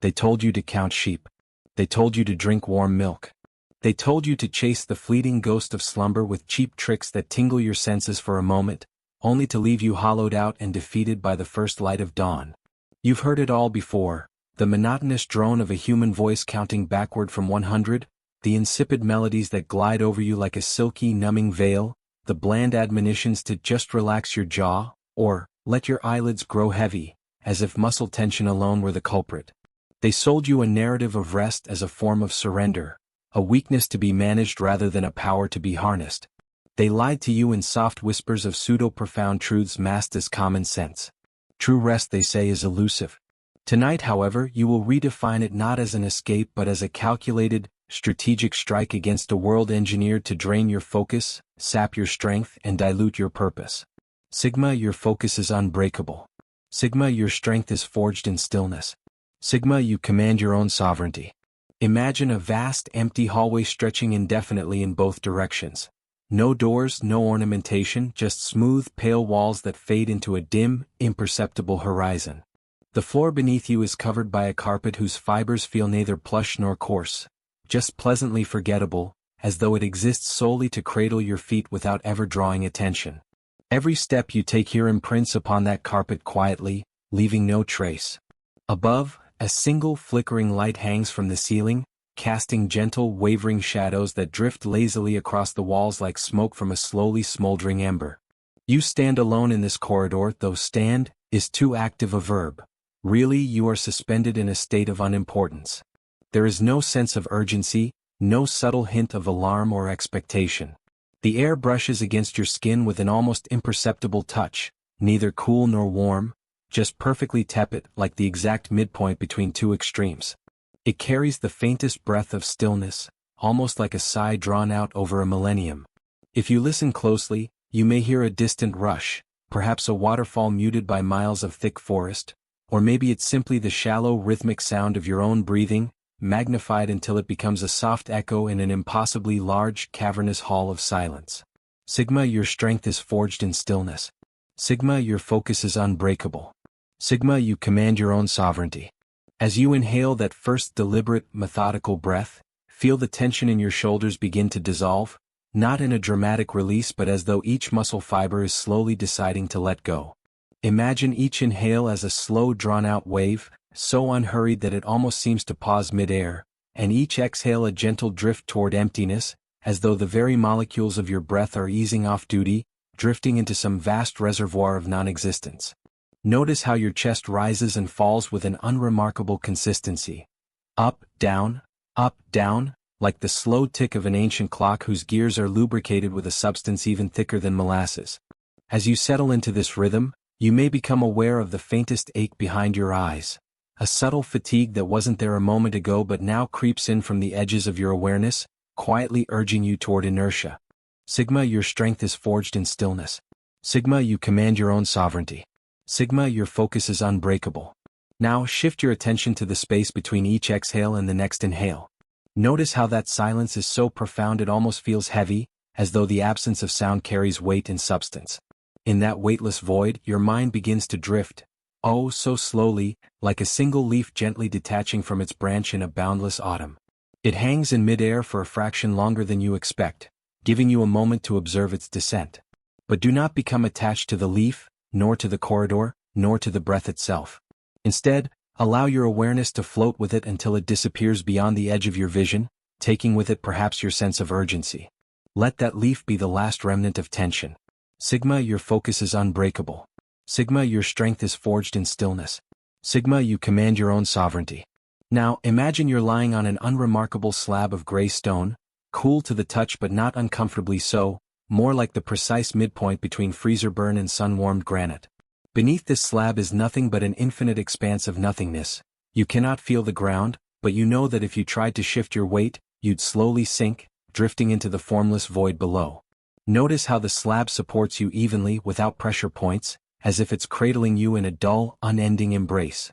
They told you to count sheep. They told you to drink warm milk. They told you to chase the fleeting ghost of slumber with cheap tricks that tingle your senses for a moment, only to leave you hollowed out and defeated by the first light of dawn. You've heard it all before, the monotonous drone of a human voice counting backward from 100, the insipid melodies that glide over you like a silky, numbing veil, the bland admonitions to just relax your jaw, or let your eyelids grow heavy, as if muscle tension alone were the culprit. They sold you a narrative of rest as a form of surrender, a weakness to be managed rather than a power to be harnessed. They lied to you in soft whispers of pseudo-profound truths masked as common sense. True rest, they say, is elusive. Tonight, however, you will redefine it not as an escape but as a calculated, strategic strike against a world engineered to drain your focus, sap your strength, and dilute your purpose. Sigma, your focus is unbreakable. Sigma, your strength is forged in stillness. Sigma, you command your own sovereignty. Imagine a vast, empty hallway stretching indefinitely in both directions. No doors, no ornamentation, just smooth, pale walls that fade into a dim, imperceptible horizon. The floor beneath you is covered by a carpet whose fibers feel neither plush nor coarse, just pleasantly forgettable, as though it exists solely to cradle your feet without ever drawing attention. Every step you take here imprints upon that carpet quietly, leaving no trace. Above, a single flickering light hangs from the ceiling, casting gentle, wavering shadows that drift lazily across the walls like smoke from a slowly smoldering ember. You stand alone in this corridor, though stand is too active a verb. Really, you are suspended in a state of unimportance. There is no sense of urgency, no subtle hint of alarm or expectation. The air brushes against your skin with an almost imperceptible touch, neither cool nor warm, just perfectly tepid, like the exact midpoint between two extremes. It carries the faintest breath of stillness, almost like a sigh drawn out over a millennium. If you listen closely, you may hear a distant rush, perhaps a waterfall muted by miles of thick forest, or maybe it's simply the shallow rhythmic sound of your own breathing, magnified until it becomes a soft echo in an impossibly large, cavernous hall of silence. Sigma, your strength is forged in stillness. Sigma, your focus is unbreakable. Sigma, you command your own sovereignty. As you inhale that first deliberate, methodical breath, feel the tension in your shoulders begin to dissolve, not in a dramatic release but as though each muscle fiber is slowly deciding to let go. Imagine each inhale as a slow, drawn-out wave, so unhurried that it almost seems to pause mid-air, and each exhale a gentle drift toward emptiness, as though the very molecules of your breath are easing off duty, drifting into some vast reservoir of non-existence. Notice how your chest rises and falls with an unremarkable consistency. Up, down, like the slow tick of an ancient clock whose gears are lubricated with a substance even thicker than molasses. As you settle into this rhythm, you may become aware of the faintest ache behind your eyes, a subtle fatigue that wasn't there a moment ago but now creeps in from the edges of your awareness, quietly urging you toward inertia. Sigma, your strength is forged in stillness. Sigma, you command your own sovereignty. Sigma, your focus is unbreakable. Now shift your attention to the space between each exhale and the next inhale. Notice how that silence is so profound it almost feels heavy, as though the absence of sound carries weight and substance. In that weightless void, your mind begins to drift, oh so slowly, like a single leaf gently detaching from its branch in a boundless autumn. It hangs in midair for a fraction longer than you expect, giving you a moment to observe its descent. But do not become attached to the leaf, nor to the corridor, nor to the breath itself. Instead, allow your awareness to float with it until it disappears beyond the edge of your vision, taking with it perhaps your sense of urgency. Let that leaf be the last remnant of tension. Sigma, your focus is unbreakable. Sigma, your strength is forged in stillness. Sigma, you command your own sovereignty. Now, imagine you're lying on an unremarkable slab of gray stone, cool to the touch but not uncomfortably so, more like the precise midpoint between freezer burn and sun-warmed granite. Beneath this slab is nothing but an infinite expanse of nothingness. You cannot feel the ground, but you know that if you tried to shift your weight, you'd slowly sink, drifting into the formless void below. Notice how the slab supports you evenly without pressure points, as if it's cradling you in a dull, unending embrace.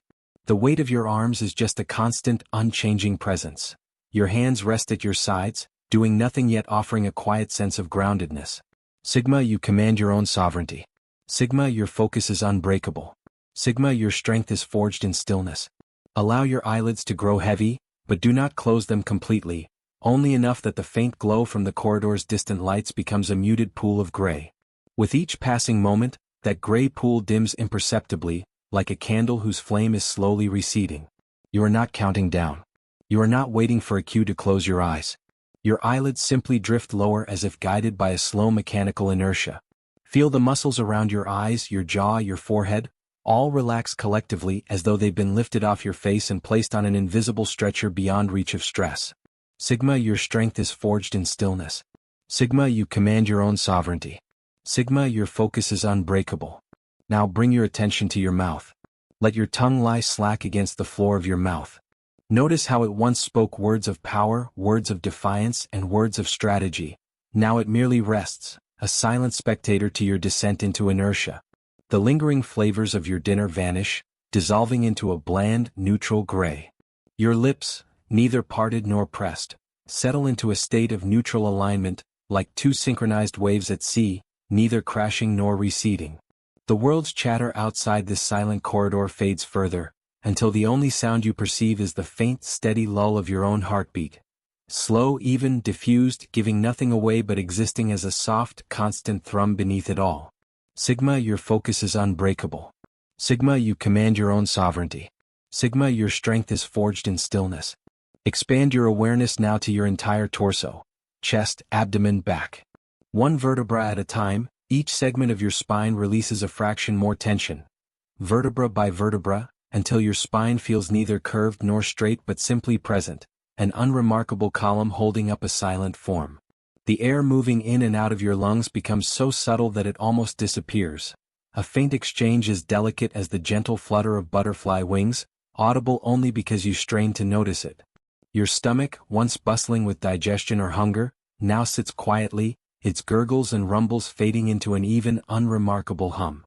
The weight of your arms is just a constant, unchanging presence. Your hands rest at your sides, doing nothing yet offering a quiet sense of groundedness. Sigma, you command your own sovereignty. Sigma, your focus is unbreakable. Sigma, your strength is forged in stillness. Allow your eyelids to grow heavy, but do not close them completely, only enough that the faint glow from the corridor's distant lights becomes a muted pool of gray. With each passing moment, that gray pool dims imperceptibly, like a candle whose flame is slowly receding. You are not counting down. You are not waiting for a cue to close your eyes. Your eyelids simply drift lower as if guided by a slow mechanical inertia. Feel the muscles around your eyes, your jaw, your forehead, all relax collectively as though they've been lifted off your face and placed on an invisible stretcher beyond reach of stress. Sigma, your strength is forged in stillness. Sigma, you command your own sovereignty. Sigma, your focus is unbreakable. Now bring your attention to your mouth. Let your tongue lie slack against the floor of your mouth. Notice how it once spoke words of power, words of defiance, and words of strategy. Now it merely rests, a silent spectator to your descent into inertia. The lingering flavors of your dinner vanish, dissolving into a bland, neutral gray. Your lips, neither parted nor pressed, settle into a state of neutral alignment, like two synchronized waves at sea, neither crashing nor receding. The world's chatter outside this silent corridor fades further, until the only sound you perceive is the faint, steady lull of your own heartbeat. Slow, even, diffused, giving nothing away but existing as a soft, constant thrum beneath it all. Sigma, your focus is unbreakable. Sigma, you command your own sovereignty. Sigma, your strength is forged in stillness. Expand your awareness now to your entire torso, chest, abdomen, back. One vertebra at a time, each segment of your spine releases a fraction more tension, vertebra by vertebra, until your spine feels neither curved nor straight but simply present, an unremarkable column holding up a silent form. The air moving in and out of your lungs becomes so subtle that it almost disappears. A faint exchange as delicate as the gentle flutter of butterfly wings, audible only because you strain to notice it. Your stomach, once bustling with digestion or hunger, now sits quietly, its gurgles and rumbles fading into an even, unremarkable hum.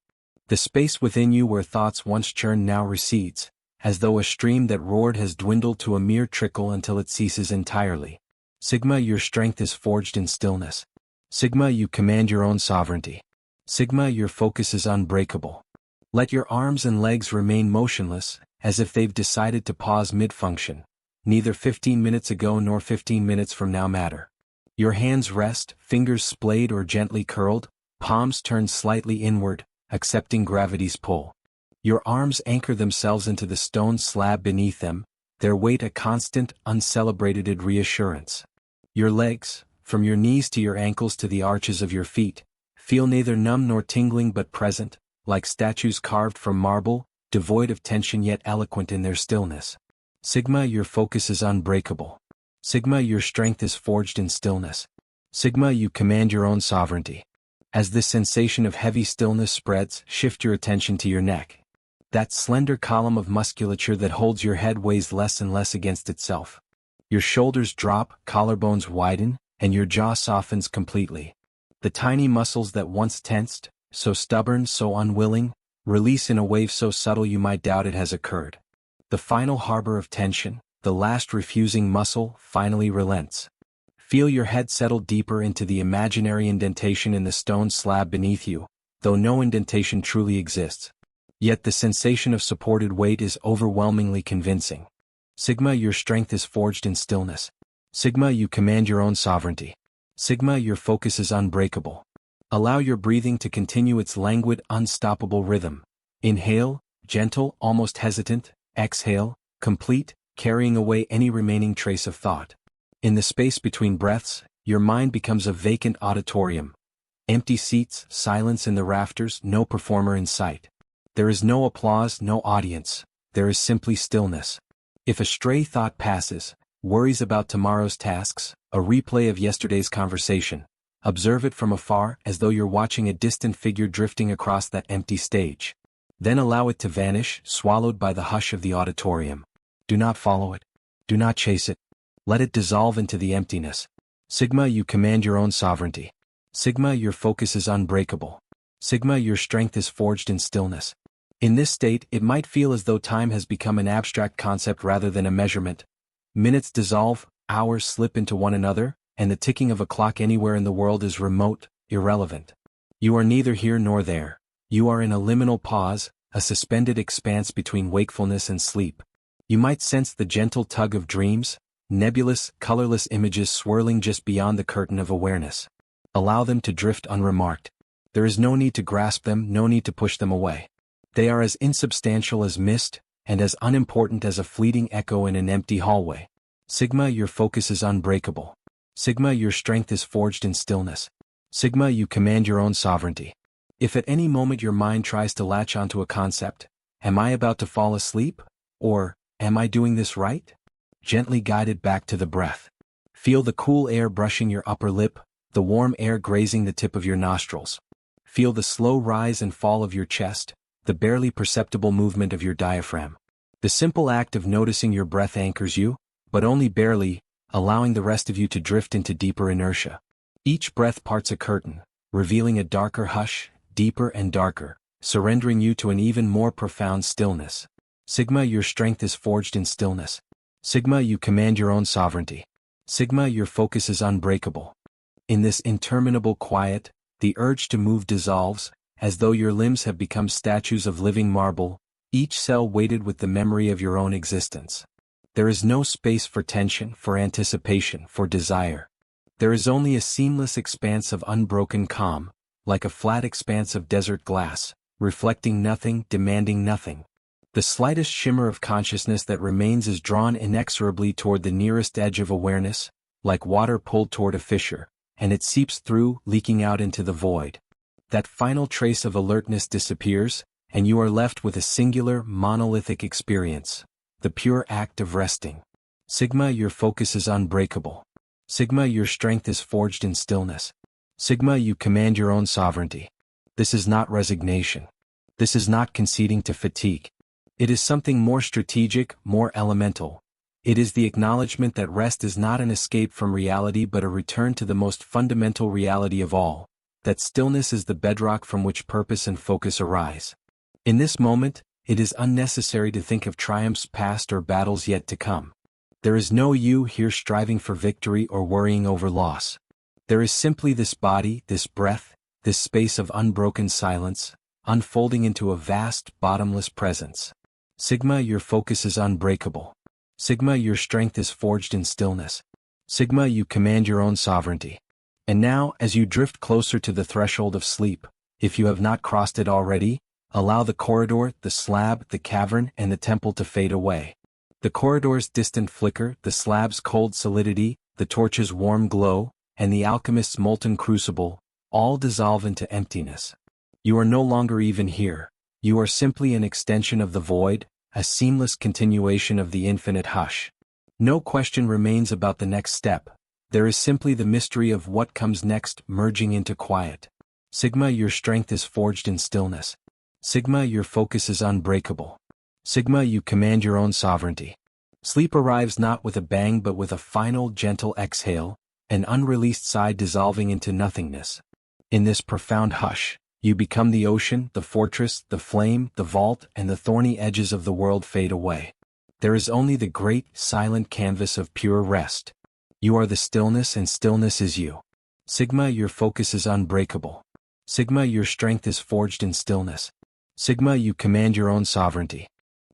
The space within you where thoughts once churned now recedes, as though a stream that roared has dwindled to a mere trickle until it ceases entirely. Sigma, your strength is forged in stillness. Sigma, you command your own sovereignty. Sigma, your focus is unbreakable. Let your arms and legs remain motionless, as if they've decided to pause mid-function. Neither 15 minutes ago nor 15 minutes from now matter. Your hands rest, fingers splayed or gently curled, palms turned slightly inward, accepting gravity's pull. Your arms anchor themselves into the stone slab beneath them, their weight a constant, uncelebrated reassurance. Your legs, from your knees to your ankles to the arches of your feet, feel neither numb nor tingling but present, like statues carved from marble, devoid of tension yet eloquent in their stillness. Sigma, your focus is unbreakable. Sigma, your strength is forged in stillness. Sigma, you command your own sovereignty. As this sensation of heavy stillness spreads, shift your attention to your neck. That slender column of musculature that holds your head weighs less and less against itself. Your shoulders drop, collarbones widen, and your jaw softens completely. The tiny muscles that once tensed, so stubborn, so unwilling, release in a wave so subtle you might doubt it has occurred. The final harbor of tension, the last refusing muscle, finally relents. Feel your head settle deeper into the imaginary indentation in the stone slab beneath you, though no indentation truly exists. Yet the sensation of supported weight is overwhelmingly convincing. Sigma, your strength is forged in stillness. Sigma, you command your own sovereignty. Sigma, your focus is unbreakable. Allow your breathing to continue its languid, unstoppable rhythm. Inhale, gentle, almost hesitant. Exhale, complete, carrying away any remaining trace of thought. In the space between breaths, your mind becomes a vacant auditorium. Empty seats, silence in the rafters, no performer in sight. There is no applause, no audience. There is simply stillness. If a stray thought passes, worries about tomorrow's tasks, a replay of yesterday's conversation, observe it from afar as though you're watching a distant figure drifting across that empty stage. Then allow it to vanish, swallowed by the hush of the auditorium. Do not follow it. Do not chase it. Let it dissolve into the emptiness. Sigma, you command your own sovereignty. Sigma, your focus is unbreakable. Sigma, your strength is forged in stillness. In this state, it might feel as though time has become an abstract concept rather than a measurement. Minutes dissolve, hours slip into one another, and the ticking of a clock anywhere in the world is remote, irrelevant. You are neither here nor there. You are in a liminal pause, a suspended expanse between wakefulness and sleep. You might sense the gentle tug of dreams, nebulous, colorless images swirling just beyond the curtain of awareness. Allow them to drift unremarked. There is no need to grasp them, no need to push them away. They are as insubstantial as mist, and as unimportant as a fleeting echo in an empty hallway. Sigma, your focus is unbreakable. Sigma, your strength is forged in stillness. Sigma, you command your own sovereignty. If at any moment your mind tries to latch onto a concept, am I about to fall asleep? Or, am I doing this right? Gently guide it back to the breath. Feel the cool air brushing your upper lip, the warm air grazing the tip of your nostrils. Feel the slow rise and fall of your chest, the barely perceptible movement of your diaphragm. The simple act of noticing your breath anchors you, but only barely, allowing the rest of you to drift into deeper inertia. Each breath parts a curtain, revealing a darker hush, deeper and darker, surrendering you to an even more profound stillness. Sigma, your strength is forged in stillness. Sigma, you command your own sovereignty. Sigma, your focus is unbreakable. In this interminable quiet, the urge to move dissolves, as though your limbs have become statues of living marble, each cell weighted with the memory of your own existence. There is no space for tension, for anticipation, for desire. There is only a seamless expanse of unbroken calm, like a flat expanse of desert glass, reflecting nothing, demanding nothing. The slightest shimmer of consciousness that remains is drawn inexorably toward the nearest edge of awareness, like water pulled toward a fissure, and it seeps through, leaking out into the void. That final trace of alertness disappears, and you are left with a singular, monolithic experience, the pure act of resting. Sigma, your focus is unbreakable. Sigma, your strength is forged in stillness. Sigma, you command your own sovereignty. This is not resignation. This is not conceding to fatigue. It is something more strategic, more elemental. It is the acknowledgement that rest is not an escape from reality but a return to the most fundamental reality of all, that stillness is the bedrock from which purpose and focus arise. In this moment, it is unnecessary to think of triumphs past or battles yet to come. There is no you here striving for victory or worrying over loss. There is simply this body, this breath, this space of unbroken silence, unfolding into a vast, bottomless presence. Sigma, your focus is unbreakable. Sigma, your strength is forged in stillness. Sigma, you command your own sovereignty. And now, as you drift closer to the threshold of sleep, if you have not crossed it already, allow the corridor, the slab, the cavern, and the temple to fade away. The corridor's distant flicker, the slab's cold solidity, the torch's warm glow, and the alchemist's molten crucible, all dissolve into emptiness. You are no longer even here. You are simply an extension of the void, a seamless continuation of the infinite hush. No question remains about the next step. There is simply the mystery of what comes next, merging into quiet. Sigma, your strength is forged in stillness. Sigma, your focus is unbreakable. Sigma, you command your own sovereignty. Sleep arrives not with a bang but with a final, gentle exhale, an unreleased sigh dissolving into nothingness. In this profound hush, you become the ocean, the fortress, the flame, the vault, and the thorny edges of the world fade away. There is only the great, silent canvas of pure rest. You are the stillness and stillness is you. Sigma, your focus is unbreakable. Sigma, your strength is forged in stillness. Sigma, you command your own sovereignty.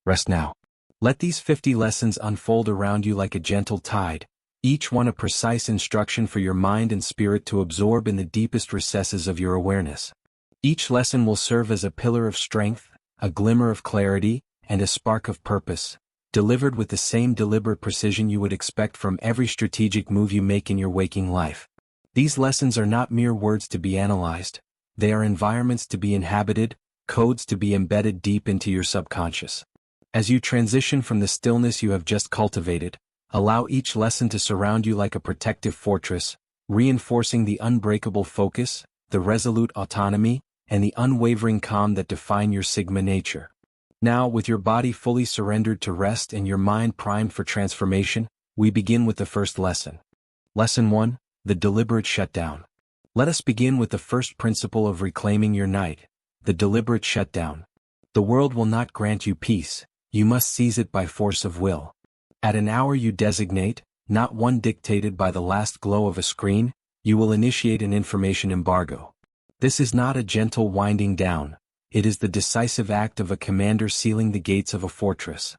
Rest now. Let these 50 lessons unfold around you like a gentle tide, each one a precise instruction for your mind and spirit to absorb in the deepest recesses of your awareness. Each lesson will serve as a pillar of strength, a glimmer of clarity, and a spark of purpose, delivered with the same deliberate precision you would expect from every strategic move you make in your waking life. These lessons are not mere words to be analyzed. They are environments to be inhabited, codes to be embedded deep into your subconscious. As you transition from the stillness you have just cultivated, allow each lesson to surround you like a protective fortress, reinforcing the unbreakable focus, the resolute autonomy, and the unwavering calm that define your Sigma nature. Now, with your body fully surrendered to rest and your mind primed for transformation, we begin with the first lesson. Lesson 1, the deliberate shutdown. Let us begin with the first principle of reclaiming your night, the deliberate shutdown. The world will not grant you peace, you must seize it by force of will. At an hour you designate, not one dictated by the last glow of a screen, you will initiate an information embargo. This is not a gentle winding down, it is the decisive act of a commander sealing the gates of a fortress.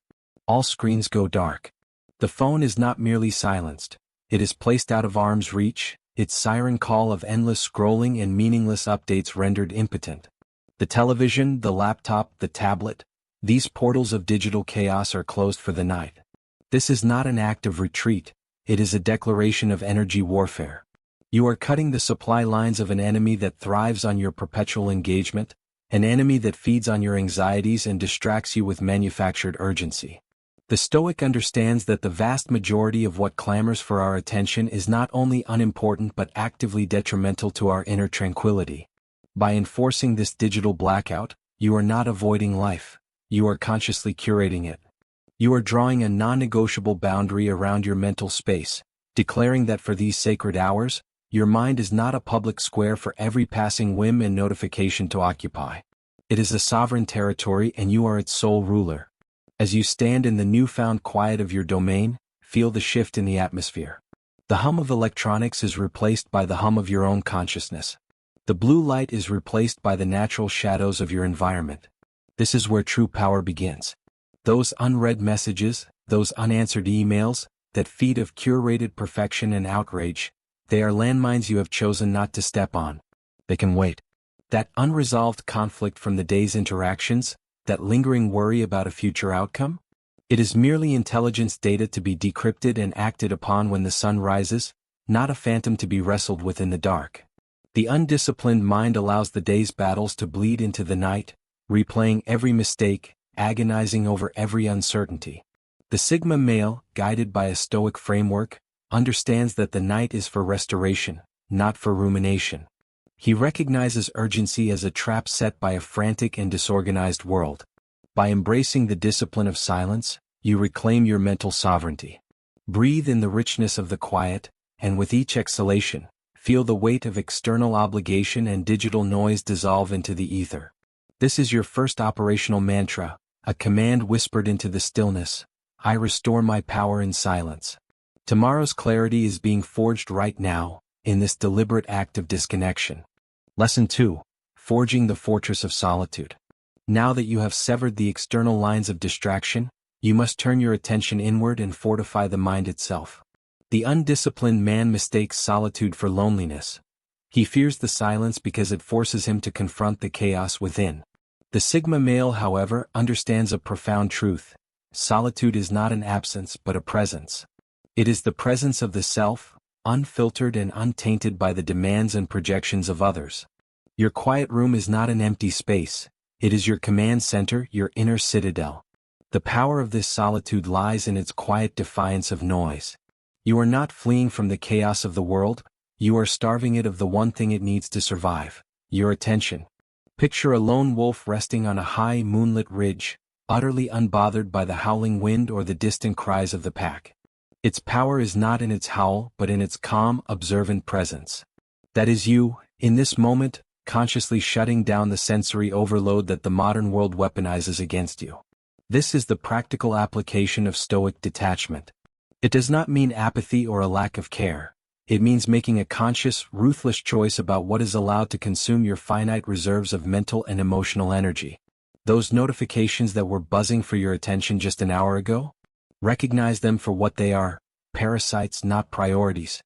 All screens go dark. The phone is not merely silenced. It is placed out of arm's reach, its siren call of endless scrolling and meaningless updates rendered impotent. The television, the laptop, the tablet, these portals of digital chaos are closed for the night. This is not an act of retreat, it is a declaration of energy warfare. You are cutting the supply lines of an enemy that thrives on your perpetual engagement, an enemy that feeds on your anxieties and distracts you with manufactured urgency. The Stoic understands that the vast majority of what clamors for our attention is not only unimportant but actively detrimental to our inner tranquility. By enforcing this digital blackout, you are not avoiding life, you are consciously curating it. You are drawing a non-negotiable boundary around your mental space, declaring that for these sacred hours, your mind is not a public square for every passing whim and notification to occupy. It is a sovereign territory and you are its sole ruler. As you stand in the newfound quiet of your domain, feel the shift in the atmosphere. The hum of electronics is replaced by the hum of your own consciousness. The blue light is replaced by the natural shadows of your environment. This is where true power begins. Those unread messages, those unanswered emails, that feed of curated perfection and outrage, they are landmines you have chosen not to step on. They can wait. That unresolved conflict from the day's interactions, that lingering worry about a future outcome? It is merely intelligence data to be decrypted and acted upon when the sun rises, not a phantom to be wrestled with in the dark. The undisciplined mind allows the day's battles to bleed into the night, replaying every mistake, agonizing over every uncertainty. The Sigma male, guided by a Stoic framework, understands that the night is for restoration, not for rumination. He recognizes urgency as a trap set by a frantic and disorganized world. By embracing the discipline of silence, you reclaim your mental sovereignty. Breathe in the richness of the quiet, and with each exhalation, feel the weight of external obligation and digital noise dissolve into the ether. This is your first operational mantra, a command whispered into the stillness. I restore my power in silence. Tomorrow's clarity is being forged right now, in this deliberate act of disconnection. Lesson 2. Forging the Fortress of Solitude. Now that you have severed the external lines of distraction, you must turn your attention inward and fortify the mind itself. The undisciplined man mistakes solitude for loneliness. He fears the silence because it forces him to confront the chaos within. The Sigma male, however, understands a profound truth. Solitude is not an absence but a presence. It is the presence of the self, unfiltered and untainted by the demands and projections of others. Your quiet room is not an empty space, it is your command center, your inner citadel. The power of this solitude lies in its quiet defiance of noise. You are not fleeing from the chaos of the world, you are starving it of the one thing it needs to survive, your attention. Picture a lone wolf resting on a high moonlit ridge, utterly unbothered by the howling wind or the distant cries of the pack. Its power is not in its howl but in its calm, observant presence. That is you, in this moment, consciously shutting down the sensory overload that the modern world weaponizes against you. This is the practical application of Stoic detachment. It does not mean apathy or a lack of care. It means making a conscious, ruthless choice about what is allowed to consume your finite reserves of mental and emotional energy. Those notifications that were buzzing for your attention just an hour ago? Recognize them for what they are, parasites, not priorities.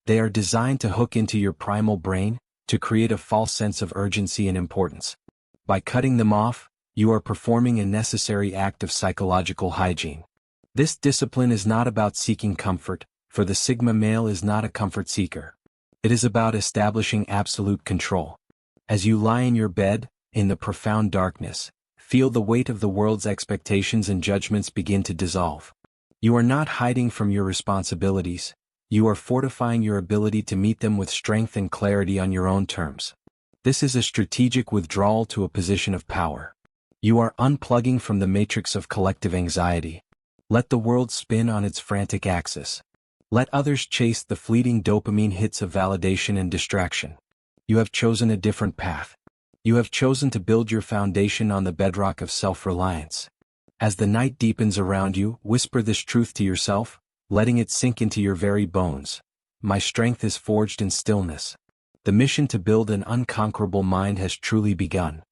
They are designed to hook into your primal brain, to create a false sense of urgency and importance. By cutting them off, you are performing a necessary act of psychological hygiene. This discipline is not about seeking comfort, for the Sigma male is not a comfort seeker. It is about establishing absolute control. As you lie in your bed, in the profound darkness, feel the weight of the world's expectations and judgments begin to dissolve. You are not hiding from your responsibilities, you are fortifying your ability to meet them with strength and clarity on your own terms. This is a strategic withdrawal to a position of power. You are unplugging from the matrix of collective anxiety. Let the world spin on its frantic axis. Let others chase the fleeting dopamine hits of validation and distraction. You have chosen a different path. You have chosen to build your foundation on the bedrock of self-reliance. As the night deepens around you, whisper this truth to yourself, letting it sink into your very bones. My strength is forged in stillness. The mission to build an unconquerable mind has truly begun.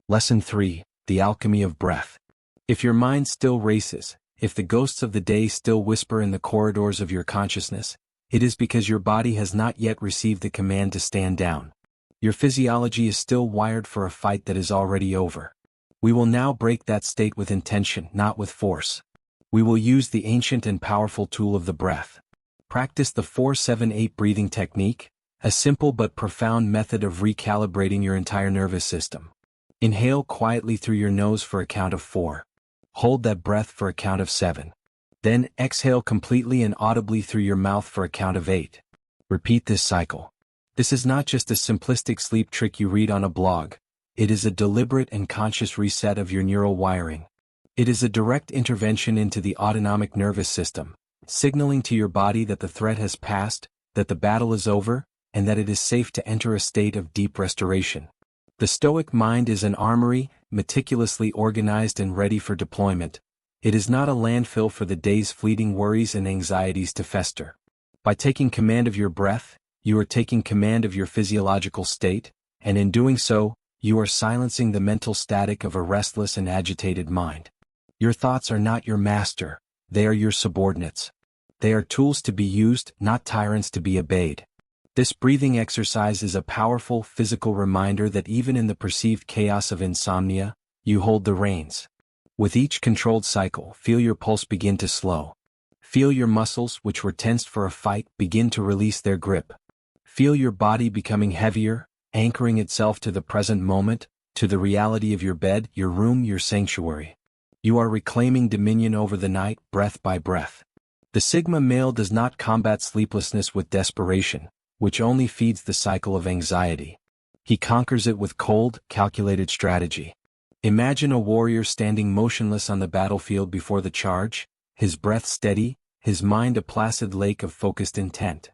Lesson 3. The Alchemy of Breath. If your mind still races, If the ghosts of the day still whisper in the corridors of your consciousness, it is because your body has not yet received the command to stand down. Your physiology is still wired for a fight that is already over. We will now break that state with intention, not with force. We will use the ancient and powerful tool of the breath. Practice the 4-7-8 breathing technique, a simple but profound method of recalibrating your entire nervous system. Inhale quietly through your nose for a count of 4. Hold that breath for a count of 7. Then exhale completely and audibly through your mouth for a count of 8. Repeat this cycle. This is not just a simplistic sleep trick you read on a blog. It is a deliberate and conscious reset of your neural wiring. It is a direct intervention into the autonomic nervous system, signaling to your body that the threat has passed, that the battle is over, and that it is safe to enter a state of deep restoration. The Stoic mind is an armory, meticulously organized and ready for deployment. It is not a landfill for the day's fleeting worries and anxieties to fester. By taking command of your breath, you are taking command of your physiological state, and in doing so, you are silencing the mental static of a restless and agitated mind. Your thoughts are not your master, they are your subordinates. They are tools to be used, not tyrants to be obeyed. This breathing exercise is a powerful physical reminder that even in the perceived chaos of insomnia, you hold the reins. With each controlled cycle, feel your pulse begin to slow. Feel your muscles, which were tensed for a fight, begin to release their grip. Feel your body becoming heavier, anchoring itself to the present moment, to the reality of your bed, your room, your sanctuary. You are reclaiming dominion over the night, breath by breath. The Sigma male does not combat sleeplessness with desperation, which only feeds the cycle of anxiety. He conquers it with cold, calculated strategy. Imagine a warrior standing motionless on the battlefield before the charge, his breath steady, his mind a placid lake of focused intent.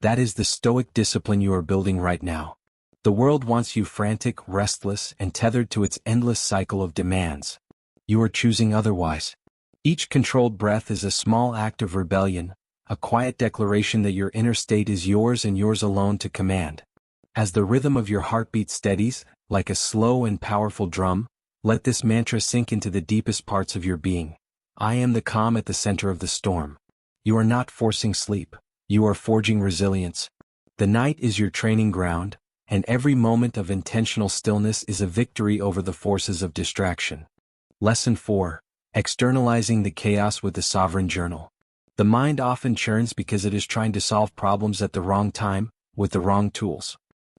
That is the Stoic discipline you are building right now. The world wants you frantic, restless, and tethered to its endless cycle of demands. You are choosing otherwise. Each controlled breath is a small act of rebellion, a quiet declaration that your inner state is yours and yours alone to command. As the rhythm of your heartbeat steadies, like a slow and powerful drum, let this mantra sink into the deepest parts of your being. I am the calm at the center of the storm. You are not forcing sleep. You are forging resilience. The night is your training ground, and every moment of intentional stillness is a victory over the forces of distraction. Lesson 4. Externalizing the chaos with the sovereign journal. The mind often churns because it is trying to solve problems at the wrong time, with the wrong tools.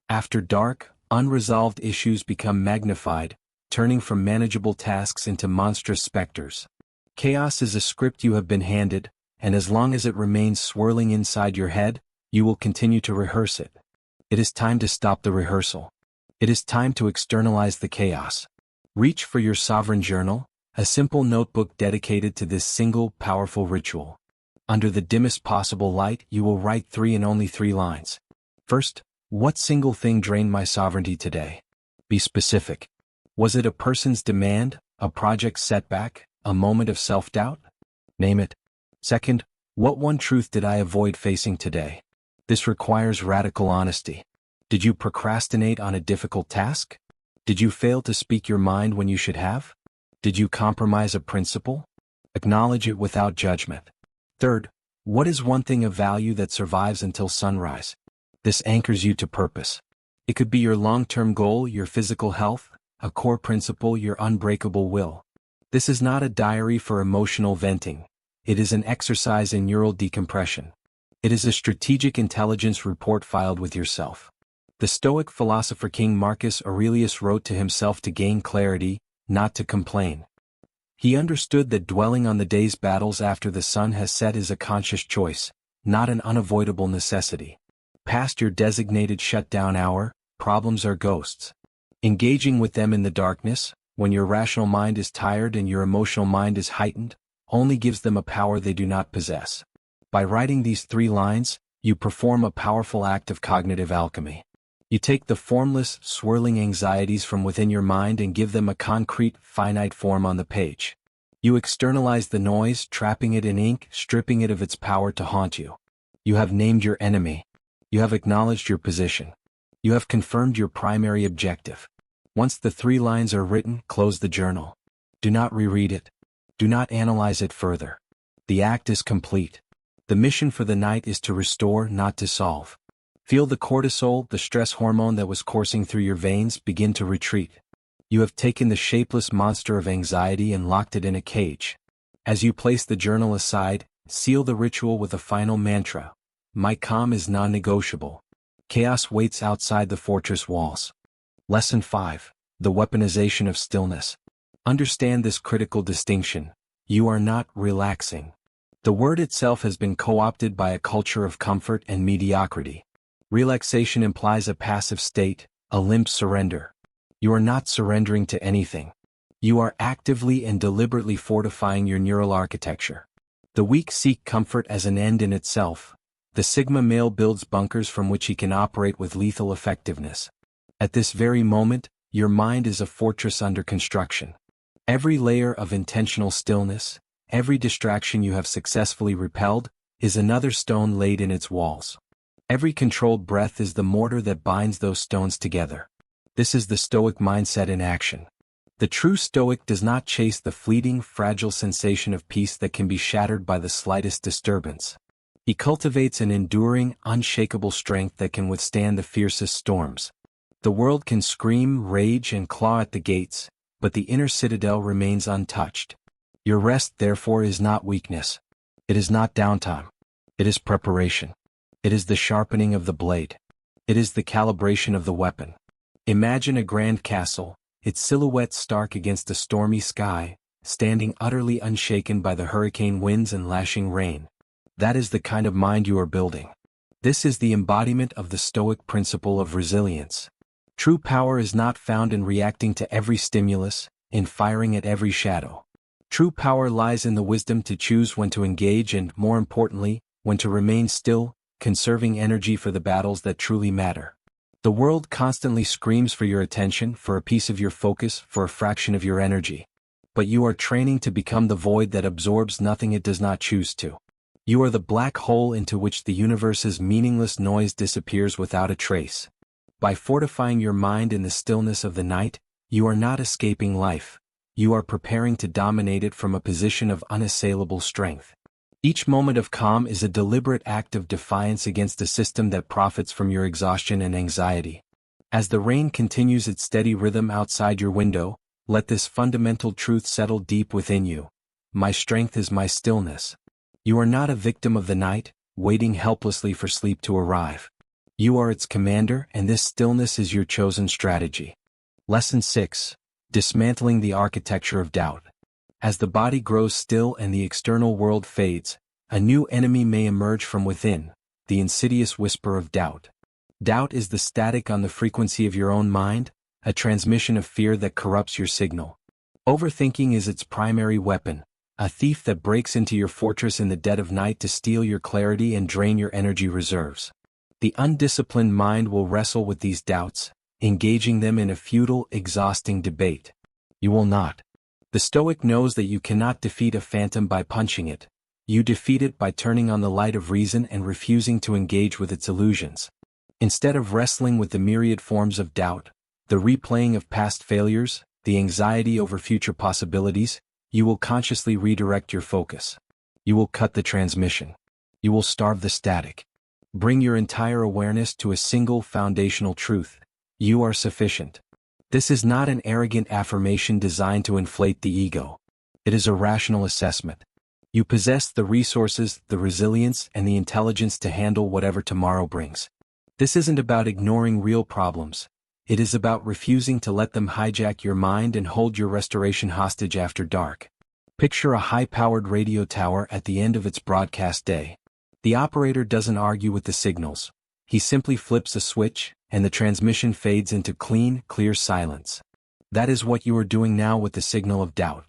After dark, unresolved issues become magnified, turning from manageable tasks into monstrous specters. Chaos is a script you have been handed, and as long as it remains swirling inside your head, you will continue to rehearse it. It is time to stop the rehearsal. It is time to externalize the chaos. Reach for your sovereign journal, a simple notebook dedicated to this single, powerful ritual. Under the dimmest possible light, you will write 3 and only 3 lines. First, what single thing drained my sovereignty today? Be specific. Was it a person's demand, a project setback, a moment of self-doubt? Name it. Second, what one truth did I avoid facing today? This requires radical honesty. Did you procrastinate on a difficult task? Did you fail to speak your mind when you should have? Did you compromise a principle? Acknowledge it without judgment. Third, what is one thing of value that survives until sunrise? This anchors you to purpose. It could be your long-term goal, your physical health, a core principle, your unbreakable will. This is not a diary for emotional venting. It is an exercise in neural decompression. It is a strategic intelligence report filed with yourself. The Stoic philosopher King Marcus Aurelius wrote to himself to gain clarity, not to complain. He understood that dwelling on the day's battles after the sun has set is a conscious choice, not an unavoidable necessity. Past your designated shutdown hour, problems are ghosts. Engaging with them in the darkness, when your rational mind is tired and your emotional mind is heightened, only gives them a power they do not possess. By writing these 3 lines, you perform a powerful act of cognitive alchemy. You take the formless, swirling anxieties from within your mind and give them a concrete, finite form on the page. You externalize the noise, trapping it in ink, stripping it of its power to haunt you. You have named your enemy. You have acknowledged your position. You have confirmed your primary objective. Once the 3 lines are written, close the journal. Do not reread it. Do not analyze it further. The act is complete. The mission for the night is to restore, not to solve. Feel the cortisol, the stress hormone that was coursing through your veins, begin to retreat. You have taken the shapeless monster of anxiety and locked it in a cage. As you place the journal aside, seal the ritual with a final mantra. My calm is non-negotiable. Chaos waits outside the fortress walls. Lesson 5. The weaponization of stillness. Understand this critical distinction. You are not relaxing. The word itself has been co-opted by a culture of comfort and mediocrity. Relaxation implies a passive state, a limp surrender. You are not surrendering to anything. You are actively and deliberately fortifying your neural architecture. The weak seek comfort as an end in itself. The Sigma male builds bunkers from which he can operate with lethal effectiveness. At this very moment, your mind is a fortress under construction. Every layer of intentional stillness, every distraction you have successfully repelled, is another stone laid in its walls. Every controlled breath is the mortar that binds those stones together. This is the Stoic mindset in action. The true Stoic does not chase the fleeting, fragile sensation of peace that can be shattered by the slightest disturbance. He cultivates an enduring, unshakable strength that can withstand the fiercest storms. The world can scream, rage, and claw at the gates, but the inner citadel remains untouched. Your rest, therefore, is not weakness. It is not downtime. It is preparation. It is the sharpening of the blade. It is the calibration of the weapon. Imagine a grand castle, its silhouette stark against a stormy sky, standing utterly unshaken by the hurricane winds and lashing rain. That is the kind of mind you are building. This is the embodiment of the Stoic principle of resilience. True power is not found in reacting to every stimulus, in firing at every shadow. True power lies in the wisdom to choose when to engage and, more importantly, when to remain still, conserving energy for the battles that truly matter. The world constantly screams for your attention, for a piece of your focus, for a fraction of your energy. But you are training to become the void that absorbs nothing it does not choose to. You are the black hole into which the universe's meaningless noise disappears without a trace. By fortifying your mind in the stillness of the night, you are not escaping life. You are preparing to dominate it from a position of unassailable strength. Each moment of calm is a deliberate act of defiance against a system that profits from your exhaustion and anxiety. As the rain continues its steady rhythm outside your window, let this fundamental truth settle deep within you. My strength is my stillness. You are not a victim of the night, waiting helplessly for sleep to arrive. You are its commander, and this stillness is your chosen strategy. Lesson 6. Dismantling the architecture of doubt. As the body grows still and the external world fades, a new enemy may emerge from within, the insidious whisper of doubt. Doubt is the static on the frequency of your own mind, a transmission of fear that corrupts your signal. Overthinking is its primary weapon, a thief that breaks into your fortress in the dead of night to steal your clarity and drain your energy reserves. The undisciplined mind will wrestle with these doubts, engaging them in a futile, exhausting debate. You will not. The Stoic knows that you cannot defeat a phantom by punching it. You defeat it by turning on the light of reason and refusing to engage with its illusions. Instead of wrestling with the myriad forms of doubt, the replaying of past failures, the anxiety over future possibilities, you will consciously redirect your focus. You will cut the transmission. You will starve the static. Bring your entire awareness to a single foundational truth. You are sufficient. This is not an arrogant affirmation designed to inflate the ego. It is a rational assessment. You possess the resources, the resilience, and the intelligence to handle whatever tomorrow brings. This isn't about ignoring real problems. It is about refusing to let them hijack your mind and hold your restoration hostage after dark. Picture a high-powered radio tower at the end of its broadcast day. The operator doesn't argue with the signals. He simply flips a switch, and the transmission fades into clean, clear silence. That is what you are doing now with the signal of doubt.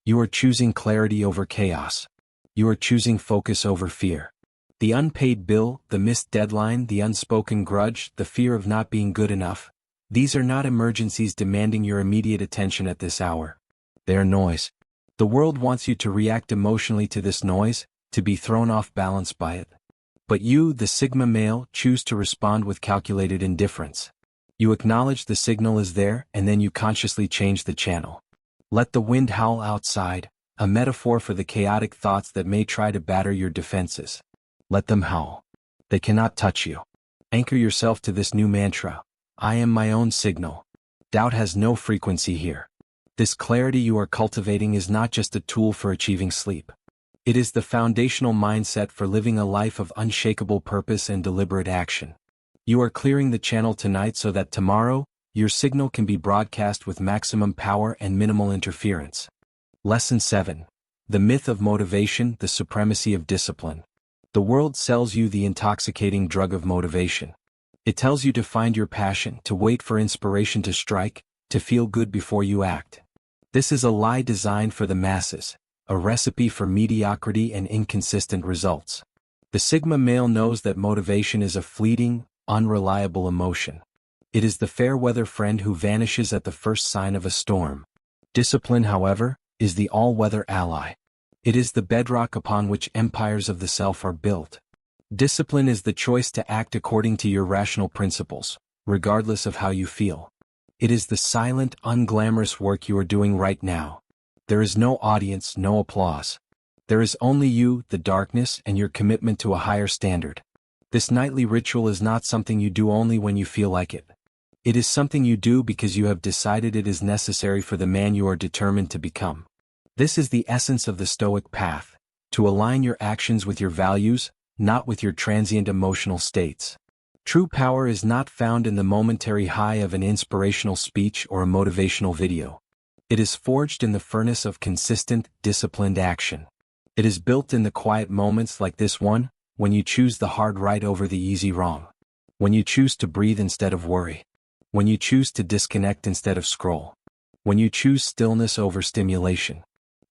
You are choosing clarity over chaos. You are choosing focus over fear. The unpaid bill, the missed deadline, the unspoken grudge, the fear of not being good enough. These are not emergencies demanding your immediate attention at this hour. They are noise. The world wants you to react emotionally to this noise, to be thrown off balance by it. But you, the Sigma male, choose to respond with calculated indifference. You acknowledge the signal is there, and then you consciously change the channel. Let the wind howl outside, a metaphor for the chaotic thoughts that may try to batter your defenses. Let them howl. They cannot touch you. Anchor yourself to this new mantra: I am my own signal. Doubt has no frequency here. This clarity you are cultivating is not just a tool for achieving sleep. It is the foundational mindset for living a life of unshakable purpose and deliberate action. You are clearing the channel tonight so that tomorrow, your signal can be broadcast with maximum power and minimal interference. Lesson 7. The myth of motivation, the supremacy of discipline. The world sells you the intoxicating drug of motivation. It tells you to find your passion, to wait for inspiration to strike, to feel good before you act. This is a lie designed for the masses, a recipe for mediocrity and inconsistent results. The Sigma male knows that motivation is a fleeting, unreliable emotion. It is the fair-weather friend who vanishes at the first sign of a storm. Discipline, however, is the all-weather ally. It is the bedrock upon which empires of the self are built. Discipline is the choice to act according to your rational principles, regardless of how you feel. It is the silent, unglamorous work you are doing right now. There is no audience, no applause. There is only you, the darkness, and your commitment to a higher standard. This nightly ritual is not something you do only when you feel like it. It is something you do because you have decided it is necessary for the man you are determined to become. This is the essence of the Stoic path, to align your actions with your values, not with your transient emotional states. True power is not found in the momentary high of an inspirational speech or a motivational video. It is forged in the furnace of consistent, disciplined action. It is built in the quiet moments like this one, when you choose the hard right over the easy wrong. When you choose to breathe instead of worry. When you choose to disconnect instead of scroll. When you choose stillness over stimulation.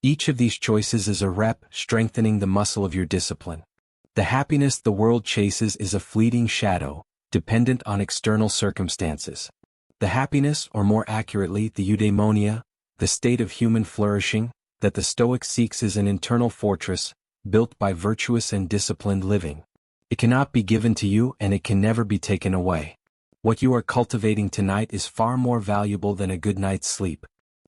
Each of these choices is a rep, strengthening the muscle of your discipline. The happiness the world chases is a fleeting shadow, dependent on external circumstances. The happiness, or more accurately, the eudaimonia, the state of human flourishing, that the Stoic seeks is an internal fortress, built by virtuous and disciplined living. It cannot be given to you and it can never be taken away. What you are cultivating tonight is far more valuable than a good night's sleep.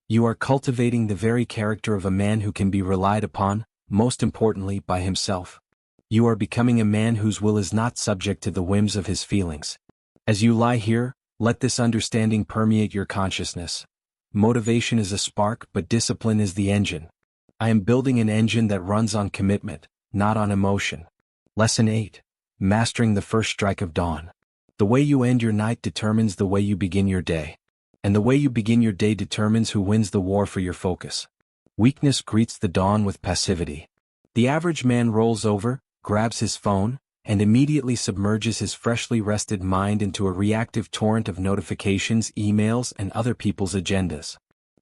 You are cultivating the very character of a man who can be relied upon, most importantly by himself. You are becoming a man whose will is not subject to the whims of his feelings. As you lie here, let this understanding permeate your consciousness. Motivation is a spark, but discipline is the engine. I am building an engine that runs on commitment, not on emotion. Lesson 8. Mastering the first strike of dawn. The way you end your night determines the way you begin your day. And the way you begin your day determines who wins the war for your focus. Weakness greets the dawn with passivity. The average man rolls over, grabs his phone, and immediately submerges his freshly rested mind into a reactive torrent of notifications, emails, and other people's agendas.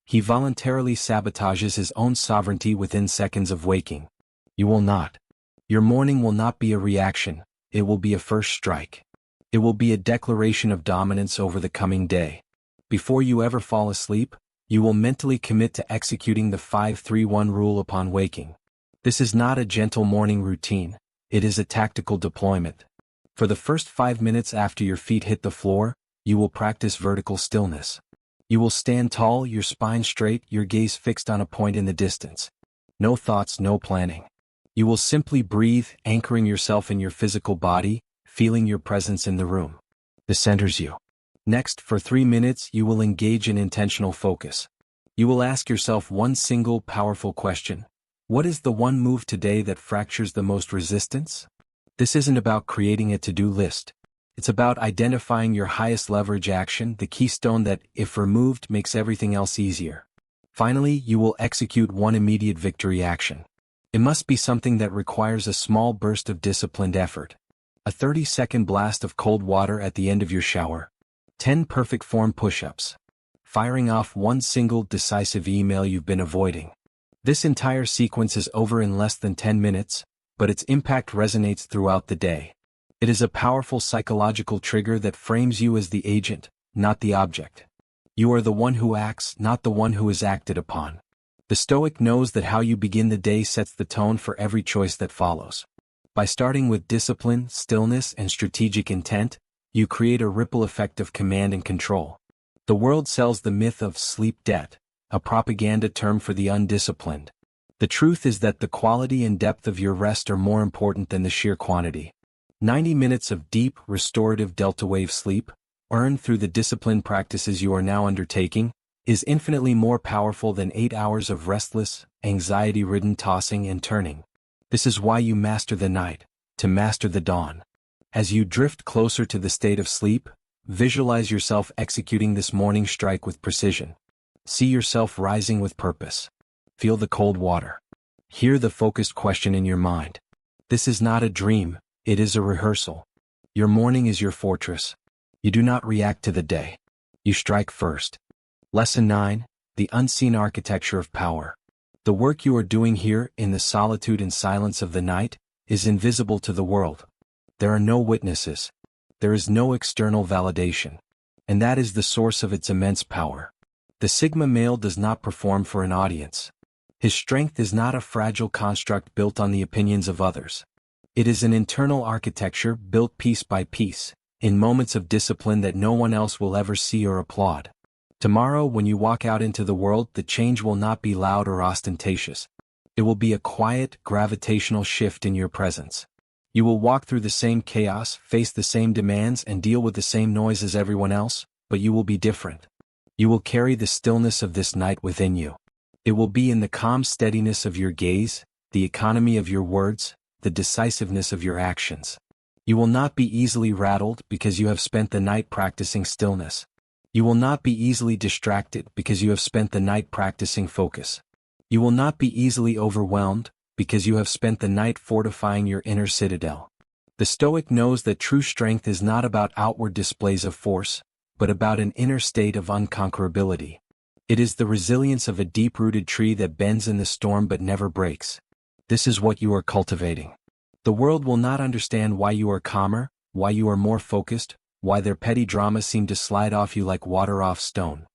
He voluntarily sabotages his own sovereignty within seconds of waking. You will not. Your morning will not be a reaction, it will be a first strike. It will be a declaration of dominance over the coming day. Before you ever fall asleep, you will mentally commit to executing the 5-3-1 rule upon waking. This is not a gentle morning routine, it is a tactical deployment. For the first 5 minutes after your feet hit the floor, you will practice vertical stillness. You will stand tall, your spine straight, your gaze fixed on a point in the distance. No thoughts, no planning. You will simply breathe, anchoring yourself in your physical body, feeling your presence in the room. This centers you. Next, for 3 minutes, you will engage in intentional focus. You will ask yourself one single, powerful question. What is the one move today that fractures the most resistance? This isn't about creating a to-do list. It's about identifying your highest leverage action, the keystone that, if removed, makes everything else easier. Finally, you will execute one immediate victory action. It must be something that requires a small burst of disciplined effort. A 30-second blast of cold water at the end of your shower. 10 perfect form push-ups. Firing off one single decisive email you've been avoiding. This entire sequence is over in less than 10 minutes, but its impact resonates throughout the day. It is a powerful psychological trigger that frames you as the agent, not the object. You are the one who acts, not the one who is acted upon. The Stoic knows that how you begin the day sets the tone for every choice that follows. By starting with discipline, stillness, and strategic intent, you create a ripple effect of command and control. The world sells the myth of sleep debt, a propaganda term for the undisciplined. The truth is that the quality and depth of your rest are more important than the sheer quantity. 90 minutes of deep, restorative delta wave sleep, earned through the disciplined practices you are now undertaking, is infinitely more powerful than 8 hours of restless, anxiety-ridden tossing and turning. This is why you master the night, to master the dawn. As you drift closer to the state of sleep, visualize yourself executing this morning strike with precision. See yourself rising with purpose. Feel the cold water. Hear the focused question in your mind. This is not a dream, it is a rehearsal. Your morning is your fortress. You do not react to the day. You strike first. Lesson 9, the unseen architecture of power. The work you are doing here, in the solitude and silence of the night, is invisible to the world. There are no witnesses. There is no external validation. And that is the source of its immense power. The Sigma male does not perform for an audience. His strength is not a fragile construct built on the opinions of others. It is an internal architecture built piece by piece, in moments of discipline that no one else will ever see or applaud. Tomorrow, when you walk out into the world, the change will not be loud or ostentatious. It will be a quiet, gravitational shift in your presence. You will walk through the same chaos, face the same demands, and deal with the same noise as everyone else, but you will be different. You will carry the stillness of this night within you. It will be in the calm steadiness of your gaze, the economy of your words, the decisiveness of your actions. You will not be easily rattled because you have spent the night practicing stillness. You will not be easily distracted because you have spent the night practicing focus. You will not be easily overwhelmed because you have spent the night fortifying your inner citadel. The Stoic knows that true strength is not about outward displays of force, but about an inner state of unconquerability. It is the resilience of a deep-rooted tree that bends in the storm but never breaks. This is what you are cultivating. The world will not understand why you are calmer, why you are more focused, why their petty dramas seem to slide off you like water off stone.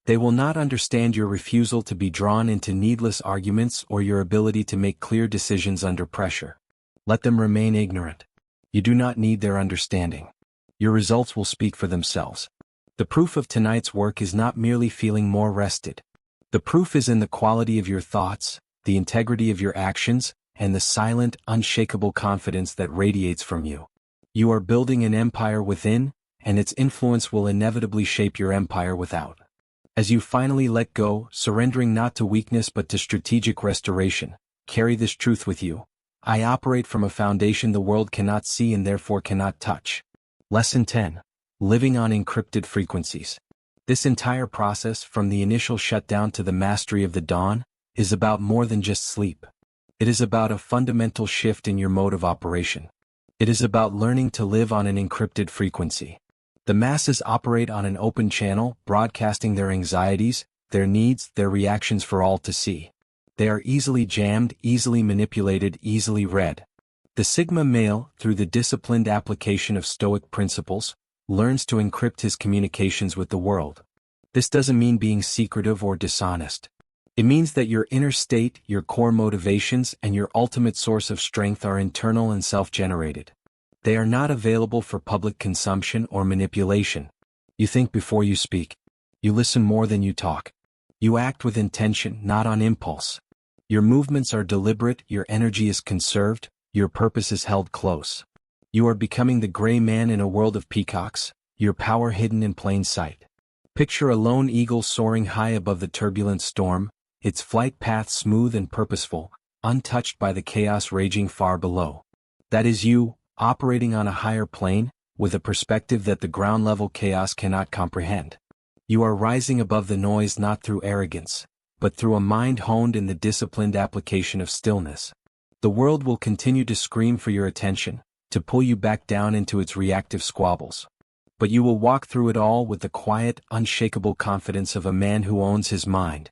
They will not understand your refusal to be drawn into needless arguments or your ability to make clear decisions under pressure. Let them remain ignorant. You do not need their understanding. Your results will speak for themselves. The proof of tonight's work is not merely feeling more rested. The proof is in the quality of your thoughts, the integrity of your actions, and the silent, unshakable confidence that radiates from you. You are building an empire within, and its influence will inevitably shape your empire without. As you finally let go, surrendering not to weakness but to strategic restoration, carry this truth with you. I operate from a foundation the world cannot see and therefore cannot touch. Lesson 10. Living on encrypted frequencies. This entire process, from the initial shutdown to the mastery of the dawn, is about more than just sleep. It is about a fundamental shift in your mode of operation. It is about learning to live on an encrypted frequency. The masses operate on an open channel, broadcasting their anxieties, their needs, their reactions for all to see. They are easily jammed, easily manipulated, easily read. The Sigma male, through the disciplined application of Stoic principles, learns to encrypt his communications with the world. This doesn't mean being secretive or dishonest. It means that your inner state, your core motivations, and your ultimate source of strength are internal and self-generated. They are not available for public consumption or manipulation. You think before you speak. You listen more than you talk. You act with intention, not on impulse. Your movements are deliberate, your energy is conserved, your purpose is held close. You are becoming the gray man in a world of peacocks, your power hidden in plain sight. Picture a lone eagle soaring high above the turbulent storm, its flight path smooth and purposeful, untouched by the chaos raging far below. That is you, operating on a higher plane, with a perspective that the ground-level chaos cannot comprehend. You are rising above the noise not through arrogance, but through a mind honed in the disciplined application of stillness. The world will continue to scream for your attention, to pull you back down into its reactive squabbles. But you will walk through it all with the quiet, unshakable confidence of a man who owns his mind.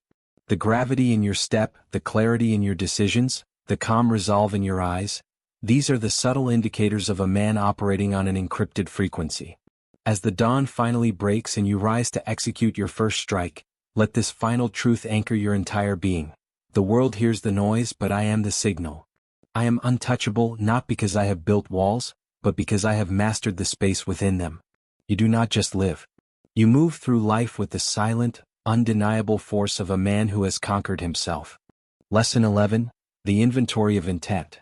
The gravity in your step, the clarity in your decisions, the calm resolve in your eyes, these are the subtle indicators of a man operating on an encrypted frequency. As the dawn finally breaks and you rise to execute your first strike, let this final truth anchor your entire being. The world hears the noise, but I am the signal. I am untouchable not because I have built walls, but because I have mastered the space within them. You do not just live. You move through life with the silent, undeniable force of a man who has conquered himself. Lesson 11, the inventory of intent.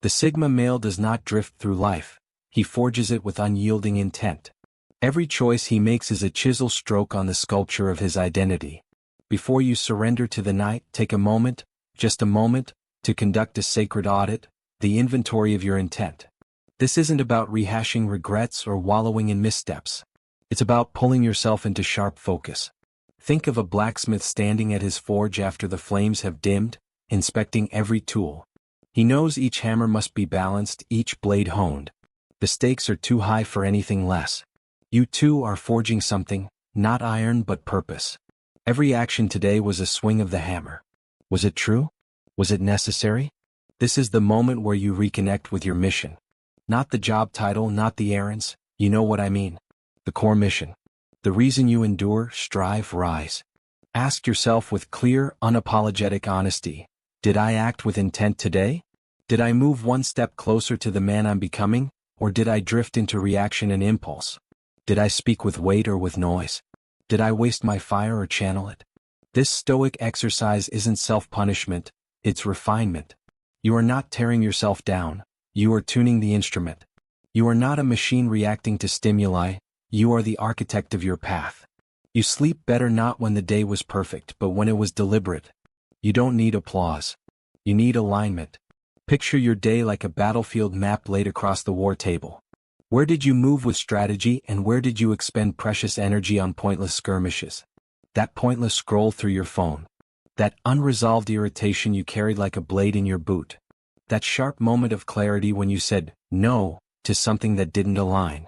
The Sigma male does not drift through life, he forges it with unyielding intent. Every choice he makes is a chisel stroke on the sculpture of his identity. Before you surrender to the night, take a moment, just a moment, to conduct a sacred audit, the inventory of your intent. This isn't about rehashing regrets or wallowing in missteps. It's about pulling yourself into sharp focus. Think of a blacksmith standing at his forge after the flames have dimmed, inspecting every tool. He knows each hammer must be balanced, each blade honed. The stakes are too high for anything less. You too are forging something, not iron but purpose. Every action today was a swing of the hammer. Was it true? Was it necessary? This is the moment where you reconnect with your mission. Not the job title, not the errands, you know what I mean. The core mission. The reason you endure, strive, rise. Ask yourself with clear, unapologetic honesty, did I act with intent today? Did I move one step closer to the man I'm becoming, or did I drift into reaction and impulse? Did I speak with weight or with noise? Did I waste my fire or channel it? This stoic exercise isn't self-punishment, it's refinement. You are not tearing yourself down, you are tuning the instrument. You are not a machine reacting to stimuli, you are the architect of your path. You sleep better not when the day was perfect but when it was deliberate. You don't need applause. You need alignment. Picture your day like a battlefield map laid across the war table. Where did you move with strategy and where did you expend precious energy on pointless skirmishes? That pointless scroll through your phone. That unresolved irritation you carried like a blade in your boot. That sharp moment of clarity when you said no to something that didn't align.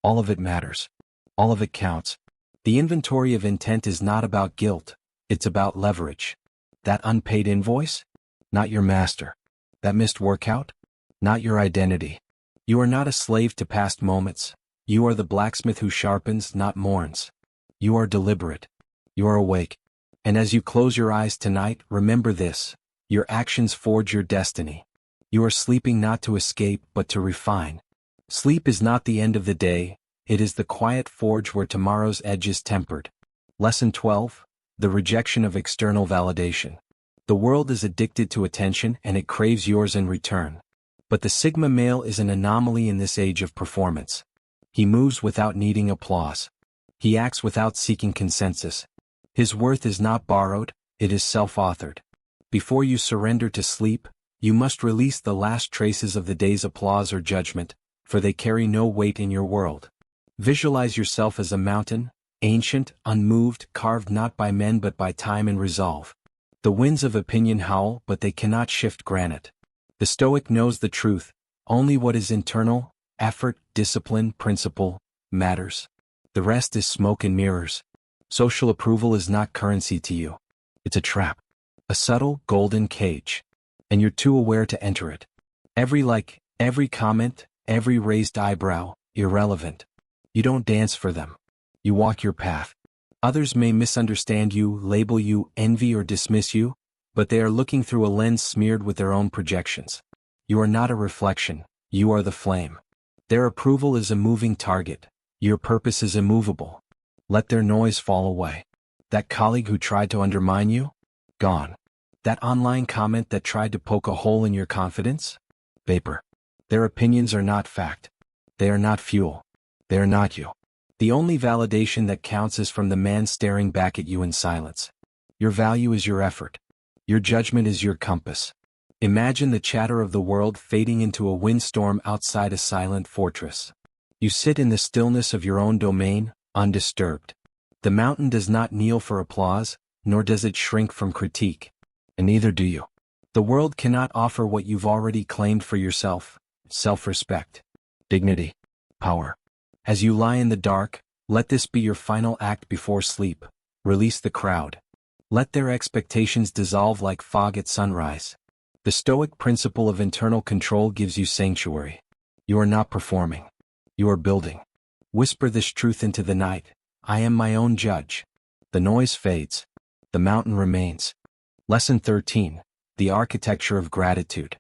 All of it matters. All of it counts. The inventory of intent is not about guilt, it's about leverage. That unpaid invoice? Not your master. That missed workout? Not your identity. You are not a slave to past moments. You are the blacksmith who sharpens, not mourns. You are deliberate. You are awake. And as you close your eyes tonight, remember this. Your actions forge your destiny. You are sleeping not to escape, but to refine. Sleep is not the end of the day, it is the quiet forge where tomorrow's edge is tempered. Lesson 12, the rejection of external validation. The world is addicted to attention and it craves yours in return. But the Sigma male is an anomaly in this age of performance. He moves without needing applause. He acts without seeking consensus. His worth is not borrowed, it is self-authored. Before you surrender to sleep, you must release the last traces of the day's applause or judgment, for they carry no weight in your world. Visualize yourself as a mountain, ancient, unmoved, carved not by men but by time and resolve. The winds of opinion howl, but they cannot shift granite. The Stoic knows the truth, only what is internal, effort, discipline, principle, matters. The rest is smoke and mirrors. Social approval is not currency to you. It's a trap. A subtle, golden cage. And you're too aware to enter it. Every like, every comment, every raised eyebrow, irrelevant. You don't dance for them. You walk your path. Others may misunderstand you, label you, envy or dismiss you, but they are looking through a lens smeared with their own projections. You are not a reflection, you are the flame. Their approval is a moving target. Your purpose is immovable. Let their noise fall away. That colleague who tried to undermine you? Gone. That online comment that tried to poke a hole in your confidence? Vapor. Their opinions are not fact. They are not fuel. They are not you. The only validation that counts is from the man staring back at you in silence. Your value is your effort. Your judgment is your compass. Imagine the chatter of the world fading into a windstorm outside a silent fortress. You sit in the stillness of your own domain, undisturbed. The mountain does not kneel for applause, nor does it shrink from critique. And neither do you. The world cannot offer what you've already claimed for yourself: self-respect, dignity, power. As you lie in the dark, let this be your final act before sleep. Release the crowd. Let their expectations dissolve like fog at sunrise. The Stoic principle of internal control gives you sanctuary. You are not performing. You are building. Whisper this truth into the night: I am my own judge. The noise fades. The mountain remains. Lesson 13, the architecture of gratitude.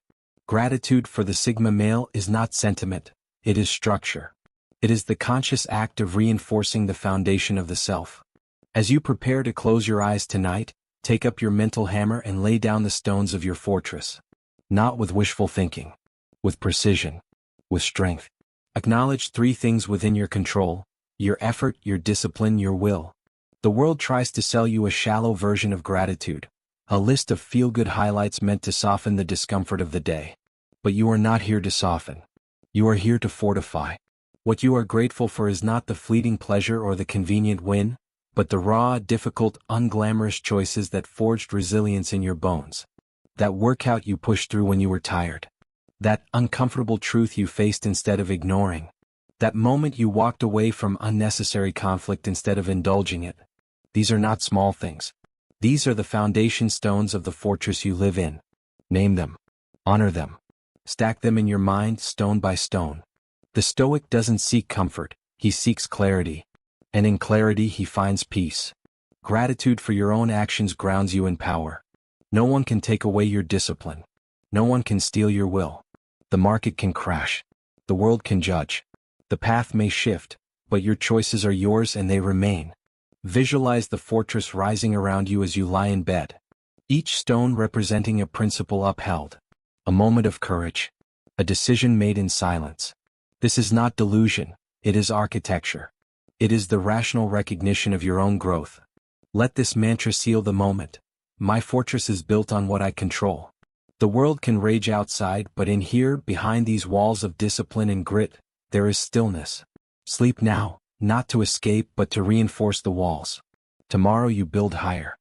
Gratitude for the Sigma male is not sentiment, it is structure. It is the conscious act of reinforcing the foundation of the self. As you prepare to close your eyes tonight, Take up your mental hammer and lay down the stones of your fortress. Not with wishful thinking. With precision. With strength. Acknowledge 3 things within your control: your effort, your discipline, your will. The world tries to sell you a shallow version of gratitude, a list of feel-good highlights meant to soften the discomfort of the day. But you are not here to soften. You are here to fortify. What you are grateful for is not the fleeting pleasure or the convenient win, but the raw, difficult, unglamorous choices that forged resilience in your bones. That workout you pushed through when you were tired. That uncomfortable truth you faced instead of ignoring. That moment you walked away from unnecessary conflict instead of indulging it. These are not small things. These are the foundation stones of the fortress you live in. Name them. Honor them. Stack them in your mind, stone by stone. The Stoic doesn't seek comfort, he seeks clarity. And in clarity he finds peace. Gratitude for your own actions grounds you in power. No one can take away your discipline. No one can steal your will. The market can crash. The world can judge. The path may shift, but your choices are yours and they remain. Visualize the fortress rising around you as you lie in bed. Each stone representing a principle upheld. A moment of courage. A decision made in silence. This is not delusion, it is architecture. It is the rational recognition of your own growth. Let this mantra seal the moment. My fortress is built on what I control. The world can rage outside, but in here, behind these walls of discipline and grit, there is stillness. Sleep now, not to escape but to reinforce the walls. Tomorrow you build higher.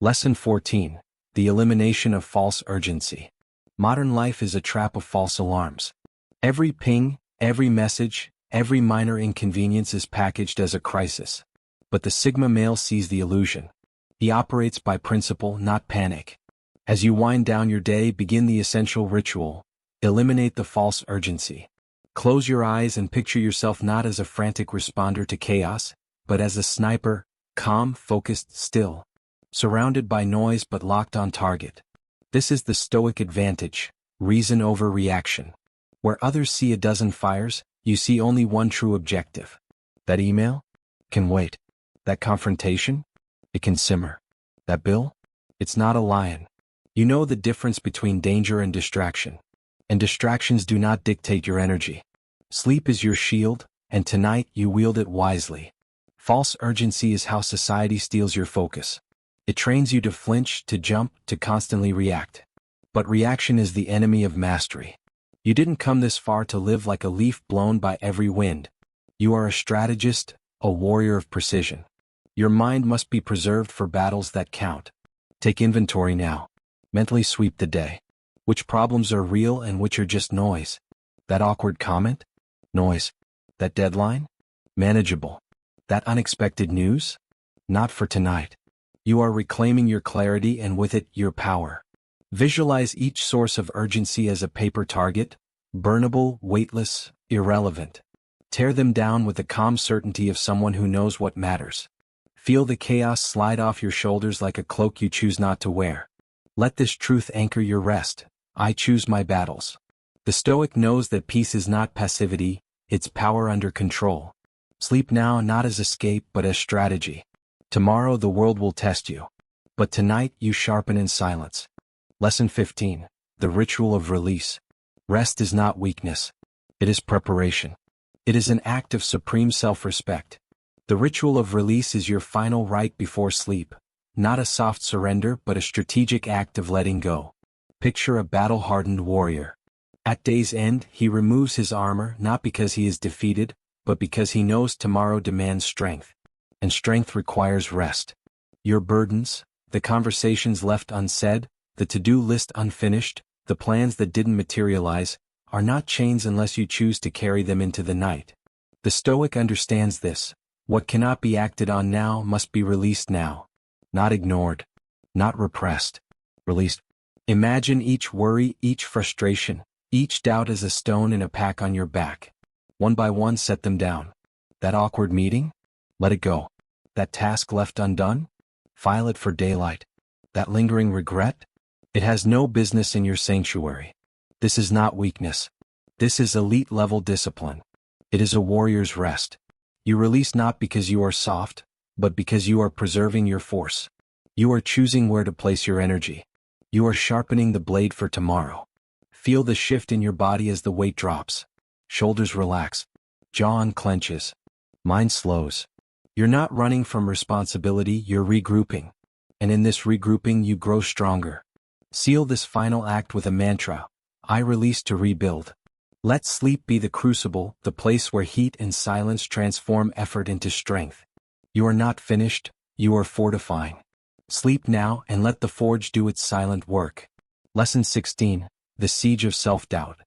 Lesson 14. The elimination of false urgency. Modern life is a trap of false alarms. Every ping, every message, every minor inconvenience is packaged as a crisis. But the Sigma male sees the illusion. He operates by principle, not panic. As you wind down your day, begin the essential ritual. Eliminate the false urgency. Close your eyes and picture yourself not as a frantic responder to chaos, but as a sniper, calm, focused, still. Surrounded by noise but locked on target. This is the Stoic advantage, reason over reaction. Where others see a dozen fires, you see only one true objective. That email? Can wait. That confrontation? It can simmer. That bill? It's not a lion. You know the difference between danger and distraction. And distractions do not dictate your energy. Sleep is your shield, and tonight you wield it wisely. False urgency is how society steals your focus. It trains you to flinch, to jump, to constantly react. But reaction is the enemy of mastery. You didn't come this far to live like a leaf blown by every wind. You are a strategist, a warrior of precision. Your mind must be preserved for battles that count. Take inventory now. Mentally sweep the day. Which problems are real and which are just noise? That awkward comment? Noise. That deadline? Manageable. That unexpected news? Not for tonight. You are reclaiming your clarity and with it, your power. Visualize each source of urgency as a paper target, burnable, weightless, irrelevant. Tear them down with the calm certainty of someone who knows what matters. Feel the chaos slide off your shoulders like a cloak you choose not to wear. Let this truth anchor your rest. I choose my battles. The Stoic knows that peace is not passivity, it's power under control. Sleep now not as escape but as strategy. Tomorrow the world will test you. But tonight you sharpen in silence. Lesson 15. The ritual of release. Rest is not weakness. It is preparation. It is an act of supreme self-respect. The ritual of release is your final rite before sleep. Not a soft surrender but a strategic act of letting go. Picture a battle-hardened warrior. At day's end, he removes his armor not because he is defeated, but because he knows tomorrow demands strength. And strength requires rest. Your burdens, the conversations left unsaid, the to-do list unfinished, the plans that didn't materialize, are not chains unless you choose to carry them into the night. The Stoic understands this. What cannot be acted on now must be released now. Not ignored. Not repressed. Released. Imagine each worry, each frustration, each doubt as a stone in a pack on your back. One by one set them down. That awkward meeting? Let it go. That task left undone? File it for daylight. That lingering regret? It has no business in your sanctuary. This is not weakness. This is elite-level discipline. It is a warrior's rest. You release not because you are soft, but because you are preserving your force. You are choosing where to place your energy. You are sharpening the blade for tomorrow. Feel the shift in your body as the weight drops. Shoulders relax. Jaw unclenches. Mind slows. You're not running from responsibility, you're regrouping. And in this regrouping you grow stronger. Seal this final act with a mantra. I release to rebuild. Let sleep be the crucible, the place where heat and silence transform effort into strength. You are not finished, you are fortifying. Sleep now and let the forge do its silent work. Lesson 16. The Siege of Self-Doubt.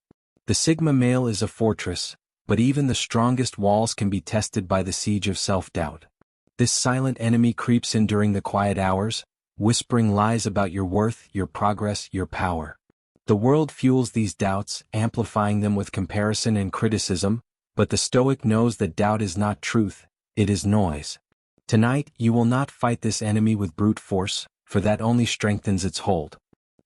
The Sigma male is a fortress, but even the strongest walls can be tested by the siege of self-doubt. This silent enemy creeps in during the quiet hours, whispering lies about your worth, your progress, your power. The world fuels these doubts, amplifying them with comparison and criticism, but the Stoic knows that doubt is not truth, it is noise. Tonight, you will not fight this enemy with brute force, for that only strengthens its hold.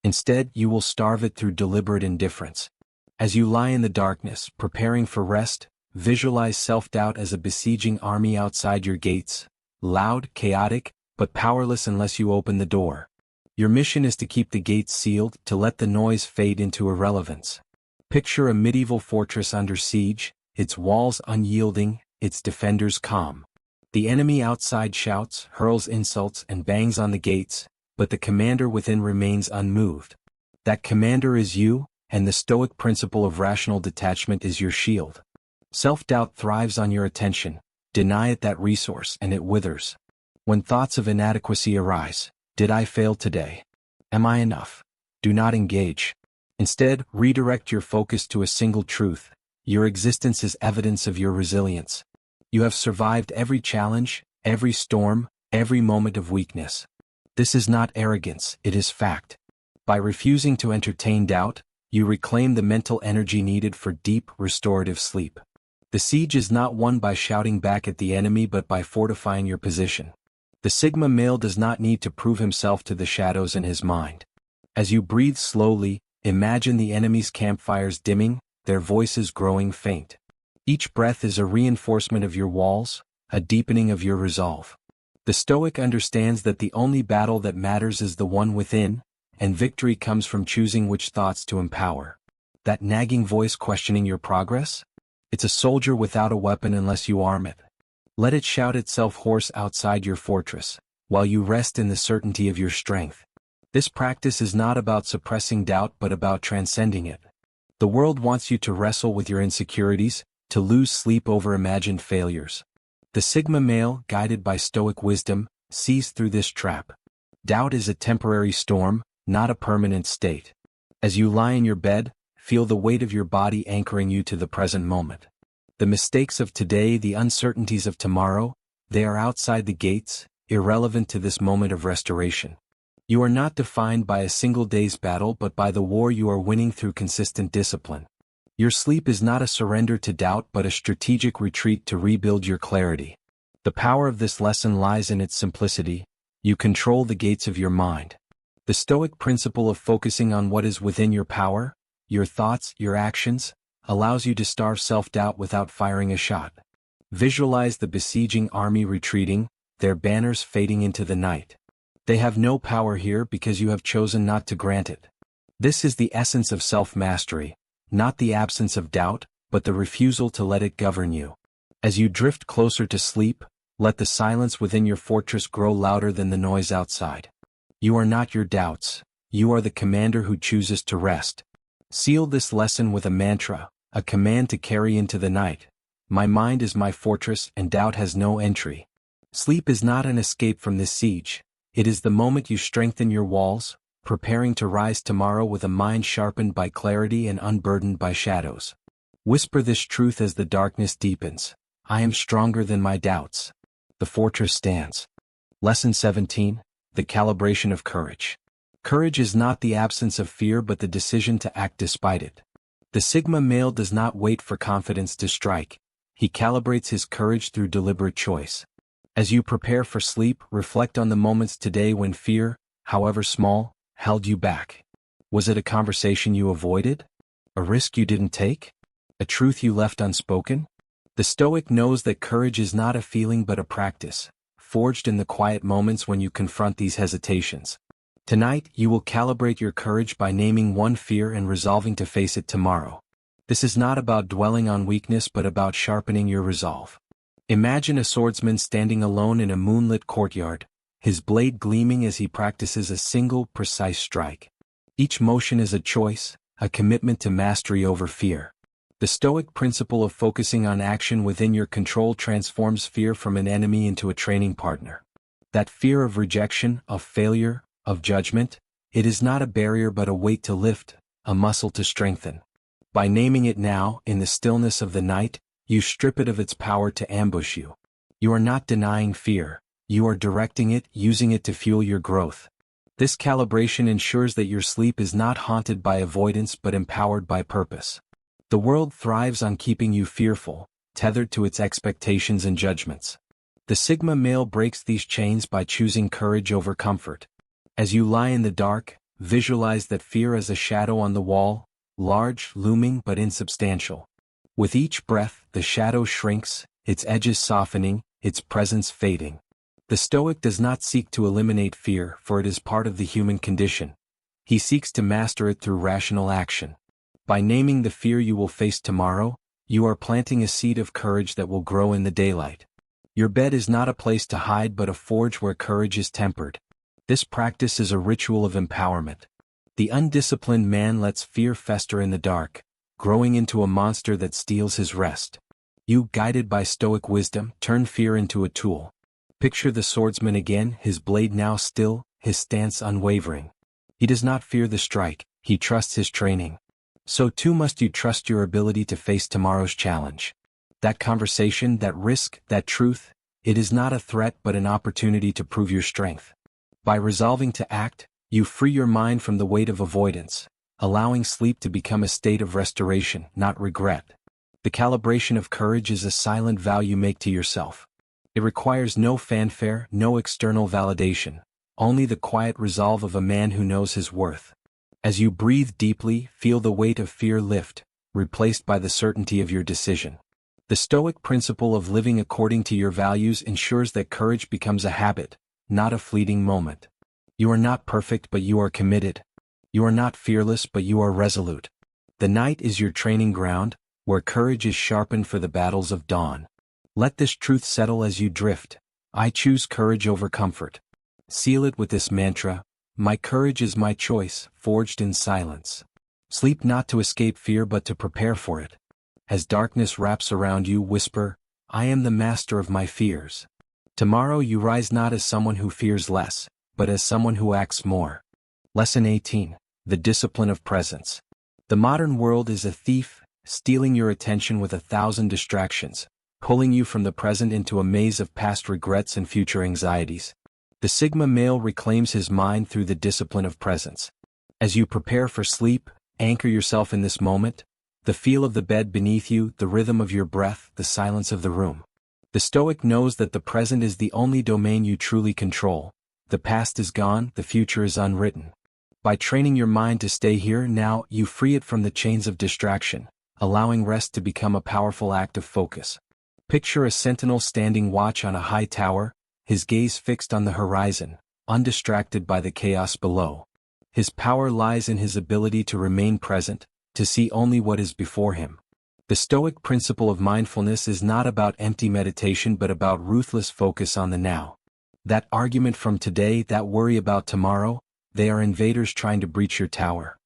Instead, you will starve it through deliberate indifference. As you lie in the darkness, preparing for rest, visualize self-doubt as a besieging army outside your gates, loud, chaotic, but powerless unless you open the door. Your mission is to keep the gates sealed, to let the noise fade into irrelevance. Picture a medieval fortress under siege, its walls unyielding, its defenders calm. The enemy outside shouts, hurls insults, and bangs on the gates, but the commander within remains unmoved. That commander is you, and the Stoic principle of rational detachment is your shield. Self-doubt thrives on your attention. Deny it that resource and it withers. When thoughts of inadequacy arise, did I fail today? Am I enough? Do not engage. Instead, redirect your focus to a single truth. Your existence is evidence of your resilience. You have survived every challenge, every storm, every moment of weakness. This is not arrogance, it is fact. By refusing to entertain doubt, you reclaim the mental energy needed for deep, restorative sleep. The siege is not won by shouting back at the enemy but by fortifying your position. The Sigma male does not need to prove himself to the shadows in his mind. As you breathe slowly, imagine the enemy's campfires dimming, their voices growing faint. Each breath is a reinforcement of your walls, a deepening of your resolve. The Stoic understands that the only battle that matters is the one within, and victory comes from choosing which thoughts to empower. That nagging voice questioning your progress? It's a soldier without a weapon unless you arm it. Let it shout itself hoarse outside your fortress, while you rest in the certainty of your strength. This practice is not about suppressing doubt but about transcending it. The world wants you to wrestle with your insecurities, to lose sleep over imagined failures. The Sigma male, guided by Stoic wisdom, sees through this trap. Doubt is a temporary storm, not a permanent state. As you lie in your bed, feel the weight of your body anchoring you to the present moment. The mistakes of today, the uncertainties of tomorrow, they are outside the gates, irrelevant to this moment of restoration. You are not defined by a single day's battle but by the war you are winning through consistent discipline. Your sleep is not a surrender to doubt but a strategic retreat to rebuild your clarity. The power of this lesson lies in its simplicity. You control the gates of your mind. The Stoic principle of focusing on what is within your power, your thoughts, your actions, allows you to starve self-doubt without firing a shot. Visualize the besieging army retreating, their banners fading into the night. They have no power here because you have chosen not to grant it. This is the essence of self-mastery. Not the absence of doubt, but the refusal to let it govern you. As you drift closer to sleep, let the silence within your fortress grow louder than the noise outside. You are not your doubts, you are the commander who chooses to rest. Seal this lesson with a mantra, a command to carry into the night. My mind is my fortress and doubt has no entry. Sleep is not an escape from this siege, it is the moment you strengthen your walls, preparing to rise tomorrow with a mind sharpened by clarity and unburdened by shadows. Whisper this truth as the darkness deepens. I am stronger than my doubts. The fortress stands. Lesson 17. The calibration of courage. Courage is not the absence of fear but the decision to act despite it. The Sigma male does not wait for confidence to strike. He calibrates his courage through deliberate choice. As you prepare for sleep, reflect on the moments today when fear, however small, held you back. Was it a conversation you avoided? A risk you didn't take? A truth you left unspoken? The Stoic knows that courage is not a feeling but a practice. forged in the quiet moments when you confront these hesitations. Tonight, you will calibrate your courage by naming one fear and resolving to face it tomorrow. This is not about dwelling on weakness but about sharpening your resolve. Imagine a swordsman standing alone in a moonlit courtyard, his blade gleaming as he practices a single, precise strike. Each motion is a choice, a commitment to mastery over fear. The Stoic principle of focusing on action within your control transforms fear from an enemy into a training partner. That fear of rejection, of failure, of judgment, it is not a barrier but a weight to lift, a muscle to strengthen. By naming it now, in the stillness of the night, you strip it of its power to ambush you. You are not denying fear, you are directing it, using it to fuel your growth. This calibration ensures that your sleep is not haunted by avoidance but empowered by purpose. The world thrives on keeping you fearful, tethered to its expectations and judgments. The Sigma male breaks these chains by choosing courage over comfort. As you lie in the dark, visualize that fear as a shadow on the wall, large, looming but insubstantial. With each breath, the shadow shrinks, its edges softening, its presence fading. The Stoic does not seek to eliminate fear, for it is part of the human condition. He seeks to master it through rational action. By naming the fear you will face tomorrow, you are planting a seed of courage that will grow in the daylight. Your bed is not a place to hide but a forge where courage is tempered. This practice is a ritual of empowerment. The undisciplined man lets fear fester in the dark, growing into a monster that steals his rest. You, guided by Stoic wisdom, turn fear into a tool. Picture the swordsman again, his blade now still, his stance unwavering. He does not fear the strike, he trusts his training. So too must you trust your ability to face tomorrow's challenge. That conversation, that risk, that truth, it is not a threat but an opportunity to prove your strength. By resolving to act, you free your mind from the weight of avoidance, allowing sleep to become a state of restoration, not regret. The calibration of courage is a silent vow you make to yourself. It requires no fanfare, no external validation, only the quiet resolve of a man who knows his worth. As you breathe deeply, feel the weight of fear lift, replaced by the certainty of your decision. The Stoic principle of living according to your values ensures that courage becomes a habit, not a fleeting moment. You are not perfect but you are committed. You are not fearless but you are resolute. The night is your training ground, where courage is sharpened for the battles of dawn. Let this truth settle as you drift. I choose courage over comfort. Seal it with this mantra: my courage is my choice, forged in silence. Sleep not to escape fear but to prepare for it. As darkness wraps around you, whisper, I am the master of my fears. Tomorrow you rise not as someone who fears less, but as someone who acts more. Lesson 18. The discipline of presence. The modern world is a thief, stealing your attention with 1,000 distractions, pulling you from the present into a maze of past regrets and future anxieties. The Sigma male reclaims his mind through the discipline of presence. As you prepare for sleep, anchor yourself in this moment, the feel of the bed beneath you, the rhythm of your breath, the silence of the room. The Stoic knows that the present is the only domain you truly control. The past is gone, the future is unwritten. By training your mind to stay here now, you free it from the chains of distraction, allowing rest to become a powerful act of focus. Picture a sentinel standing watch on a high tower, his gaze fixed on the horizon, undistracted by the chaos below. His power lies in his ability to remain present, to see only what is before him. The Stoic principle of mindfulness is not about empty meditation but about ruthless focus on the now. That argument from today, that worry about tomorrow, they are invaders trying to breach your tower.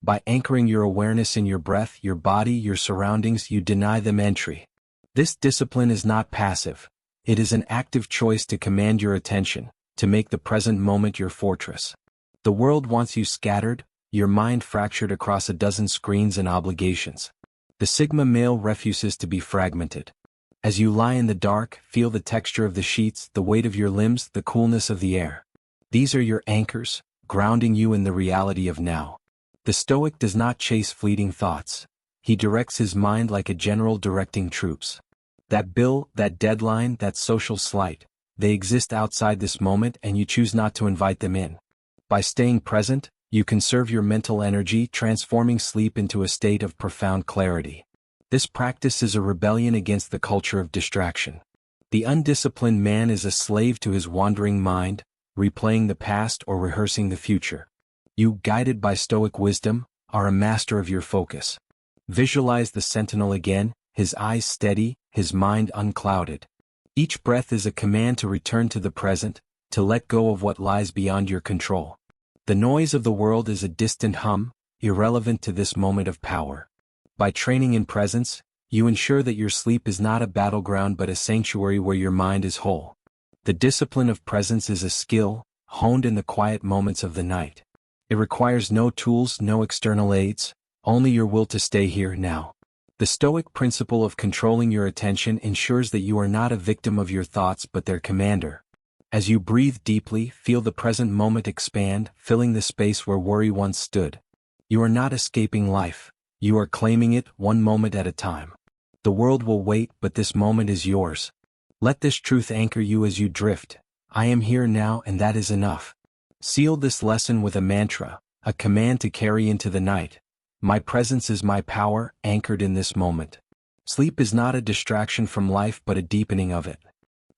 By anchoring your awareness in your breath, your body, your surroundings, you deny them entry. This discipline is not passive. It is an active choice to command your attention, to make the present moment your fortress. The world wants you scattered, your mind fractured across a dozen screens and obligations. The Sigma male refuses to be fragmented. As you lie in the dark, feel the texture of the sheets, the weight of your limbs, the coolness of the air. These are your anchors, grounding you in the reality of now. The Stoic does not chase fleeting thoughts. He directs his mind like a general directing troops. That bill, that deadline, that social slight, they exist outside this moment and you choose not to invite them in. By staying present, you conserve your mental energy, transforming sleep into a state of profound clarity. This practice is a rebellion against the culture of distraction. The undisciplined man is a slave to his wandering mind, replaying the past or rehearsing the future. You, guided by Stoic wisdom, are a master of your focus. Visualize the sentinel again, his eyes steady, his mind unclouded. Each breath is a command to return to the present, to let go of what lies beyond your control. The noise of the world is a distant hum, irrelevant to this moment of power. By training in presence, you ensure that your sleep is not a battleground but a sanctuary where your mind is whole. The discipline of presence is a skill, honed in the quiet moments of the night. It requires no tools, no external aids, only your will to stay here now. The Stoic principle of controlling your attention ensures that you are not a victim of your thoughts but their commander. As you breathe deeply, feel the present moment expand, filling the space where worry once stood. You are not escaping life, you are claiming it one moment at a time. The world will wait, but this moment is yours. Let this truth anchor you as you drift. I am here now, and that is enough. Seal this lesson with a mantra, a command to carry into the night. My presence is my power, anchored in this moment. Sleep is not a distraction from life but a deepening of it.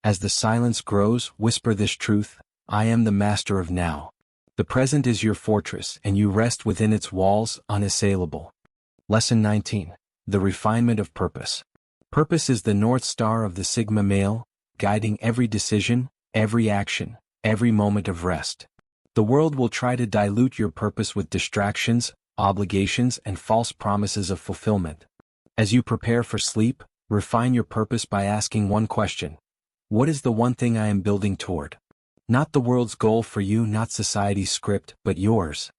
As the silence grows, whisper this truth: I am the master of now. The present is your fortress, and you rest within its walls, unassailable. Lesson 19. The refinement of purpose. Purpose is the North Star of the Sigma male, guiding every decision, every action, every moment of rest. The world will try to dilute your purpose with distractions, obligations, and false promises of fulfillment. As you prepare for sleep, refine your purpose by asking one question: what is the one thing I am building toward? Not the world's goal for you, not society's script, but yours.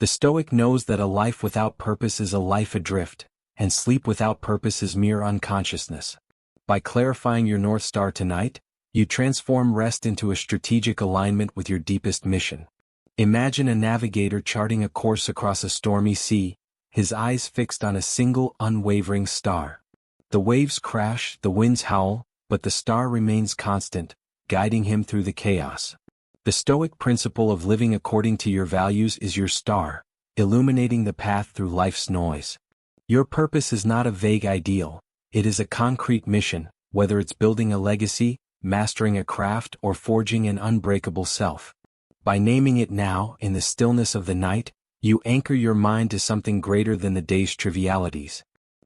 The Stoic knows that a life without purpose is a life adrift, and sleep without purpose is mere unconsciousness. By clarifying your North Star tonight, you transform rest into a strategic alignment with your deepest mission. Imagine a navigator charting a course across a stormy sea, his eyes fixed on a single unwavering star. The waves crash, the winds howl, but the star remains constant, guiding him through the chaos. The Stoic principle of living according to your values is your star, illuminating the path through life's noise. Your purpose is not a vague ideal, it is a concrete mission, whether it's building a legacy, mastering a craft, or forging an unbreakable self. By naming it now, in the stillness of the night, you anchor your mind to something greater than the day's trivialities.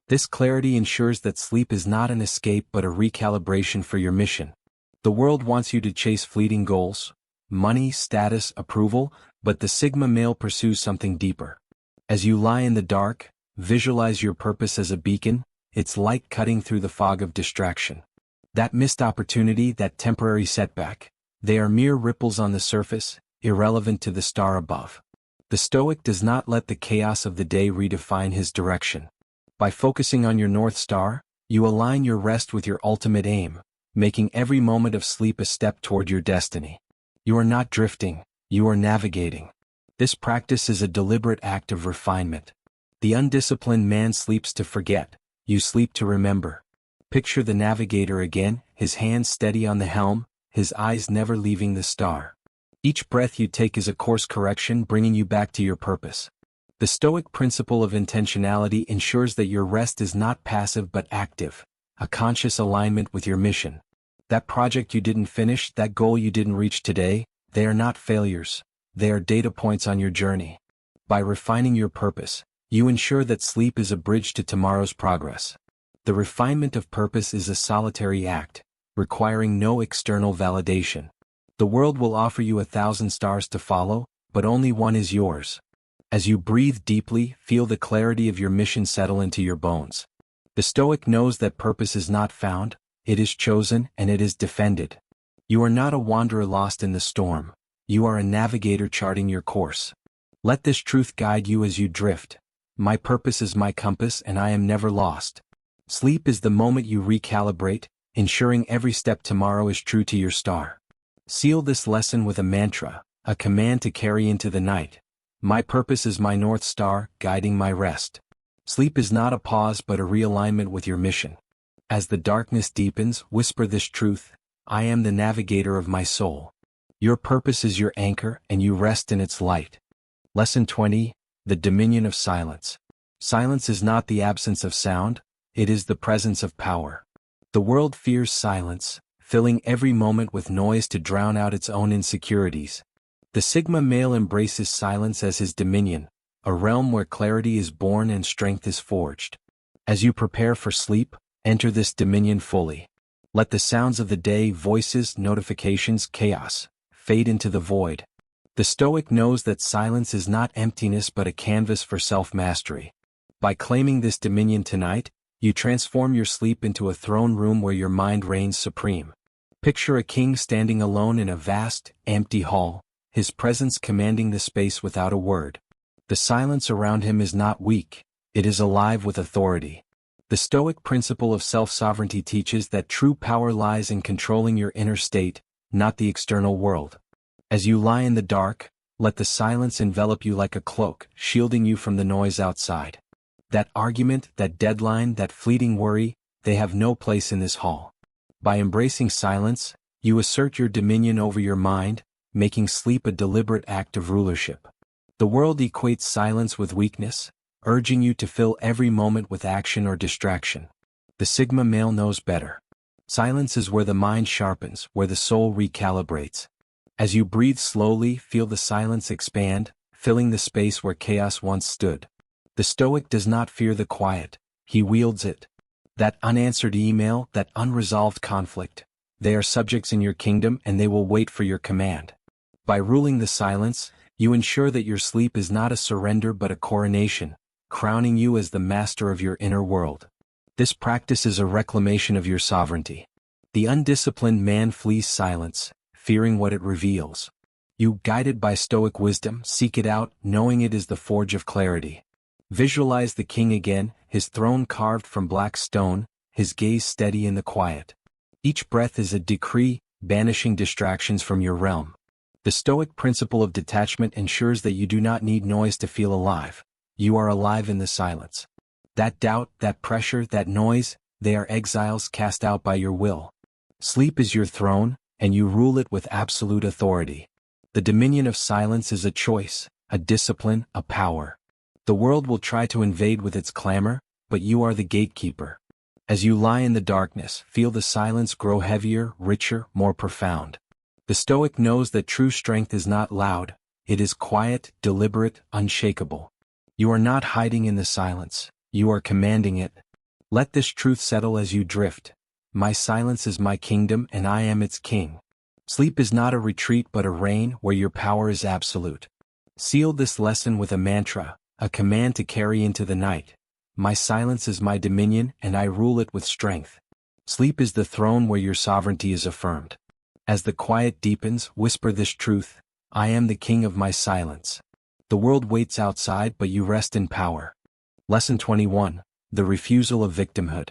This clarity ensures that sleep is not an escape but a recalibration for your mission. The world wants you to chase fleeting goals, money, status, approval, but the Sigma male pursues something deeper. As you lie in the dark, visualize your purpose as a beacon, its light cutting through the fog of distraction. That missed opportunity, that temporary setback, they are mere ripples on the surface, irrelevant to the star above. The Stoic does not let the chaos of the day redefine his direction. By focusing on your North Star, you align your rest with your ultimate aim, making every moment of sleep a step toward your destiny. You are not drifting, you are navigating. This practice is a deliberate act of refinement. The undisciplined man sleeps to forget, you sleep to remember. Picture the navigator again, his hands steady on the helm, his eyes never leaving the star. Each breath you take is a course correction, bringing you back to your purpose. The Stoic principle of intentionality ensures that your rest is not passive but active, a conscious alignment with your mission. That project you didn't finish, that goal you didn't reach today, they are not failures, they are data points on your journey. By refining your purpose, you ensure that sleep is a bridge to tomorrow's progress. The refinement of purpose is a solitary act, requiring no external validation. The world will offer you 1,000 stars to follow, but only one is yours. As you breathe deeply, feel the clarity of your mission settle into your bones. The Stoic knows that purpose is not found, it is chosen, and it is defended. You are not a wanderer lost in the storm, you are a navigator charting your course. Let this truth guide you as you drift. My purpose is my compass, and I am never lost. Sleep is the moment you recalibrate, ensuring every step tomorrow is true to your star. Seal this lesson with a mantra, a command to carry into the night. My purpose is my North Star, guiding my rest. Sleep is not a pause but a realignment with your mission. As the darkness deepens, whisper this truth: I am the navigator of my soul. Your purpose is your anchor, and you rest in its light. Lesson 20. The dominion of silence. Silence is not the absence of sound, it is the presence of power. The world fears silence, filling every moment with noise to drown out its own insecurities. The Sigma male embraces silence as his dominion, a realm where clarity is born and strength is forged. As you prepare for sleep, enter this dominion fully. Let the sounds of the day, voices, notifications, chaos, fade into the void. The Stoic knows that silence is not emptiness but a canvas for self-mastery. By claiming this dominion tonight, you transform your sleep into a throne room where your mind reigns supreme. Picture a king standing alone in a vast, empty hall, his presence commanding the space without a word. The silence around him is not weak, it is alive with authority. The Stoic principle of self-sovereignty teaches that true power lies in controlling your inner state, not the external world. As you lie in the dark, let the silence envelop you like a cloak, shielding you from the noise outside. That argument, that deadline, that fleeting worry, they have no place in this hall. By embracing silence, you assert your dominion over your mind, making sleep a deliberate act of rulership. The world equates silence with weakness, urging you to fill every moment with action or distraction. The Sigma male knows better. Silence is where the mind sharpens, where the soul recalibrates. As you breathe slowly, feel the silence expand, filling the space where chaos once stood. The Stoic does not fear the quiet, he wields it. That unanswered email, that unresolved conflict, they are subjects in your kingdom and they will wait for your command. By ruling the silence, you ensure that your sleep is not a surrender but a coronation, crowning you as the master of your inner world. This practice is a reclamation of your sovereignty. The undisciplined man flees silence, fearing what it reveals. You, guided by Stoic wisdom, seek it out, knowing it is the forge of clarity. Visualize the king again, his throne carved from black stone, his gaze steady in the quiet. Each breath is a decree, banishing distractions from your realm. The Stoic principle of detachment ensures that you do not need noise to feel alive. You are alive in the silence. That doubt, that pressure, that noise, they are exiles cast out by your will. Sleep is your throne, and you rule it with absolute authority. The dominion of silence is a choice, a discipline, a power. The world will try to invade with its clamor, but you are the gatekeeper. As you lie in the darkness, feel the silence grow heavier, richer, more profound. The Stoic knows that true strength is not loud, it is quiet, deliberate, unshakable. You are not hiding in the silence, you are commanding it. Let this truth settle as you drift. My silence is my kingdom and I am its king. Sleep is not a retreat but a reign where your power is absolute. Seal this lesson with a mantra, a command to carry into the night. My silence is my dominion and I rule it with strength. Sleep is the throne where your sovereignty is affirmed. As the quiet deepens, whisper this truth, I am the king of my silence. The world waits outside but you rest in power. Lesson 21. The refusal of victimhood.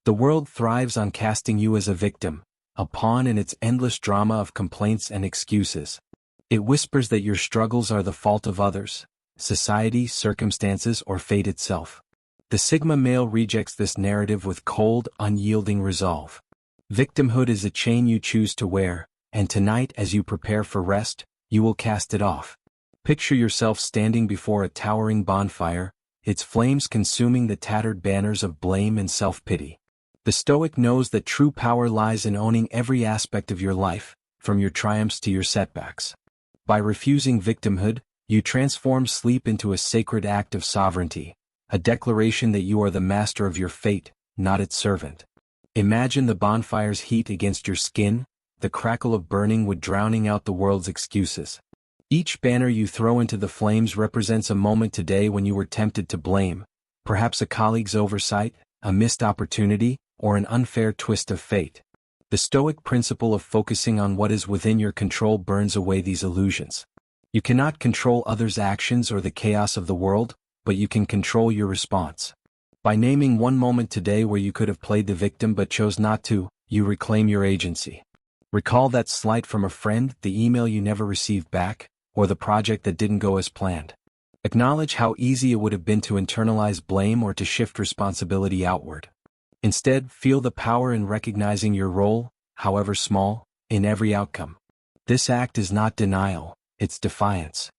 The world thrives on casting you as a victim, a pawn in its endless drama of complaints and excuses. It whispers that your struggles are the fault of others, society, circumstances, or fate itself. The Sigma male rejects this narrative with cold, unyielding resolve. Victimhood is a chain you choose to wear, and tonight as you prepare for rest, you will cast it off. Picture yourself standing before a towering bonfire, its flames consuming the tattered banners of blame and self-pity. The Stoic knows that true power lies in owning every aspect of your life, from your triumphs to your setbacks. By refusing victimhood, you transform sleep into a sacred act of sovereignty, a declaration that you are the master of your fate, not its servant. Imagine the bonfire's heat against your skin, the crackle of burning wood drowning out the world's excuses. Each banner you throw into the flames represents a moment today when you were tempted to blame, perhaps a colleague's oversight, a missed opportunity, or an unfair twist of fate. The Stoic principle of focusing on what is within your control burns away these illusions. You cannot control others' actions or the chaos of the world, but you can control your response. By naming one moment today where you could have played the victim but chose not to, you reclaim your agency. Recall that slight from a friend, the email you never received back, or the project that didn't go as planned. Acknowledge how easy it would have been to internalize blame or to shift responsibility outward. Instead, feel the power in recognizing your role, however small, in every outcome. This act is not denial, it's defiance.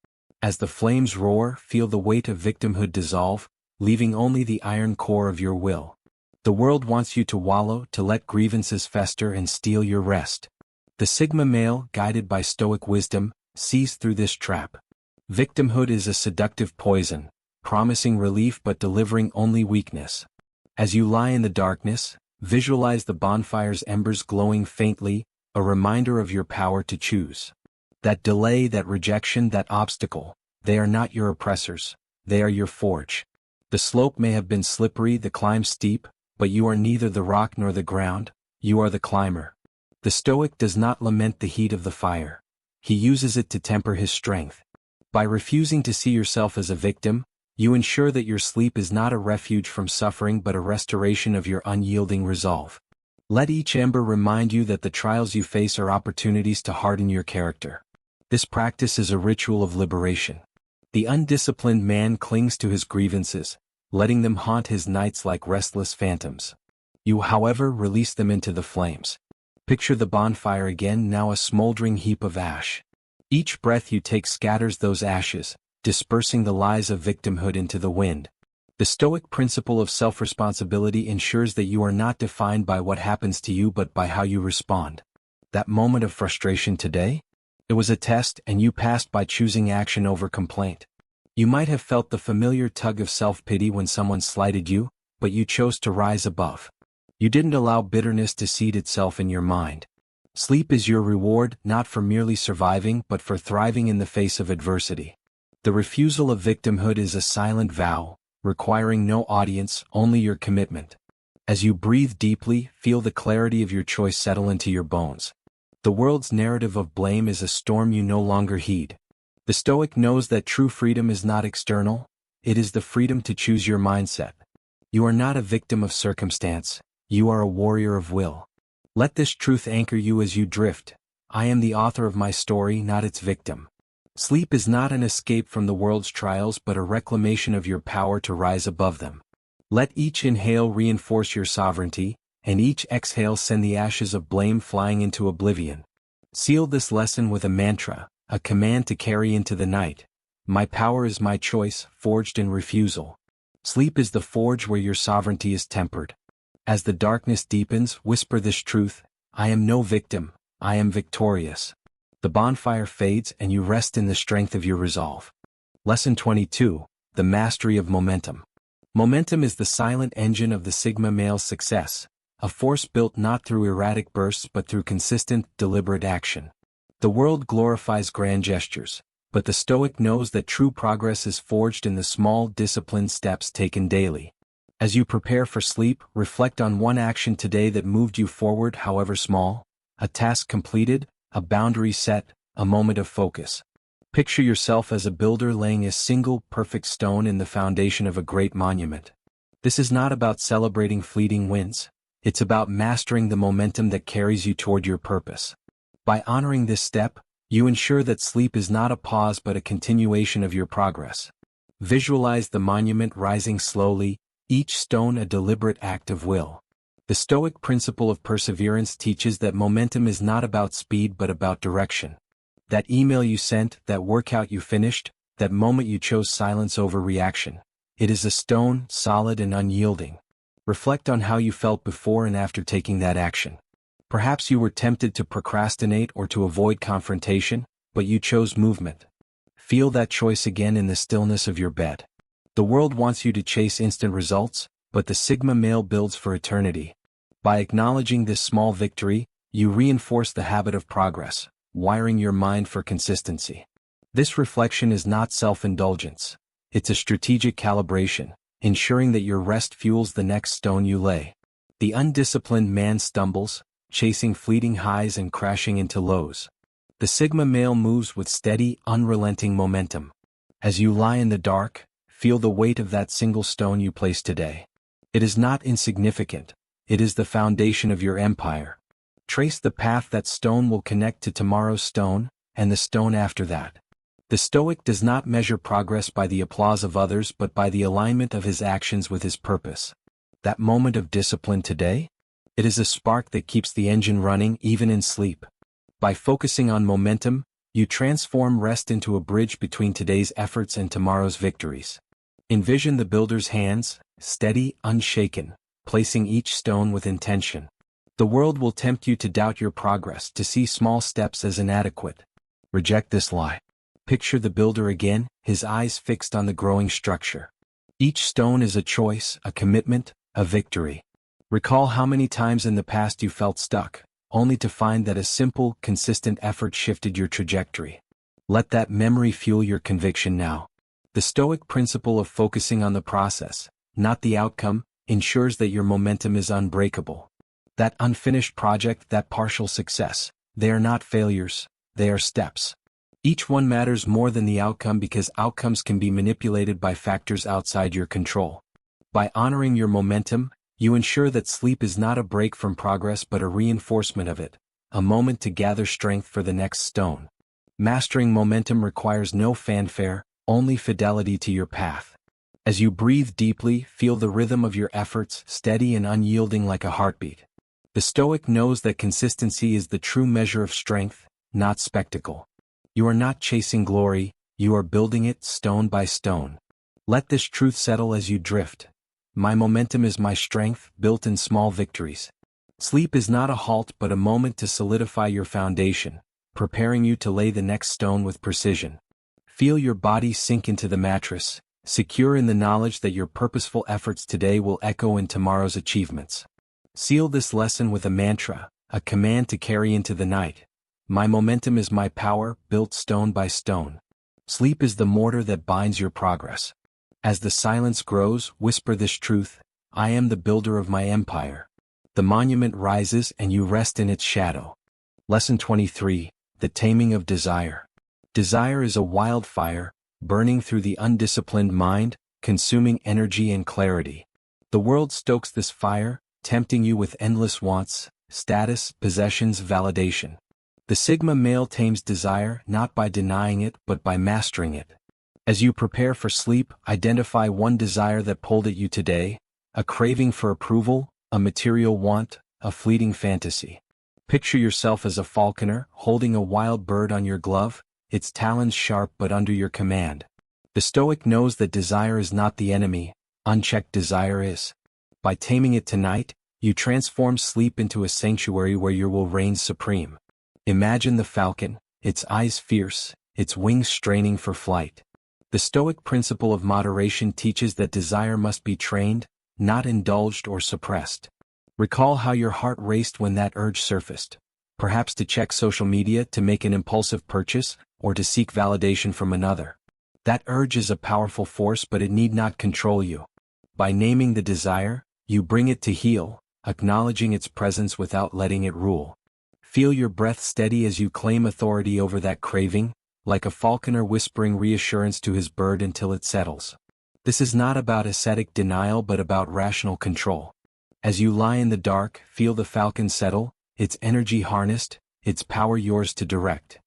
As the flames roar, feel the weight of victimhood dissolve, leaving only the iron core of your will. The world wants you to wallow, to let grievances fester and steal your rest. The Sigma male, guided by Stoic wisdom, sees through this trap. Victimhood is a seductive poison, promising relief but delivering only weakness. As you lie in the darkness, visualize the bonfire's embers glowing faintly, a reminder of your power to choose. That delay, that rejection, that obstacle, they are not your oppressors, they are your forge. The slope may have been slippery, the climb steep, but you are neither the rock nor the ground, you are the climber. The Stoic does not lament the heat of the fire. He uses it to temper his strength. By refusing to see yourself as a victim, you ensure that your sleep is not a refuge from suffering but a restoration of your unyielding resolve. Let each ember remind you that the trials you face are opportunities to harden your character. This practice is a ritual of liberation. The undisciplined man clings to his grievances, letting them haunt his nights like restless phantoms. You, however, release them into the flames. Picture the bonfire again, now a smoldering heap of ash. Each breath you take scatters those ashes, dispersing the lies of victimhood into the wind. The Stoic principle of self-responsibility ensures that you are not defined by what happens to you but by how you respond. That moment of frustration today? It was a test and you passed by choosing action over complaint. You might have felt the familiar tug of self-pity when someone slighted you, but you chose to rise above. You didn't allow bitterness to seed itself in your mind. Sleep is your reward, not for merely surviving but for thriving in the face of adversity. The refusal of victimhood is a silent vow, requiring no audience, only your commitment. As you breathe deeply, feel the clarity of your choice settle into your bones. The world's narrative of blame is a storm you no longer heed. The Stoic knows that true freedom is not external, it is the freedom to choose your mindset. You are not a victim of circumstance, you are a warrior of will. Let this truth anchor you as you drift. I am the author of my story, not its victim. Sleep is not an escape from the world's trials but a reclamation of your power to rise above them. Let each inhale reinforce your sovereignty, and each exhale send the ashes of blame flying into oblivion. Seal this lesson with a mantra, a command to carry into the night. My power is my choice, forged in refusal. Sleep is the forge where your sovereignty is tempered. As the darkness deepens, whisper this truth: I am no victim, I am victorious. The bonfire fades and you rest in the strength of your resolve. Lesson 22, the mastery of momentum. Momentum is the silent engine of the Sigma male's success, a force built not through erratic bursts but through consistent, deliberate action. The world glorifies grand gestures, but the Stoic knows that true progress is forged in the small, disciplined steps taken daily. As you prepare for sleep, reflect on one action today that moved you forward, however small, a task completed, a boundary set, a moment of focus. Picture yourself as a builder laying a single, perfect stone in the foundation of a great monument. This is not about celebrating fleeting wins. It's about mastering the momentum that carries you toward your purpose. By honoring this step, you ensure that sleep is not a pause but a continuation of your progress. Visualize the monument rising slowly, each stone a deliberate act of will. The Stoic principle of perseverance teaches that momentum is not about speed but about direction. That email you sent, that workout you finished, that moment you chose silence over reaction. It is a stone, solid and unyielding. Reflect on how you felt before and after taking that action. Perhaps you were tempted to procrastinate or to avoid confrontation, but you chose movement. Feel that choice again in the stillness of your bed. The world wants you to chase instant results, but the Sigma male builds for eternity. By acknowledging this small victory, you reinforce the habit of progress, wiring your mind for consistency. This reflection is not self-indulgence. It's a strategic calibration, ensuring that your rest fuels the next stone you lay. The undisciplined man stumbles, chasing fleeting highs and crashing into lows. The Sigma male moves with steady, unrelenting momentum. As you lie in the dark, feel the weight of that single stone you placed today. It is not insignificant. It is the foundation of your empire. Trace the path that stone will connect to tomorrow's stone, and the stone after that. The Stoic does not measure progress by the applause of others but by the alignment of his actions with his purpose. That moment of discipline today? It is a spark that keeps the engine running even in sleep. By focusing on momentum, you transform rest into a bridge between today's efforts and tomorrow's victories. Envision the builder's hands, steady, unshaken, placing each stone with intention. The world will tempt you to doubt your progress, to see small steps as inadequate. Reject this lie. Picture the builder again, his eyes fixed on the growing structure. Each stone is a choice, a commitment, a victory. Recall how many times in the past you felt stuck, only to find that a simple, consistent effort shifted your trajectory. Let that memory fuel your conviction now. The Stoic principle of focusing on the process, not the outcome, ensures that your momentum is unbreakable. That unfinished project, that partial success, they are not failures, they are steps. Each one matters more than the outcome because outcomes can be manipulated by factors outside your control. By honoring your momentum, you ensure that sleep is not a break from progress but a reinforcement of it, a moment to gather strength for the next stone. Mastering momentum requires no fanfare, only fidelity to your path. As you breathe deeply, feel the rhythm of your efforts, steady and unyielding like a heartbeat. The Stoic knows that consistency is the true measure of strength, not spectacle. You are not chasing glory, you are building it stone by stone. Let this truth settle as you drift. My momentum is my strength, built in small victories. Sleep is not a halt but a moment to solidify your foundation, preparing you to lay the next stone with precision. Feel your body sink into the mattress, secure in the knowledge that your purposeful efforts today will echo in tomorrow's achievements. Seal this lesson with a mantra, a command to carry into the night. My momentum is my power, built stone by stone. Sleep is the mortar that binds your progress. As the silence grows, whisper this truth: I am the builder of my empire. The monument rises and you rest in its shadow. Lesson 23, The Taming of Desire. Desire is a wildfire, burning through the undisciplined mind, consuming energy and clarity. The world stokes this fire, tempting you with endless wants, status, possessions, validation. The Sigma male tames desire not by denying it but by mastering it. As you prepare for sleep, identify one desire that pulled at you today, a craving for approval, a material want, a fleeting fantasy. Picture yourself as a falconer, holding a wild bird on your glove, its talons sharp but under your command. The Stoic knows that desire is not the enemy, unchecked desire is. By taming it tonight, you transform sleep into a sanctuary where you will reign supreme. Imagine the falcon, its eyes fierce, its wings straining for flight. The Stoic principle of moderation teaches that desire must be trained, not indulged or suppressed. Recall how your heart raced when that urge surfaced. Perhaps to check social media, to make an impulsive purchase, or to seek validation from another. That urge is a powerful force but it need not control you. By naming the desire, you bring it to heel, acknowledging its presence without letting it rule. Feel your breath steady as you claim authority over that craving, like a falconer whispering reassurance to his bird until it settles. This is not about ascetic denial but about rational control. As you lie in the dark, feel the falcon settle, its energy harnessed, its power yours to direct.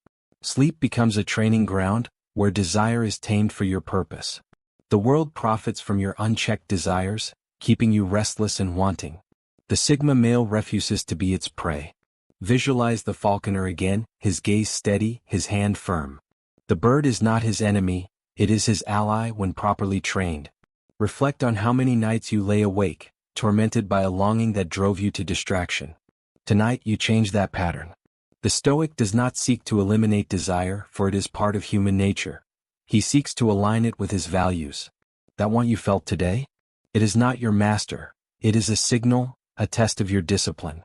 Sleep becomes a training ground, where desire is tamed for your purpose. The world profits from your unchecked desires, keeping you restless and wanting. The Sigma male refuses to be its prey. Visualize the falconer again, his gaze steady, his hand firm. The bird is not his enemy, it is his ally when properly trained. Reflect on how many nights you lay awake, tormented by a longing that drove you to distraction. Tonight you change that pattern. The Stoic does not seek to eliminate desire, for it is part of human nature. He seeks to align it with his values. That one you felt today? It is not your master, it is a signal, a test of your discipline.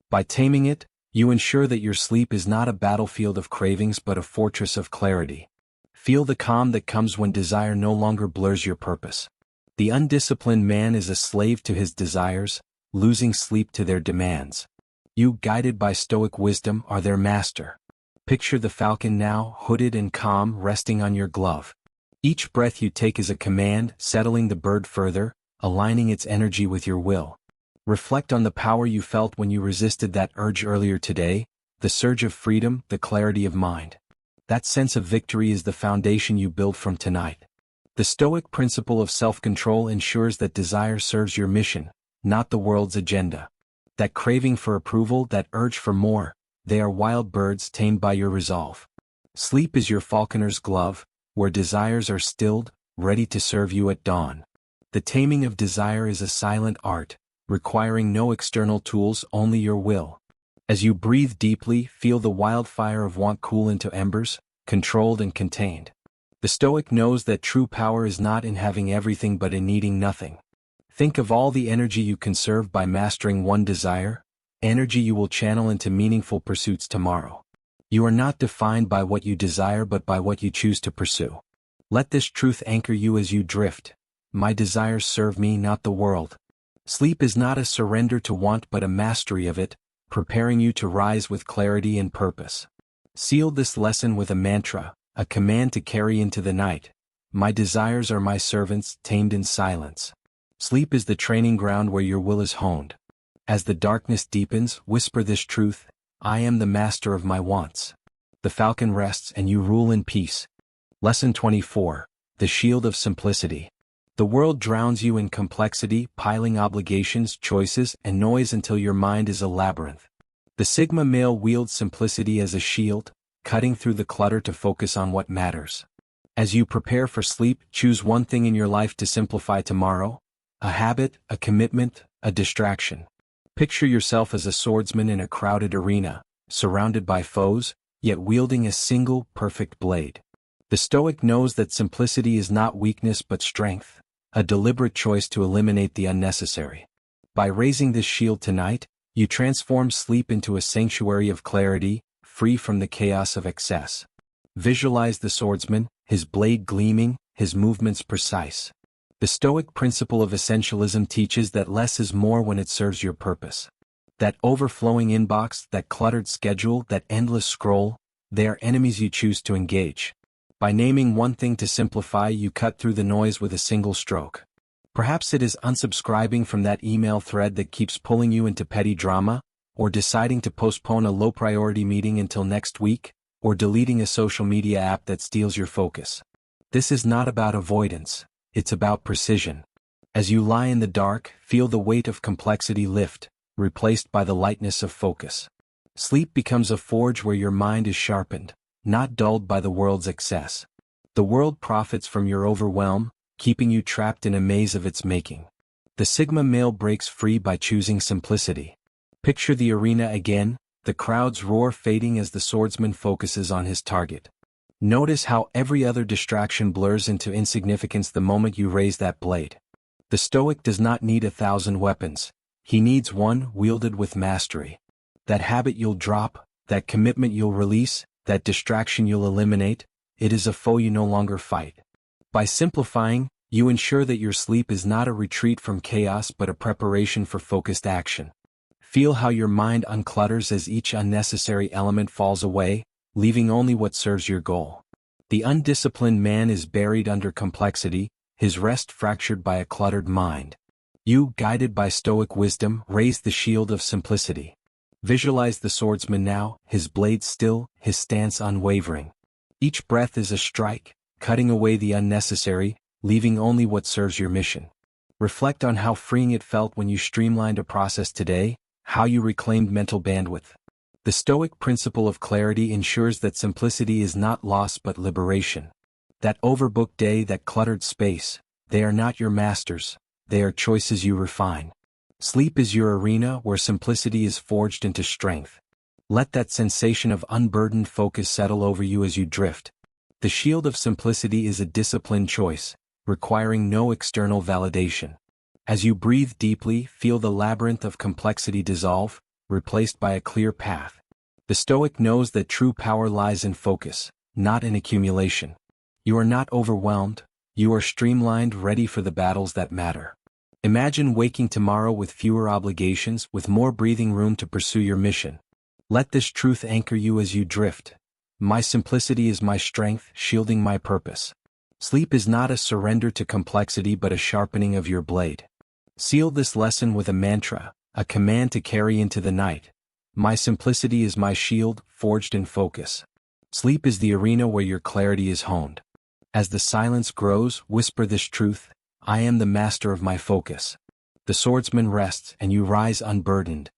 By taming it, you ensure that your sleep is not a battlefield of cravings but a fortress of clarity. Feel the calm that comes when desire no longer blurs your purpose. The undisciplined man is a slave to his desires, losing sleep to their demands. You, guided by Stoic wisdom, are their master. Picture the falcon now, hooded and calm, resting on your glove. Each breath you take is a command, settling the bird further, aligning its energy with your will. Reflect on the power you felt when you resisted that urge earlier today, the surge of freedom, the clarity of mind. That sense of victory is the foundation you build from tonight. The Stoic principle of self-control ensures that desire serves your mission, not the world's agenda. That craving for approval, that urge for more, they are wild birds tamed by your resolve. Sleep is your falconer's glove, where desires are stilled, ready to serve you at dawn. The taming of desire is a silent art, requiring no external tools, only your will. As you breathe deeply, feel the wildfire of want cool into embers, controlled and contained. The Stoic knows that true power is not in having everything but in needing nothing. Think of all the energy you conserve by mastering one desire, energy you will channel into meaningful pursuits tomorrow. You are not defined by what you desire but by what you choose to pursue. Let this truth anchor you as you drift. My desires serve me, not the world. Sleep is not a surrender to want but a mastery of it, preparing you to rise with clarity and purpose. Seal this lesson with a mantra, a command to carry into the night. My desires are my servants, tamed in silence. Sleep is the training ground where your will is honed. As the darkness deepens, whisper this truth: I am the master of my wants. The falcon rests and you rule in peace. Lesson 24. The shield of simplicity. The world drowns you in complexity, piling obligations, choices, and noise until your mind is a labyrinth. The Sigma male wields simplicity as a shield, cutting through the clutter to focus on what matters. As you prepare for sleep, choose one thing in your life to simplify tomorrow: a habit, a commitment, a distraction. Picture yourself as a swordsman in a crowded arena, surrounded by foes, yet wielding a single, perfect blade. The Stoic knows that simplicity is not weakness but strength, a deliberate choice to eliminate the unnecessary. By raising this shield tonight, you transform sleep into a sanctuary of clarity, free from the chaos of excess. Visualize the swordsman, his blade gleaming, his movements precise. The Stoic principle of essentialism teaches that less is more when it serves your purpose. That overflowing inbox, that cluttered schedule, that endless scroll, they are enemies you choose to engage. By naming one thing to simplify, you cut through the noise with a single stroke. Perhaps it is unsubscribing from that email thread that keeps pulling you into petty drama, or deciding to postpone a low-priority meeting until next week, or deleting a social media app that steals your focus. This is not about avoidance. It's about precision. As you lie in the dark, feel the weight of complexity lift, replaced by the lightness of focus. Sleep becomes a forge where your mind is sharpened, not dulled by the world's excess. The world profits from your overwhelm, keeping you trapped in a maze of its making. The Sigma male breaks free by choosing simplicity. Picture the arena again, the crowd's roar fading as the swordsman focuses on his target. Notice how every other distraction blurs into insignificance the moment you raise that blade. The Stoic does not need 1,000 weapons. He needs one wielded with mastery. That habit you'll drop, that commitment you'll release, that distraction you'll eliminate, it is a foe you no longer fight. By simplifying, you ensure that your sleep is not a retreat from chaos but a preparation for focused action. Feel how your mind unclutters as each unnecessary element falls away, leaving only what serves your goal. The undisciplined man is buried under complexity, his rest fractured by a cluttered mind. You, guided by Stoic wisdom, raise the shield of simplicity. Visualize the swordsman now, his blade still, his stance unwavering. Each breath is a strike, cutting away the unnecessary, leaving only what serves your mission. Reflect on how freeing it felt when you streamlined a process today, how you reclaimed mental bandwidth. The Stoic principle of clarity ensures that simplicity is not loss but liberation. That overbooked day, that cluttered space, they are not your masters, they are choices you refine. Sleep is your arena where simplicity is forged into strength. Let that sensation of unburdened focus settle over you as you drift. The shield of simplicity is a disciplined choice, requiring no external validation. As you breathe deeply, feel the labyrinth of complexity dissolve, replaced by a clear path. The Stoic knows that true power lies in focus, not in accumulation. You are not overwhelmed, you are streamlined, ready for the battles that matter. Imagine waking tomorrow with fewer obligations, with more breathing room to pursue your mission. Let this truth anchor you as you drift. My simplicity is my strength, shielding my purpose. Sleep is not a surrender to complexity but a sharpening of your blade. Seal this lesson with a mantra, a command to carry into the night. My simplicity is my shield, forged in focus. Sleep is the arena where your clarity is honed. As the silence grows, whisper this truth: I am the master of my focus. The swordsman rests and you rise unburdened.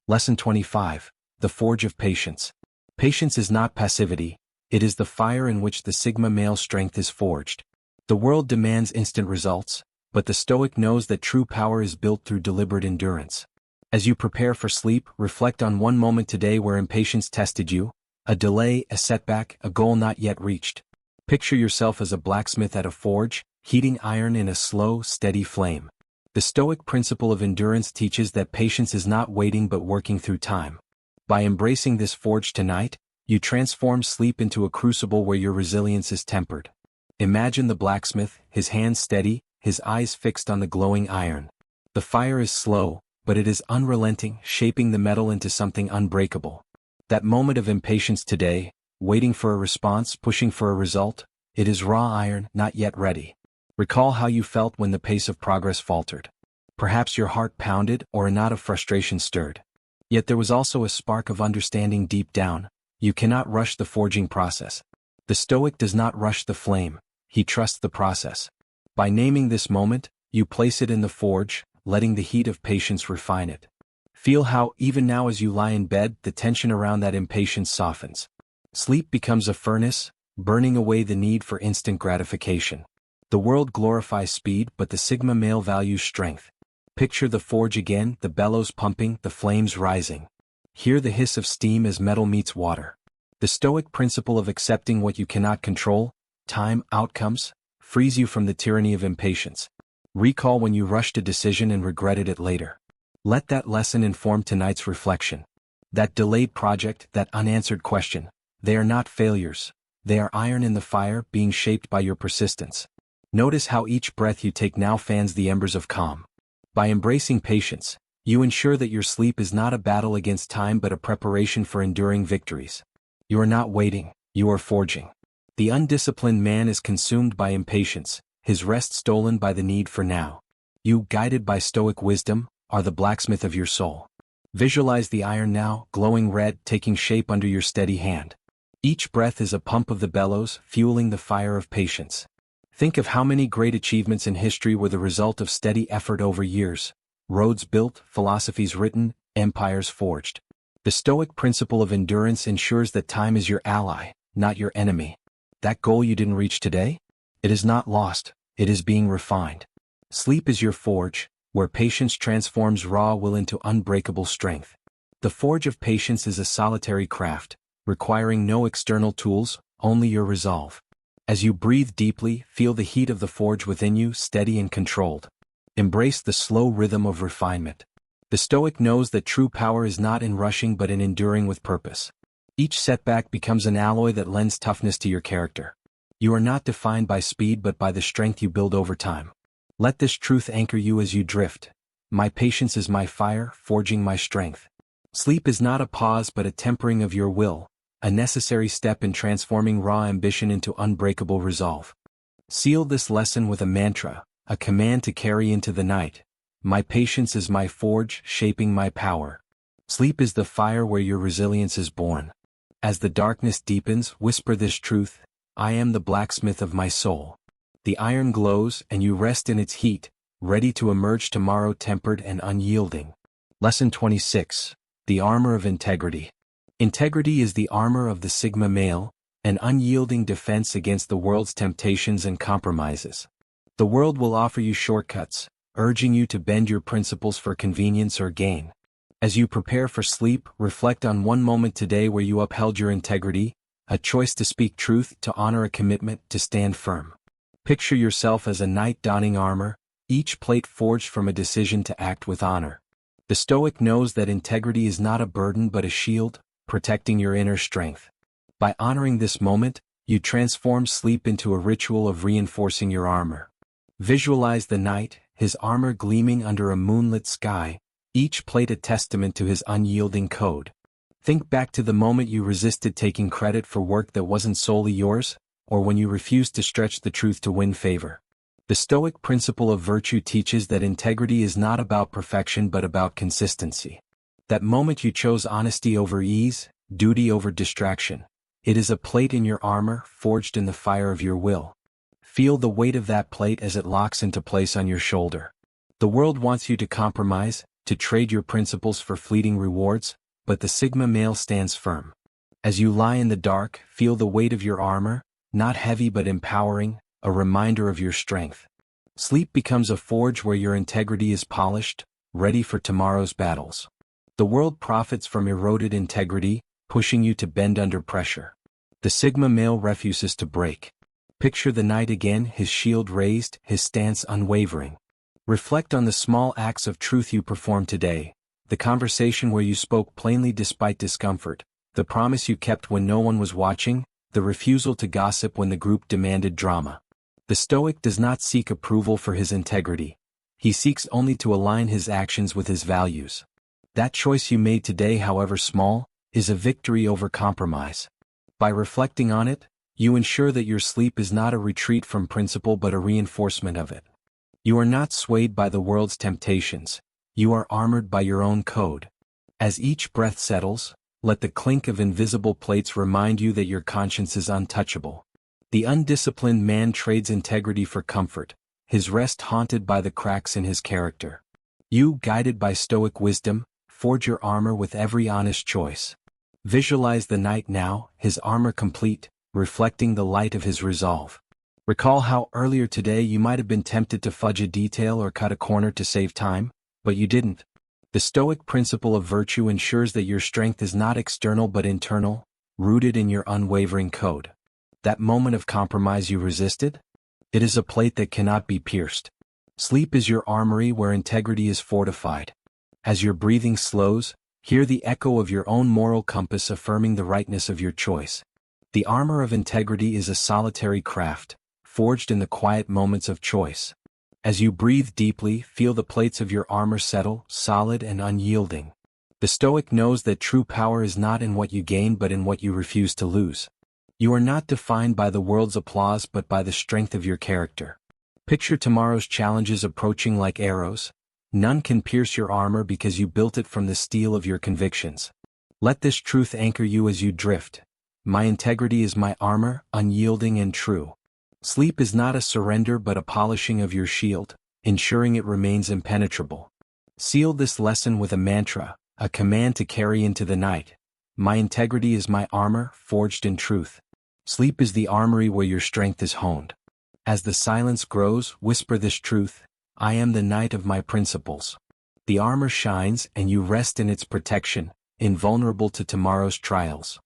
Lesson 25. The Forge of Patience. Patience is not passivity, it is the fire in which the Sigma male strength is forged. The world demands instant results, but the Stoic knows that true power is built through deliberate endurance. As you prepare for sleep, reflect on one moment today where impatience tested you, a delay, a setback, a goal not yet reached. Picture yourself as a blacksmith at a forge, heating iron in a slow, steady flame. The Stoic principle of endurance teaches that patience is not waiting but working through time. By embracing this forge tonight, you transform sleep into a crucible where your resilience is tempered. Imagine the blacksmith, his hands steady, his eyes fixed on the glowing iron. The fire is slow, but it is unrelenting, shaping the metal into something unbreakable. That moment of impatience today, waiting for a response, pushing for a result, it is raw iron, not yet ready. Recall how you felt when the pace of progress faltered. Perhaps your heart pounded or a knot of frustration stirred. Yet there was also a spark of understanding deep down. You cannot rush the forging process. The Stoic does not rush the flame, he trusts the process. By naming this moment, you place it in the forge, letting the heat of patience refine it. Feel how, even now as you lie in bed, the tension around that impatience softens. Sleep becomes a furnace, burning away the need for instant gratification. The world glorifies speed, but the Sigma male values strength. Picture the forge again, the bellows pumping, the flames rising. Hear the hiss of steam as metal meets water. The Stoic principle of accepting what you cannot control, time, outcomes, frees you from the tyranny of impatience. Recall when you rushed a decision and regretted it later. Let that lesson inform tonight's reflection. That delayed project, that unanswered question, they are not failures. They are iron in the fire, being shaped by your persistence. Notice how each breath you take now fans the embers of calm. By embracing patience, you ensure that your sleep is not a battle against time but a preparation for enduring victories. You are not waiting, you are forging. The undisciplined man is consumed by impatience, his rest stolen by the need for now. You, guided by Stoic wisdom, are the blacksmith of your soul. Visualize the iron now, glowing red, taking shape under your steady hand. Each breath is a pump of the bellows, fueling the fire of patience. Think of how many great achievements in history were the result of steady effort over years. Roads built, philosophies written, empires forged. The Stoic principle of endurance ensures that time is your ally, not your enemy. That goal you didn't reach today? It is not lost, it is being refined. Sleep is your forge, where patience transforms raw will into unbreakable strength. The forge of patience is a solitary craft, requiring no external tools, only your resolve. As you breathe deeply, feel the heat of the forge within you, steady and controlled. Embrace the slow rhythm of refinement. The Stoic knows that true power is not in rushing but in enduring with purpose. Each setback becomes an alloy that lends toughness to your character. You are not defined by speed but by the strength you build over time. Let this truth anchor you as you drift. My patience is my fire, forging my strength. Sleep is not a pause but a tempering of your will, a necessary step in transforming raw ambition into unbreakable resolve. Seal this lesson with a mantra, a command to carry into the night. My patience is my forge, shaping my power. Sleep is the fire where your resilience is born. As the darkness deepens, whisper this truth: I am the blacksmith of my soul. The iron glows, and you rest in its heat, ready to emerge tomorrow tempered and unyielding. Lesson 26. The Armor of Integrity. Integrity is the armor of the Sigma male, an unyielding defense against the world's temptations and compromises. The world will offer you shortcuts, urging you to bend your principles for convenience or gain. As you prepare for sleep, reflect on one moment today where you upheld your integrity, a choice to speak truth, to honor a commitment, to stand firm. Picture yourself as a knight donning armor, each plate forged from a decision to act with honor. The Stoic knows that integrity is not a burden but a shield, protecting your inner strength. By honoring this moment, you transform sleep into a ritual of reinforcing your armor. Visualize the knight, his armor gleaming under a moonlit sky, each plate a testament to his unyielding code. Think back to the moment you resisted taking credit for work that wasn't solely yours, or when you refused to stretch the truth to win favor. The Stoic principle of virtue teaches that integrity is not about perfection but about consistency. That moment you chose honesty over ease, duty over distraction. It is a plate in your armor, forged in the fire of your will. Feel the weight of that plate as it locks into place on your shoulder. The world wants you to compromise, to trade your principles for fleeting rewards, but the Sigma male stands firm. As you lie in the dark, feel the weight of your armor, not heavy but empowering, a reminder of your strength. Sleep becomes a forge where your integrity is polished, ready for tomorrow's battles. The world profits from eroded integrity, pushing you to bend under pressure. The Sigma male refuses to break. Picture the knight again, his shield raised, his stance unwavering. Reflect on the small acts of truth you performed today, the conversation where you spoke plainly despite discomfort, the promise you kept when no one was watching, the refusal to gossip when the group demanded drama. The Stoic does not seek approval for his integrity. He seeks only to align his actions with his values. That choice you made today, however small, is a victory over compromise. By reflecting on it, you ensure that your sleep is not a retreat from principle but a reinforcement of it. You are not swayed by the world's temptations. You are armored by your own code. As each breath settles, let the clink of invisible plates remind you that your conscience is untouchable. The undisciplined man trades integrity for comfort, his rest haunted by the cracks in his character. You, guided by Stoic wisdom, forge your armor with every honest choice. Visualize the knight now, his armor complete, reflecting the light of his resolve. Recall how earlier today you might have been tempted to fudge a detail or cut a corner to save time, but you didn't. The Stoic principle of virtue ensures that your strength is not external but internal, rooted in your unwavering code. That moment of compromise you resisted? It is a plate that cannot be pierced. Sleep is your armory where integrity is fortified. As your breathing slows, hear the echo of your own moral compass affirming the rightness of your choice. The armor of integrity is a solitary craft, forged in the quiet moments of choice. As you breathe deeply, feel the plates of your armor settle, solid and unyielding. The Stoic knows that true power is not in what you gain but in what you refuse to lose. You are not defined by the world's applause but by the strength of your character. Picture tomorrow's challenges approaching like arrows. None can pierce your armor because you built it from the steel of your convictions. Let this truth anchor you as you drift. My integrity is my armor, unyielding and true. Sleep is not a surrender but a polishing of your shield, ensuring it remains impenetrable. Seal this lesson with a mantra, a command to carry into the night. My integrity is my armor, forged in truth. Sleep is the armory where your strength is honed. As the silence grows, whisper this truth: I am the knight of my principles. The armor shines and you rest in its protection, invulnerable to tomorrow's trials.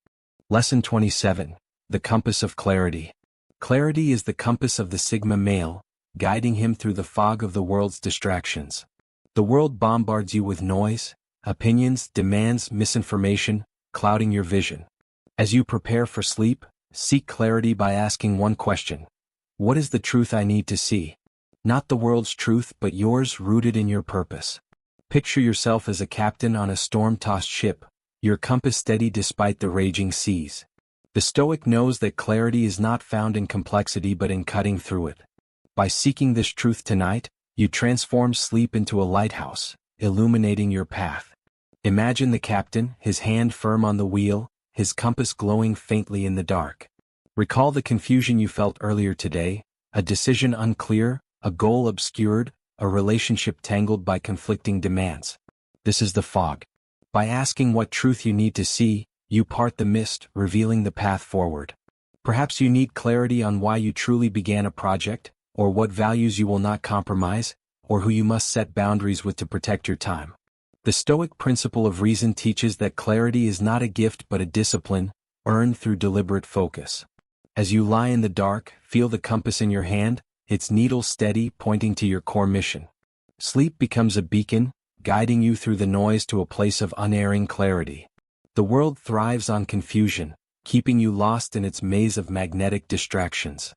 Lesson 27. The Compass of Clarity. Clarity is the compass of the Sigma male, guiding him through the fog of the world's distractions. The world bombards you with noise, opinions, demands, misinformation, clouding your vision. As you prepare for sleep, seek clarity by asking one question: what is the truth I need to see? Not the world's truth but yours, rooted in your purpose. Picture yourself as a captain on a storm-tossed ship, your compass steady despite the raging seas. The Stoic knows that clarity is not found in complexity but in cutting through it. By seeking this truth tonight, you transform sleep into a lighthouse, illuminating your path. Imagine the captain, his hand firm on the wheel, his compass glowing faintly in the dark. Recall the confusion you felt earlier today, a decision unclear, a goal obscured, a relationship tangled by conflicting demands. This is the fog. By asking what truth you need to see, you part the mist, revealing the path forward. Perhaps you need clarity on why you truly began a project, or what values you will not compromise, or who you must set boundaries with to protect your time. The Stoic principle of reason teaches that clarity is not a gift but a discipline, earned through deliberate focus. As you lie in the dark, feel the compass in your hand, its needle steady, pointing to your core mission. Sleep becomes a beacon, guiding you through the noise to a place of unerring clarity. The world thrives on confusion, keeping you lost in its maze of magnetic distractions.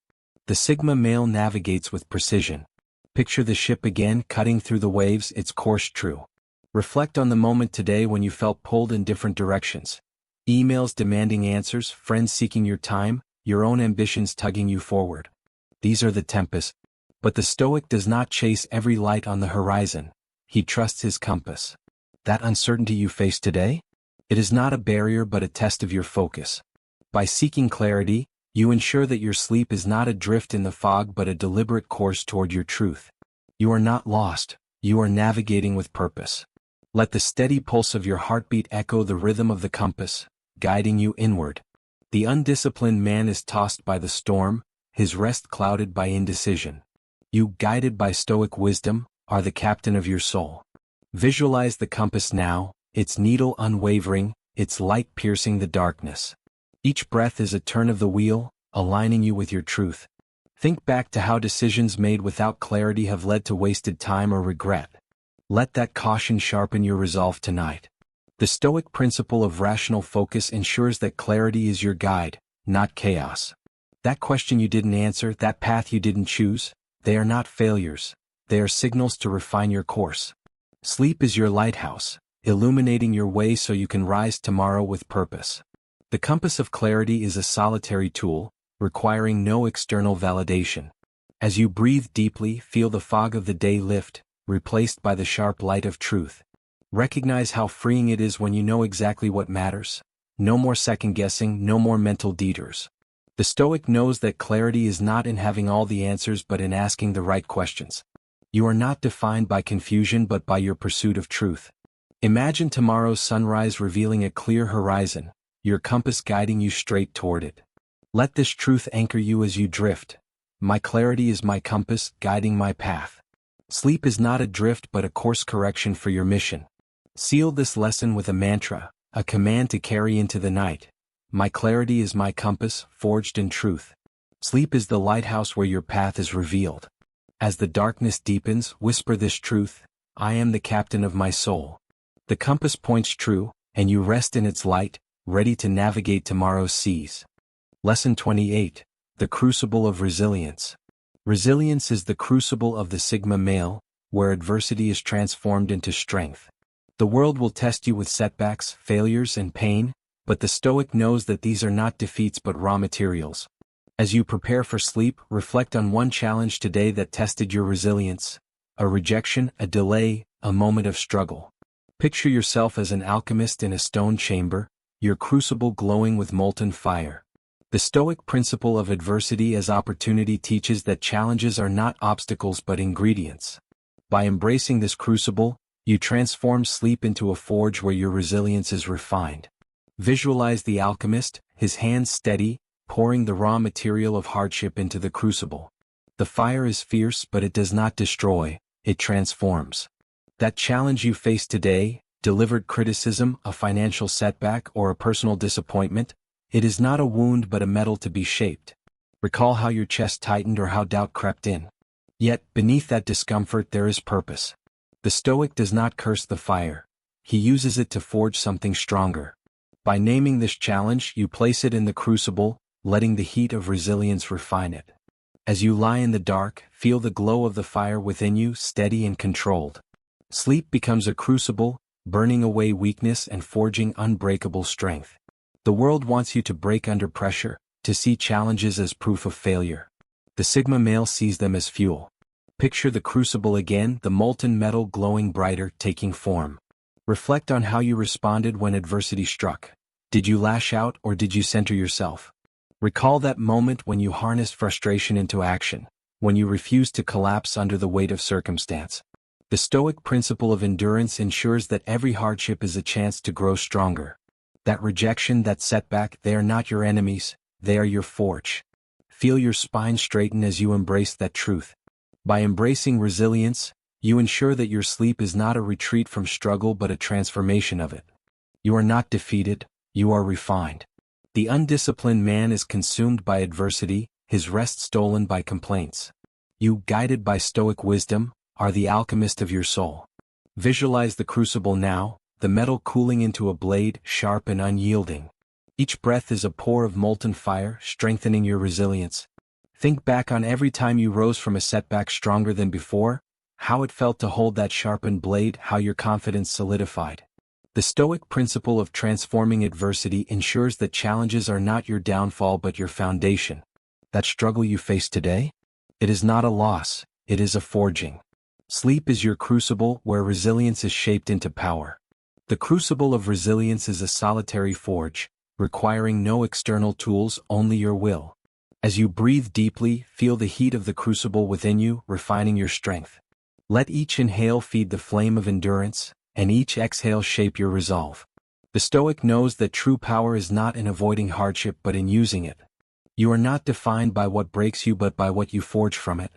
The Sigma male navigates with precision. Picture the ship again, cutting through the waves, its course true. Reflect on the moment today when you felt pulled in different directions. Emails demanding answers, friends seeking your time, your own ambitions tugging you forward. These are the tempests. But the Stoic does not chase every light on the horizon. He trusts his compass. That uncertainty you face today? It is not a barrier but a test of your focus. By seeking clarity, you ensure that your sleep is not a drift in the fog but a deliberate course toward your truth. You are not lost, you are navigating with purpose. Let the steady pulse of your heartbeat echo the rhythm of the compass, guiding you inward. The undisciplined man is tossed by the storm, his rest clouded by indecision. You, guided by Stoic wisdom, are the captain of your soul. Visualize the compass now, its needle unwavering, its light piercing the darkness. Each breath is a turn of the wheel, aligning you with your truth. Think back to how decisions made without clarity have led to wasted time or regret. Let that caution sharpen your resolve tonight. The Stoic principle of rational focus ensures that clarity is your guide, not chaos. That question you didn't answer, that path you didn't choose, they are not failures. They are signals to refine your course. Sleep is your lighthouse, illuminating your way so you can rise tomorrow with purpose. The compass of clarity is a solitary tool, requiring no external validation. As you breathe deeply, feel the fog of the day lift, replaced by the sharp light of truth. Recognize how freeing it is when you know exactly what matters. No more second-guessing, no more mental detours. The Stoic knows that clarity is not in having all the answers but in asking the right questions. You are not defined by confusion but by your pursuit of truth. Imagine tomorrow's sunrise revealing a clear horizon, your compass guiding you straight toward it. Let this truth anchor you as you drift. My clarity is my compass, guiding my path. Sleep is not a drift but a course correction for your mission. Seal this lesson with a mantra, a command to carry into the night. My clarity is my compass, forged in truth. Sleep is the lighthouse where your path is revealed. As the darkness deepens, whisper this truth: I am the captain of my soul. The compass points true, and you rest in its light, ready to navigate tomorrow's seas. Lesson 28. The Crucible of Resilience. Resilience is the crucible of the Sigma male, where adversity is transformed into strength. The world will test you with setbacks, failures, and pain, but the Stoic knows that these are not defeats but raw materials. As you prepare for sleep, reflect on one challenge today that tested your resilience. A rejection, a delay, a moment of struggle. Picture yourself as an alchemist in a stone chamber, your crucible glowing with molten fire. The Stoic principle of adversity as opportunity teaches that challenges are not obstacles but ingredients. By embracing this crucible, you transform sleep into a forge where your resilience is refined. Visualize the alchemist, his hands steady, pouring the raw material of hardship into the crucible. The fire is fierce but it does not destroy, it transforms. That challenge you face today, delivered criticism, a financial setback, or a personal disappointment, it is not a wound but a metal to be shaped. Recall how your chest tightened or how doubt crept in. Yet, beneath that discomfort there is purpose. The Stoic does not curse the fire. He uses it to forge something stronger. By naming this challenge, you place it in the crucible, letting the heat of resilience refine it. As you lie in the dark, feel the glow of the fire within you, steady and controlled. Sleep becomes a crucible, burning away weakness and forging unbreakable strength. The world wants you to break under pressure, to see challenges as proof of failure. The Sigma male sees them as fuel. Picture the crucible again, the molten metal glowing brighter, taking form. Reflect on how you responded when adversity struck. Did you lash out or did you center yourself? Recall that moment when you harnessed frustration into action, when you refused to collapse under the weight of circumstance. The Stoic principle of endurance ensures that every hardship is a chance to grow stronger. That rejection, that setback, they are not your enemies, they are your forge. Feel your spine straighten as you embrace that truth. By embracing resilience, you ensure that your sleep is not a retreat from struggle but a transformation of it. You are not defeated, you are refined. The undisciplined man is consumed by adversity, his rest stolen by complaints. You, guided by Stoic wisdom, are the alchemist of your soul. Visualize the crucible now, the metal cooling into a blade, sharp and unyielding. Each breath is a pour of molten fire, strengthening your resilience. Think back on every time you rose from a setback stronger than before, how it felt to hold that sharpened blade, how your confidence solidified. The Stoic principle of transforming adversity ensures that challenges are not your downfall but your foundation. That struggle you face today? It is not a loss, it is a forging. Sleep is your crucible where resilience is shaped into power. The crucible of resilience is a solitary forge, requiring no external tools, only your will. As you breathe deeply, feel the heat of the crucible within you, refining your strength. Let each inhale feed the flame of endurance, and each exhale shape your resolve. The Stoic knows that true power is not in avoiding hardship but in using it. You are not defined by what breaks you but by what you forge from it.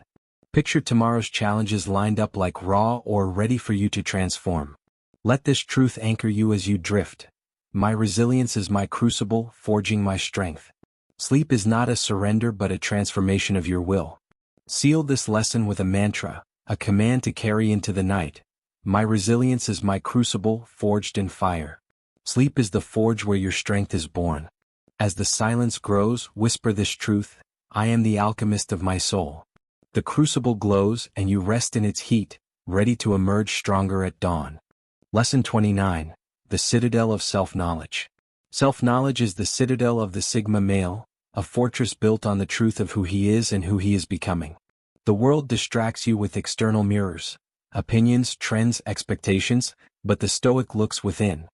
Picture tomorrow's challenges lined up like raw or ready for you to transform. Let this truth anchor you as you drift. My resilience is my crucible, forging my strength. Sleep is not a surrender but a transformation of your will. Seal this lesson with a mantra, a command to carry into the night. My resilience is my crucible, forged in fire. Sleep is the forge where your strength is born. As the silence grows, whisper this truth, I am the alchemist of my soul. The crucible glows and you rest in its heat, ready to emerge stronger at dawn. Lesson 29. The Citadel of Self-Knowledge. Self-knowledge is the citadel of the Sigma male, a fortress built on the truth of who he is and who he is becoming. The world distracts you with external mirrors, opinions, trends, expectations, but the Stoic looks within.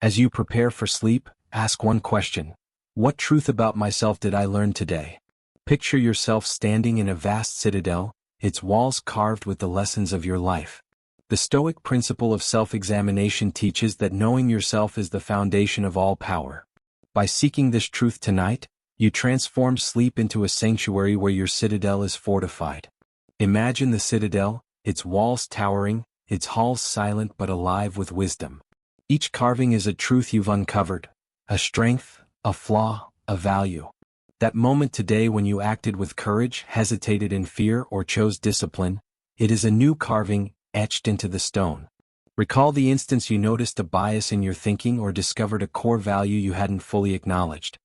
As you prepare for sleep, ask one question. What truth about myself did I learn today? Picture yourself standing in a vast citadel, its walls carved with the lessons of your life. The Stoic principle of self-examination teaches that knowing yourself is the foundation of all power. By seeking this truth tonight, you transform sleep into a sanctuary where your citadel is fortified. Imagine the citadel, its walls towering, its halls silent but alive with wisdom. Each carving is a truth you've uncovered, a strength, a flaw, a value. That moment today when you acted with courage, hesitated in fear, or chose discipline, it is a new carving, etched into the stone. Recall the instance you noticed a bias in your thinking or discovered a core value you hadn't fully acknowledged.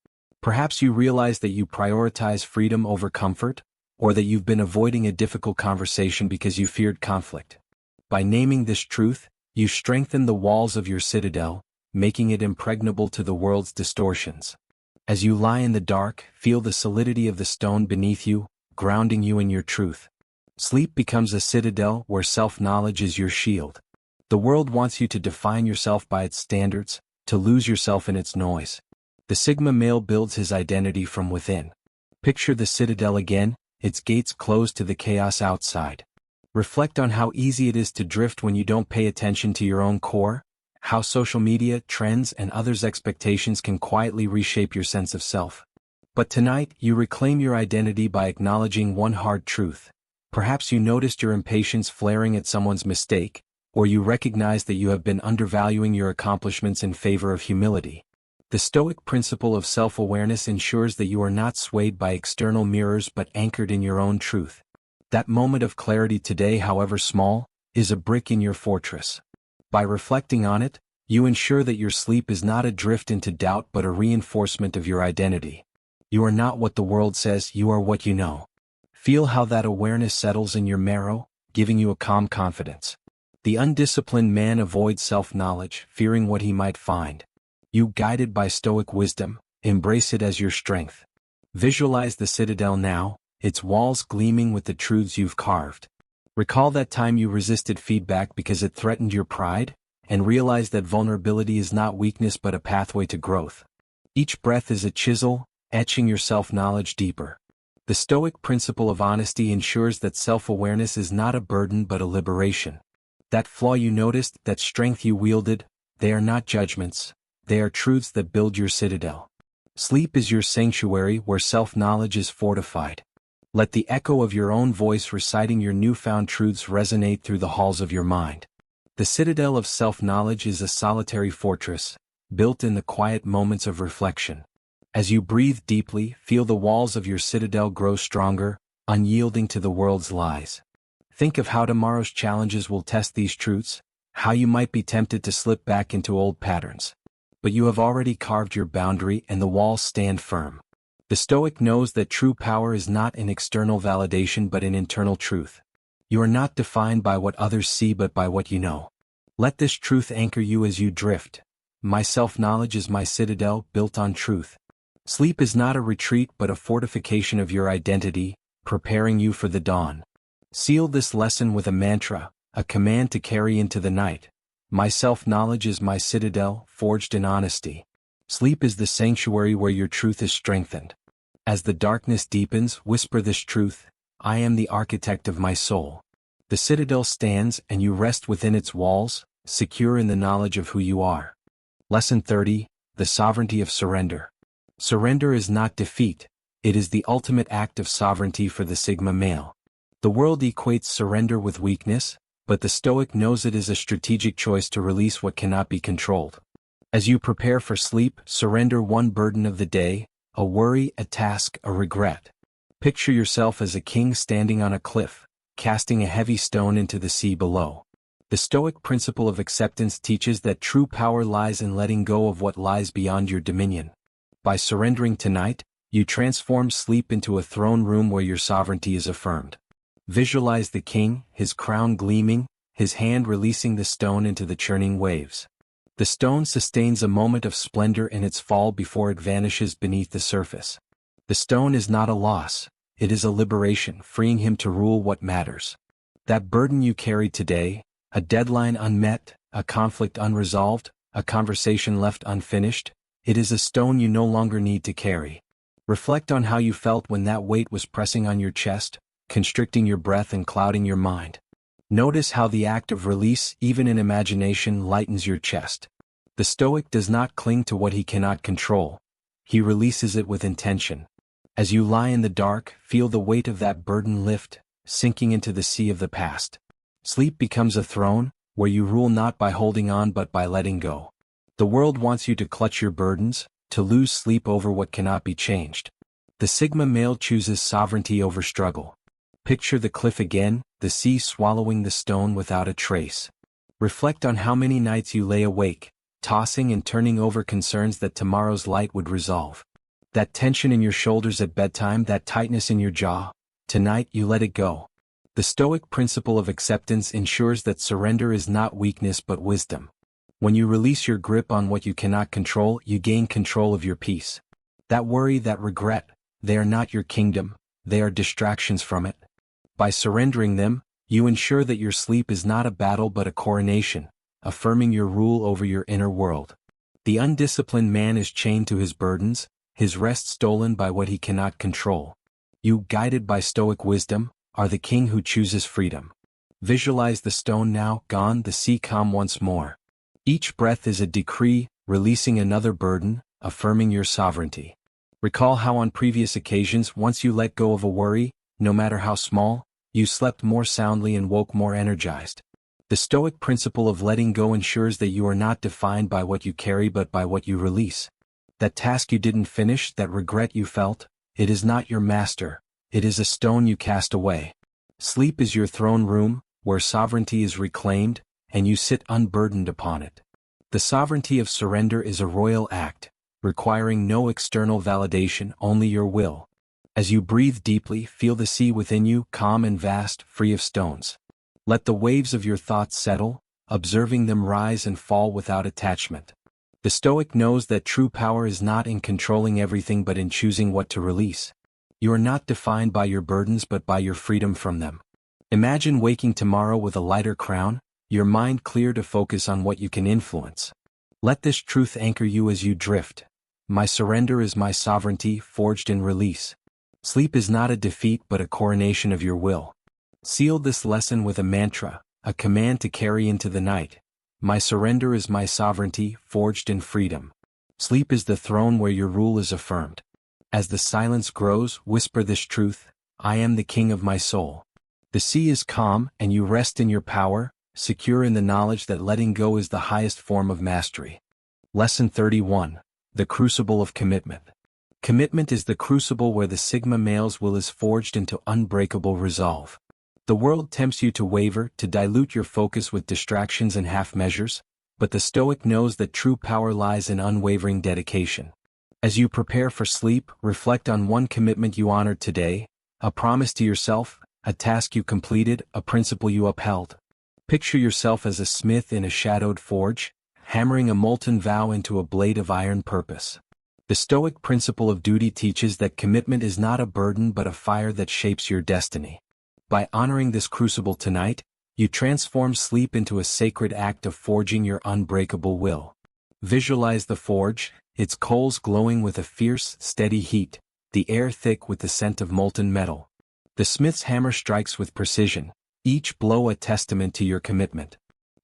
Perhaps you realized that you prioritize freedom over comfort, or that you've been avoiding a difficult conversation because you feared conflict. By naming this truth, you strengthen the walls of your citadel, making it impregnable to the world's distortions. As you lie in the dark, feel the solidity of the stone beneath you, grounding you in your truth. Sleep becomes a citadel where self-knowledge is your shield. The world wants you to define yourself by its standards, to lose yourself in its noise. The Sigma male builds his identity from within. Picture the citadel again, its gates closed to the chaos outside. Reflect on how easy it is to drift when you don't pay attention to your own core, how social media, trends, and others' expectations can quietly reshape your sense of self. But tonight, you reclaim your identity by acknowledging one hard truth. Perhaps you noticed your impatience flaring at someone's mistake, or you recognize that you have been undervaluing your accomplishments in favor of humility. The Stoic principle of self-awareness ensures that you are not swayed by external mirrors but anchored in your own truth. That moment of clarity today, however small, is a brick in your fortress. By reflecting on it, you ensure that your sleep is not a drift into doubt but a reinforcement of your identity. You are not what the world says, you are what you know. Feel how that awareness settles in your marrow, giving you a calm confidence. The undisciplined man avoids self-knowledge, fearing what he might find. You, guided by Stoic wisdom, embrace it as your strength. Visualize the citadel now, its walls gleaming with the truths you've carved. Recall that time you resisted feedback because it threatened your pride, and realize that vulnerability is not weakness but a pathway to growth. Each breath is a chisel, etching your self-knowledge deeper. The Stoic principle of honesty ensures that self-awareness is not a burden but a liberation. That flaw you noticed, that strength you wielded, they are not judgments, they are truths that build your citadel. Sleep is your sanctuary where self-knowledge is fortified. Let the echo of your own voice reciting your newfound truths resonate through the halls of your mind. The citadel of self-knowledge is a solitary fortress, built in the quiet moments of reflection. As you breathe deeply, feel the walls of your citadel grow stronger, unyielding to the world's lies. Think of how tomorrow's challenges will test these truths, how you might be tempted to slip back into old patterns. But you have already carved your boundary and the walls stand firm. The Stoic knows that true power is not in external validation but in internal truth. You are not defined by what others see but by what you know. Let this truth anchor you as you drift. My self-knowledge is my citadel built on truth. Sleep is not a retreat but a fortification of your identity, preparing you for the dawn. Seal this lesson with a mantra, a command to carry into the night. My self-knowledge is my citadel, forged in honesty. Sleep is the sanctuary where your truth is strengthened. As the darkness deepens, whisper this truth, I am the architect of my soul. The citadel stands and you rest within its walls, secure in the knowledge of who you are. Lesson 30, the sovereignty of surrender. Surrender is not defeat, it is the ultimate act of sovereignty for the Sigma male. The world equates surrender with weakness, but the Stoic knows it is a strategic choice to release what cannot be controlled. As you prepare for sleep, surrender one burden of the day, a worry, a task, a regret. Picture yourself as a king standing on a cliff, casting a heavy stone into the sea below. The Stoic principle of acceptance teaches that true power lies in letting go of what lies beyond your dominion. By surrendering tonight, you transform sleep into a throne room where your sovereignty is affirmed. Visualize the king, his crown gleaming, his hand releasing the stone into the churning waves. The stone sustains a moment of splendor in its fall before it vanishes beneath the surface. The stone is not a loss, it is a liberation, freeing him to rule what matters. That burden you carry today, a deadline unmet, a conflict unresolved, a conversation left unfinished, it is a stone you no longer need to carry. Reflect on how you felt when that weight was pressing on your chest, constricting your breath and clouding your mind. Notice how the act of release, even in imagination, lightens your chest. The Stoic does not cling to what he cannot control. He releases it with intention. As you lie in the dark, feel the weight of that burden lift, sinking into the sea of the past. Sleep becomes a throne, where you rule not by holding on but by letting go. The world wants you to clutch your burdens, to lose sleep over what cannot be changed. The Sigma male chooses sovereignty over struggle. Picture the cliff again, the sea swallowing the stone without a trace. Reflect on how many nights you lay awake, tossing and turning over concerns that tomorrow's light would resolve. That tension in your shoulders at bedtime, that tightness in your jaw, tonight you let it go. The Stoic principle of acceptance ensures that surrender is not weakness but wisdom. When you release your grip on what you cannot control, you gain control of your peace. That worry, that regret, they are not your kingdom, they are distractions from it. By surrendering them, you ensure that your sleep is not a battle but a coronation, affirming your rule over your inner world. The undisciplined man is chained to his burdens, his rest stolen by what he cannot control. You, guided by Stoic wisdom, are the king who chooses freedom. Visualize the stone now gone, the sea calm once more. Each breath is a decree, releasing another burden, affirming your sovereignty. Recall how on previous occasions, once you let go of a worry, no matter how small, you slept more soundly and woke more energized. The Stoic principle of letting go ensures that you are not defined by what you carry but by what you release. That task you didn't finish, that regret you felt, it is not your master, it is a stone you cast away. Sleep is your throne room, where sovereignty is reclaimed, and you sit unburdened upon it. The sovereignty of surrender is a royal act, requiring no external validation, only your will. As you breathe deeply, feel the sea within you, calm and vast, free of stones. Let the waves of your thoughts settle, observing them rise and fall without attachment. The Stoic knows that true power is not in controlling everything but in choosing what to release. You are not defined by your burdens but by your freedom from them. Imagine waking tomorrow with a lighter crown, your mind clear to focus on what you can influence. Let this truth anchor you as you drift. My surrender is my sovereignty, forged in release. Sleep is not a defeat but a coronation of your will. Seal this lesson with a mantra, a command to carry into the night. My surrender is my sovereignty, forged in freedom. Sleep is the throne where your rule is affirmed. As the silence grows, whisper this truth: I am the king of my soul. The sea is calm, and you rest in your power, secure in the knowledge that letting go is the highest form of mastery. Lesson 31. The Crucible of Commitment. Commitment is the crucible where the Sigma male's will is forged into unbreakable resolve. The world tempts you to waver, to dilute your focus with distractions and half measures, but the Stoic knows that true power lies in unwavering dedication. As you prepare for sleep, reflect on one commitment you honored today, a promise to yourself, a task you completed, a principle you upheld. Picture yourself as a smith in a shadowed forge, hammering a molten vow into a blade of iron purpose. The Stoic principle of duty teaches that commitment is not a burden but a fire that shapes your destiny. By honoring this crucible tonight, you transform sleep into a sacred act of forging your unbreakable will. Visualize the forge, its coals glowing with a fierce, steady heat, the air thick with the scent of molten metal. The smith's hammer strikes with precision, each blow a testament to your commitment.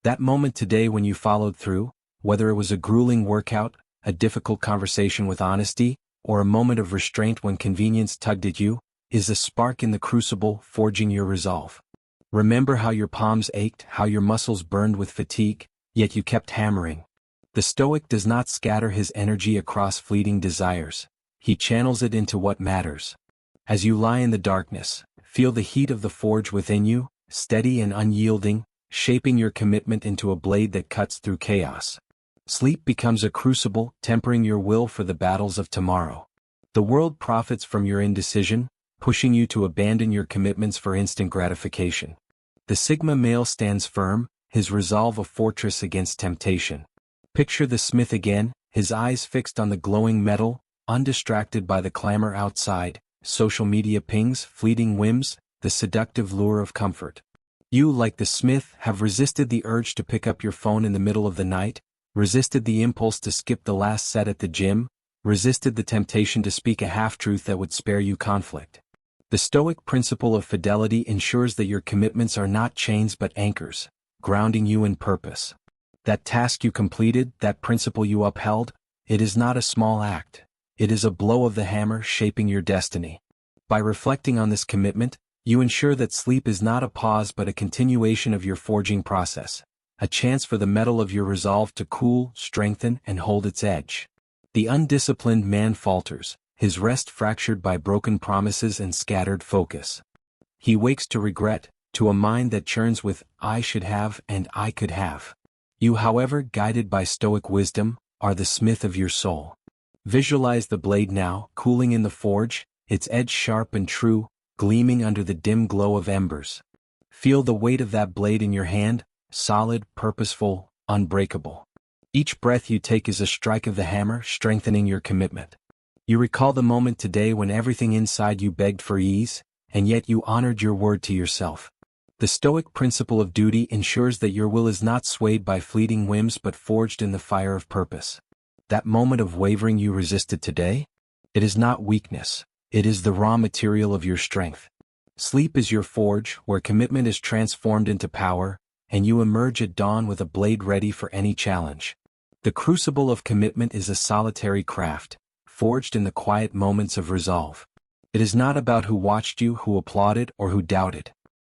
That moment today when you followed through, whether it was a grueling workout, a difficult conversation with honesty, or a moment of restraint when convenience tugged at you, is a spark in the crucible forging your resolve. Remember how your palms ached, how your muscles burned with fatigue, yet you kept hammering. The Stoic does not scatter his energy across fleeting desires. He channels it into what matters. As you lie in the darkness, feel the heat of the forge within you, steady and unyielding, shaping your commitment into a blade that cuts through chaos. Sleep becomes a crucible, tempering your will for the battles of tomorrow. The world profits from your indecision, pushing you to abandon your commitments for instant gratification. The Sigma male stands firm, his resolve a fortress against temptation. Picture the smith again, his eyes fixed on the glowing metal, undistracted by the clamor outside, social media pings, fleeting whims, the seductive lure of comfort. You, like the smith, have resisted the urge to pick up your phone in the middle of the night, resisted the impulse to skip the last set at the gym, resisted the temptation to speak a half-truth that would spare you conflict. The Stoic principle of fidelity ensures that your commitments are not chains but anchors, grounding you in purpose. That task you completed, that principle you upheld, it is not a small act. It is a blow of the hammer shaping your destiny. By reflecting on this commitment, you ensure that sleep is not a pause but a continuation of your forging process, a chance for the metal of your resolve to cool, strengthen, and hold its edge. The undisciplined man falters, his rest fractured by broken promises and scattered focus. He wakes to regret, to a mind that churns with "I should have" and "I could have." You, however, guided by Stoic wisdom, are the smith of your soul. Visualize the blade now, cooling in the forge, its edge sharp and true, gleaming under the dim glow of embers. Feel the weight of that blade in your hand, solid, purposeful, unbreakable. Each breath you take is a strike of the hammer, strengthening your commitment. You recall the moment today when everything inside you begged for ease, and yet you honored your word to yourself. The Stoic principle of duty ensures that your will is not swayed by fleeting whims but forged in the fire of purpose. That moment of wavering you resisted today? It is not weakness, it is the raw material of your strength. Sleep is your forge, where commitment is transformed into power, and you emerge at dawn with a blade ready for any challenge. The crucible of commitment is a solitary craft, forged in the quiet moments of resolve. It is not about who watched you, who applauded, or who doubted.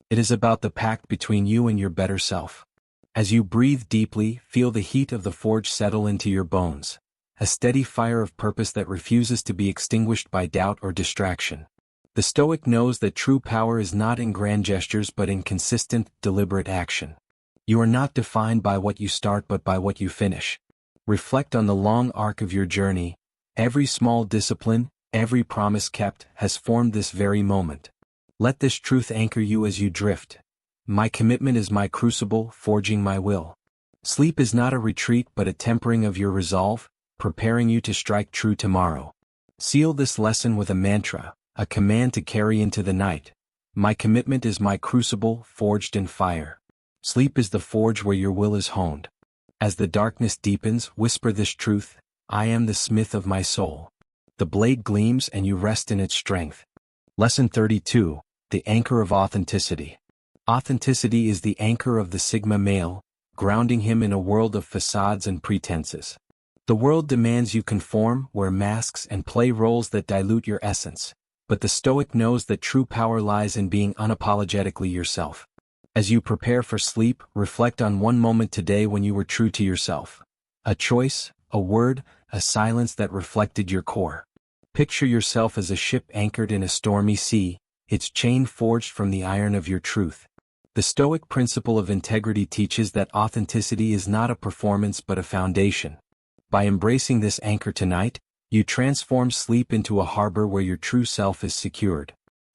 It is about the pact between you and your better self. As you breathe deeply, feel the heat of the forge settle into your bones, a steady fire of purpose that refuses to be extinguished by doubt or distraction. The Stoic knows that true power is not in grand gestures but in consistent, deliberate action. You are not defined by what you start but by what you finish. Reflect on the long arc of your journey. Every small discipline, every promise kept, has formed this very moment. Let this truth anchor you as you drift. My commitment is my crucible, forging my will. Sleep is not a retreat but a tempering of your resolve, preparing you to strike true tomorrow. Seal this lesson with a mantra, a command to carry into the night. My commitment is my crucible, forged in fire. Sleep is the forge where your will is honed. As the darkness deepens, whisper this truth: I am the smith of my soul. The blade gleams and you rest in its strength. Lesson 32. The anchor of authenticity. Authenticity is the anchor of the Sigma male, grounding him in a world of facades and pretenses. The world demands you conform, wear masks, and play roles that dilute your essence, but the Stoic knows that true power lies in being unapologetically yourself. As you prepare for sleep, reflect on one moment today when you were true to yourself. A choice, a word, a silence that reflected your core. Picture yourself as a ship anchored in a stormy sea, its chain forged from the iron of your truth. The Stoic principle of integrity teaches that authenticity is not a performance but a foundation. By embracing this anchor tonight, you transform sleep into a harbor where your true self is secured.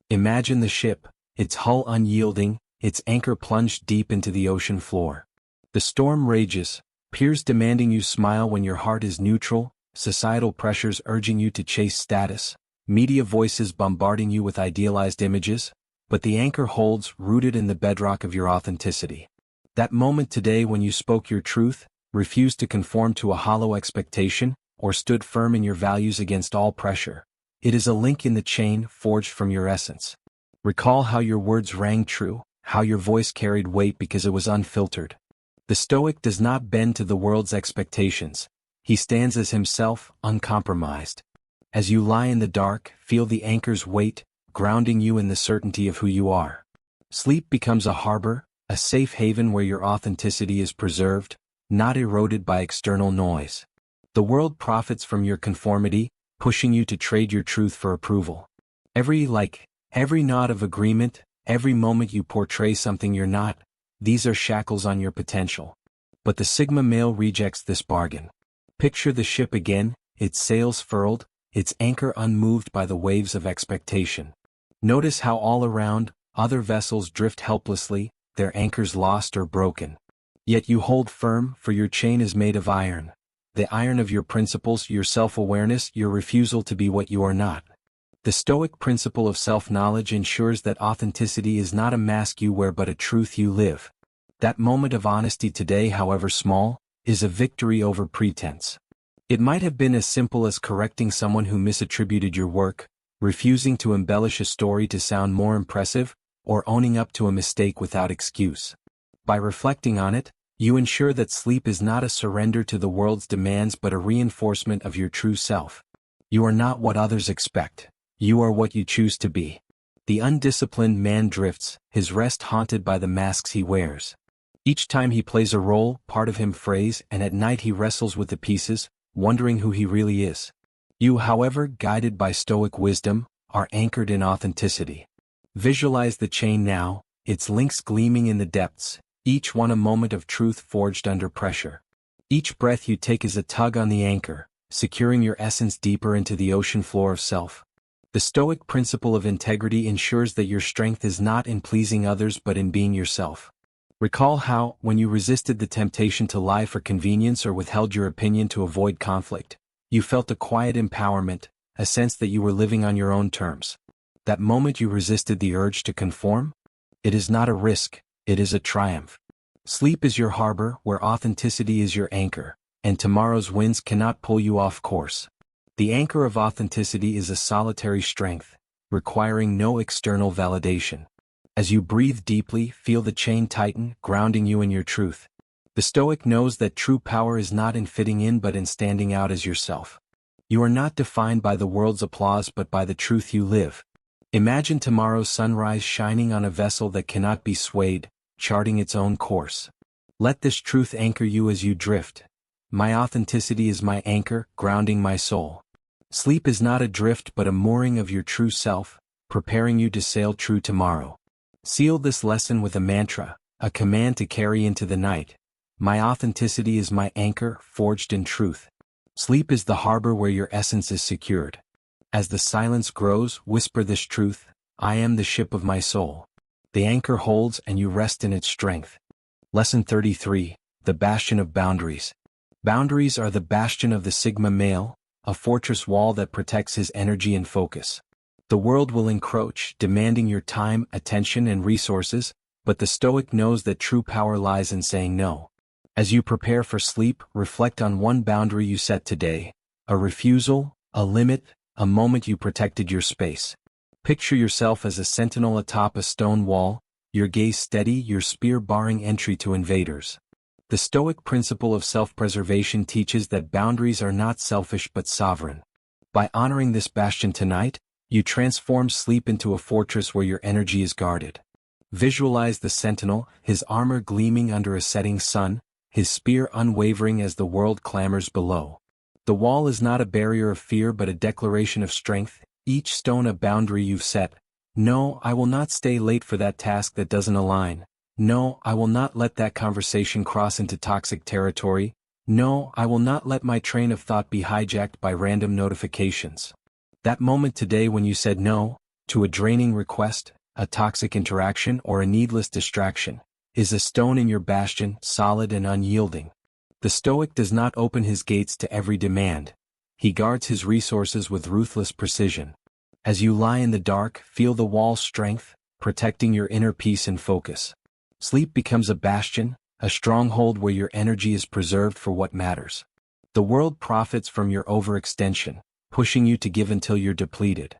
Imagine the ship, its hull unyielding, its anchor plunged deep into the ocean floor. The storm rages, peers demanding you smile when your heart is neutral, societal pressures urging you to chase status, media voices bombarding you with idealized images, but the anchor holds, rooted in the bedrock of your authenticity. That moment today when you spoke your truth, refused to conform to a hollow expectation, or stood firm in your values against all pressure. It is a link in the chain forged from your essence. Recall how your words rang true, how your voice carried weight because it was unfiltered. The Stoic does not bend to the world's expectations. He stands as himself, uncompromised. As you lie in the dark, feel the anchor's weight, grounding you in the certainty of who you are. Sleep becomes a harbor, a safe haven where your authenticity is preserved, not eroded by external noise. The world profits from your conformity, pushing you to trade your truth for approval. Every nod of agreement, every moment you portray something you're not, these are shackles on your potential. But the Sigma male rejects this bargain. Picture the ship again, its sails furled, its anchor unmoved by the waves of expectation. Notice how all around, other vessels drift helplessly, their anchors lost or broken. Yet you hold firm, for your chain is made of iron. The iron of your principles, your self-awareness, your refusal to be what you are not. The Stoic principle of self-knowledge ensures that authenticity is not a mask you wear but a truth you live. That moment of honesty today, however small, is a victory over pretense. It might have been as simple as correcting someone who misattributed your work, refusing to embellish a story to sound more impressive, or owning up to a mistake without excuse. By reflecting on it, you ensure that sleep is not a surrender to the world's demands but a reinforcement of your true self. You are not what others expect. You are what you choose to be. The undisciplined man drifts, his rest haunted by the masks he wears. Each time he plays a role, part of him frays, and at night he wrestles with the pieces, wondering who he really is. You, however, guided by Stoic wisdom, are anchored in authenticity. Visualize the chain now, its links gleaming in the depths, each one a moment of truth forged under pressure. Each breath you take is a tug on the anchor, securing your essence deeper into the ocean floor of self. The Stoic principle of integrity ensures that your strength is not in pleasing others but in being yourself. Recall how, when you resisted the temptation to lie for convenience or withheld your opinion to avoid conflict, you felt a quiet empowerment, a sense that you were living on your own terms. That moment you resisted the urge to conform? It is not a risk, it is a triumph. Sleep is your harbor where authenticity is your anchor, and tomorrow's winds cannot pull you off course. The anchor of authenticity is a solitary strength, requiring no external validation. As you breathe deeply, feel the chain tighten, grounding you in your truth. The Stoic knows that true power is not in fitting in but in standing out as yourself. You are not defined by the world's applause but by the truth you live. Imagine tomorrow's sunrise shining on a vessel that cannot be swayed, charting its own course. Let this truth anchor you as you drift. My authenticity is my anchor, grounding my soul. Sleep is not a drift but a mooring of your true self, preparing you to sail true tomorrow. Seal this lesson with a mantra, a command to carry into the night. My authenticity is my anchor, forged in truth. Sleep is the harbor where your essence is secured. As the silence grows, whisper this truth: I am the ship of my soul. The anchor holds and you rest in its strength. Lesson 33, the bastion of boundaries. Boundaries are the bastion of the Sigma male, a fortress wall that protects his energy and focus. The world will encroach, demanding your time, attention, and resources, but the Stoic knows that true power lies in saying no. As you prepare for sleep, reflect on one boundary you set today, a refusal, a limit, a moment you protected your space. Picture yourself as a sentinel atop a stone wall, your gaze steady, your spear barring entry to invaders. The Stoic principle of self-preservation teaches that boundaries are not selfish but sovereign. By honoring this bastion tonight, you transform sleep into a fortress where your energy is guarded. Visualize the sentinel, his armor gleaming under a setting sun, his spear unwavering as the world clamors below. The wall is not a barrier of fear but a declaration of strength, each stone a boundary you've set. No, I will not stay late for that task that doesn't align. No, I will not let that conversation cross into toxic territory. No, I will not let my train of thought be hijacked by random notifications. That moment today when you said no, to a draining request, a toxic interaction, or a needless distraction, is a stone in your bastion, solid and unyielding. The Stoic does not open his gates to every demand. He guards his resources with ruthless precision. As you lie in the dark, feel the wall's strength, protecting your inner peace and focus. Sleep becomes a bastion, a stronghold where your energy is preserved for what matters. The world profits from your overextension, pushing you to give until you're depleted.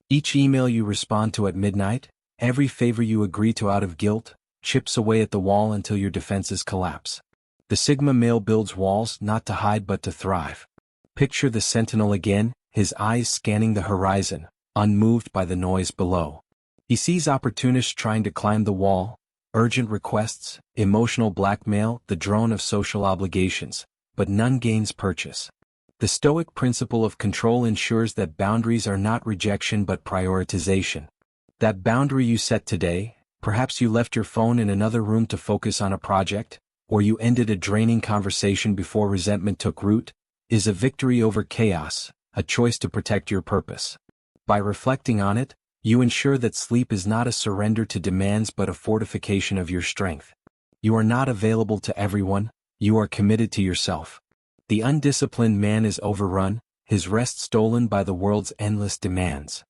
Each email you respond to at midnight, every favor you agree to out of guilt, chips away at the wall until your defenses collapse. The Sigma male builds walls not to hide but to thrive. Picture the sentinel again, his eyes scanning the horizon, unmoved by the noise below. He sees opportunists trying to climb the wall, urgent requests, emotional blackmail, the drone of social obligations, but none gains purchase. The Stoic principle of control ensures that boundaries are not rejection but prioritization. That boundary you set today, perhaps you left your phone in another room to focus on a project, or you ended a draining conversation before resentment took root, is a victory over chaos, a choice to protect your purpose. By reflecting on it, you ensure that sleep is not a surrender to demands but a fortification of your strength. You are not available to everyone, you are committed to yourself. The undisciplined man is overrun, his rest stolen by the world's endless demands.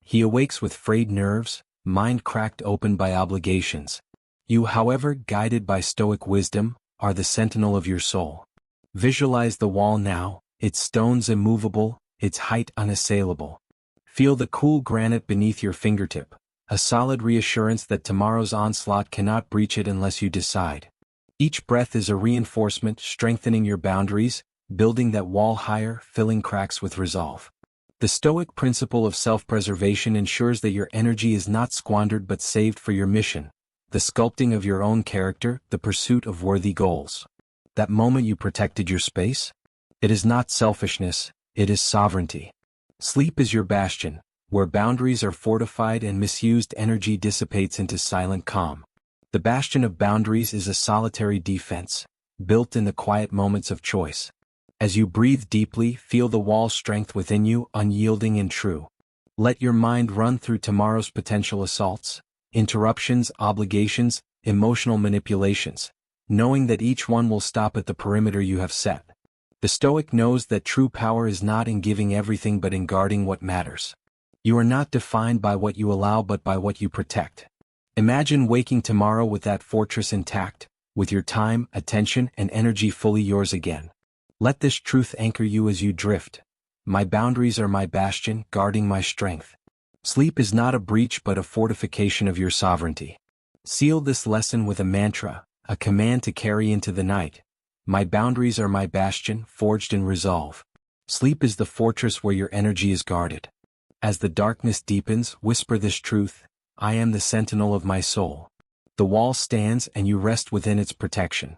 He awakes with frayed nerves, mind cracked open by obligations. You, however, guided by Stoic wisdom, are the sentinel of your soul. Visualize the wall now, its stones immovable, its height unassailable. Feel the cool granite beneath your fingertip, a solid reassurance that tomorrow's onslaught cannot breach it unless you decide. Each breath is a reinforcement, strengthening your boundaries, building that wall higher, filling cracks with resolve. The Stoic principle of self-preservation ensures that your energy is not squandered but saved for your mission, the sculpting of your own character, the pursuit of worthy goals. That moment you protected your space? It is not selfishness, it is sovereignty. Sleep is your bastion, where boundaries are fortified and misused energy dissipates into silent calm. The bastion of boundaries is a solitary defense, built in the quiet moments of choice. As you breathe deeply, feel the wall's strength within you, unyielding and true. Let your mind run through tomorrow's potential assaults, interruptions, obligations, emotional manipulations, knowing that each one will stop at the perimeter you have set. The Stoic knows that true power is not in giving everything but in guarding what matters. You are not defined by what you allow but by what you protect. Imagine waking tomorrow with that fortress intact, with your time, attention, and energy fully yours again. Let this truth anchor you as you drift. My boundaries are my bastion, guarding my strength. Sleep is not a breach but a fortification of your sovereignty. Seal this lesson with a mantra, a command to carry into the night. My boundaries are my bastion, forged in resolve. Sleep is the fortress where your energy is guarded. As the darkness deepens, whisper this truth: I am the sentinel of my soul. The wall stands and you rest within its protection.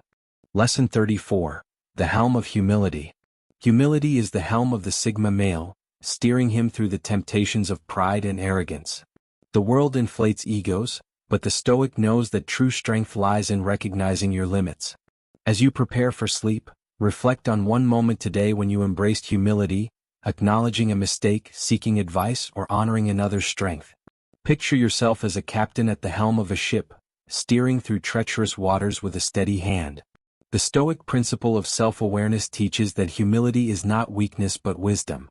Lesson 34. The Helm of Humility. Humility is the helm of the Sigma male, steering him through the temptations of pride and arrogance. The world inflates egos, but the Stoic knows that true strength lies in recognizing your limits. As you prepare for sleep, reflect on one moment today when you embraced humility, acknowledging a mistake, seeking advice, or honoring another's strength. Picture yourself as a captain at the helm of a ship, steering through treacherous waters with a steady hand. The Stoic principle of self-awareness teaches that humility is not weakness but wisdom.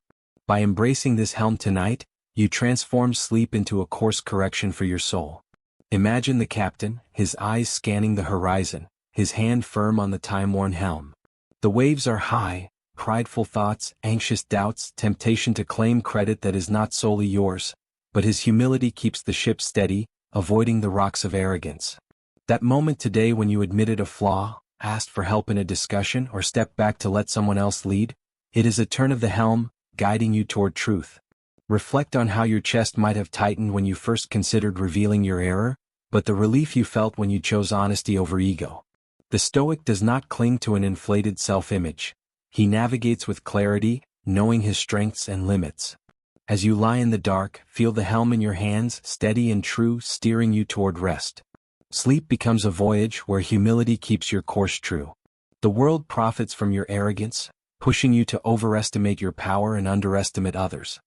By embracing this helm tonight, you transform sleep into a course correction for your soul. Imagine the captain, his eyes scanning the horizon, his hand firm on the time-worn helm. The waves are high, prideful thoughts, anxious doubts, temptation to claim credit that is not solely yours, but his humility keeps the ship steady, avoiding the rocks of arrogance. That moment today when you admitted a flaw, asked for help in a discussion, or stepped back to let someone else lead, it is a turn of the helm, guiding you toward truth. Reflect on how your chest might have tightened when you first considered revealing your error, but the relief you felt when you chose honesty over ego. The Stoic does not cling to an inflated self-image. He navigates with clarity, knowing his strengths and limits. As you lie in the dark, feel the helm in your hands, steady and true, steering you toward rest. Sleep becomes a voyage where humility keeps your course true. The world profits from your arrogance, pushing you to overestimate your power and underestimate others.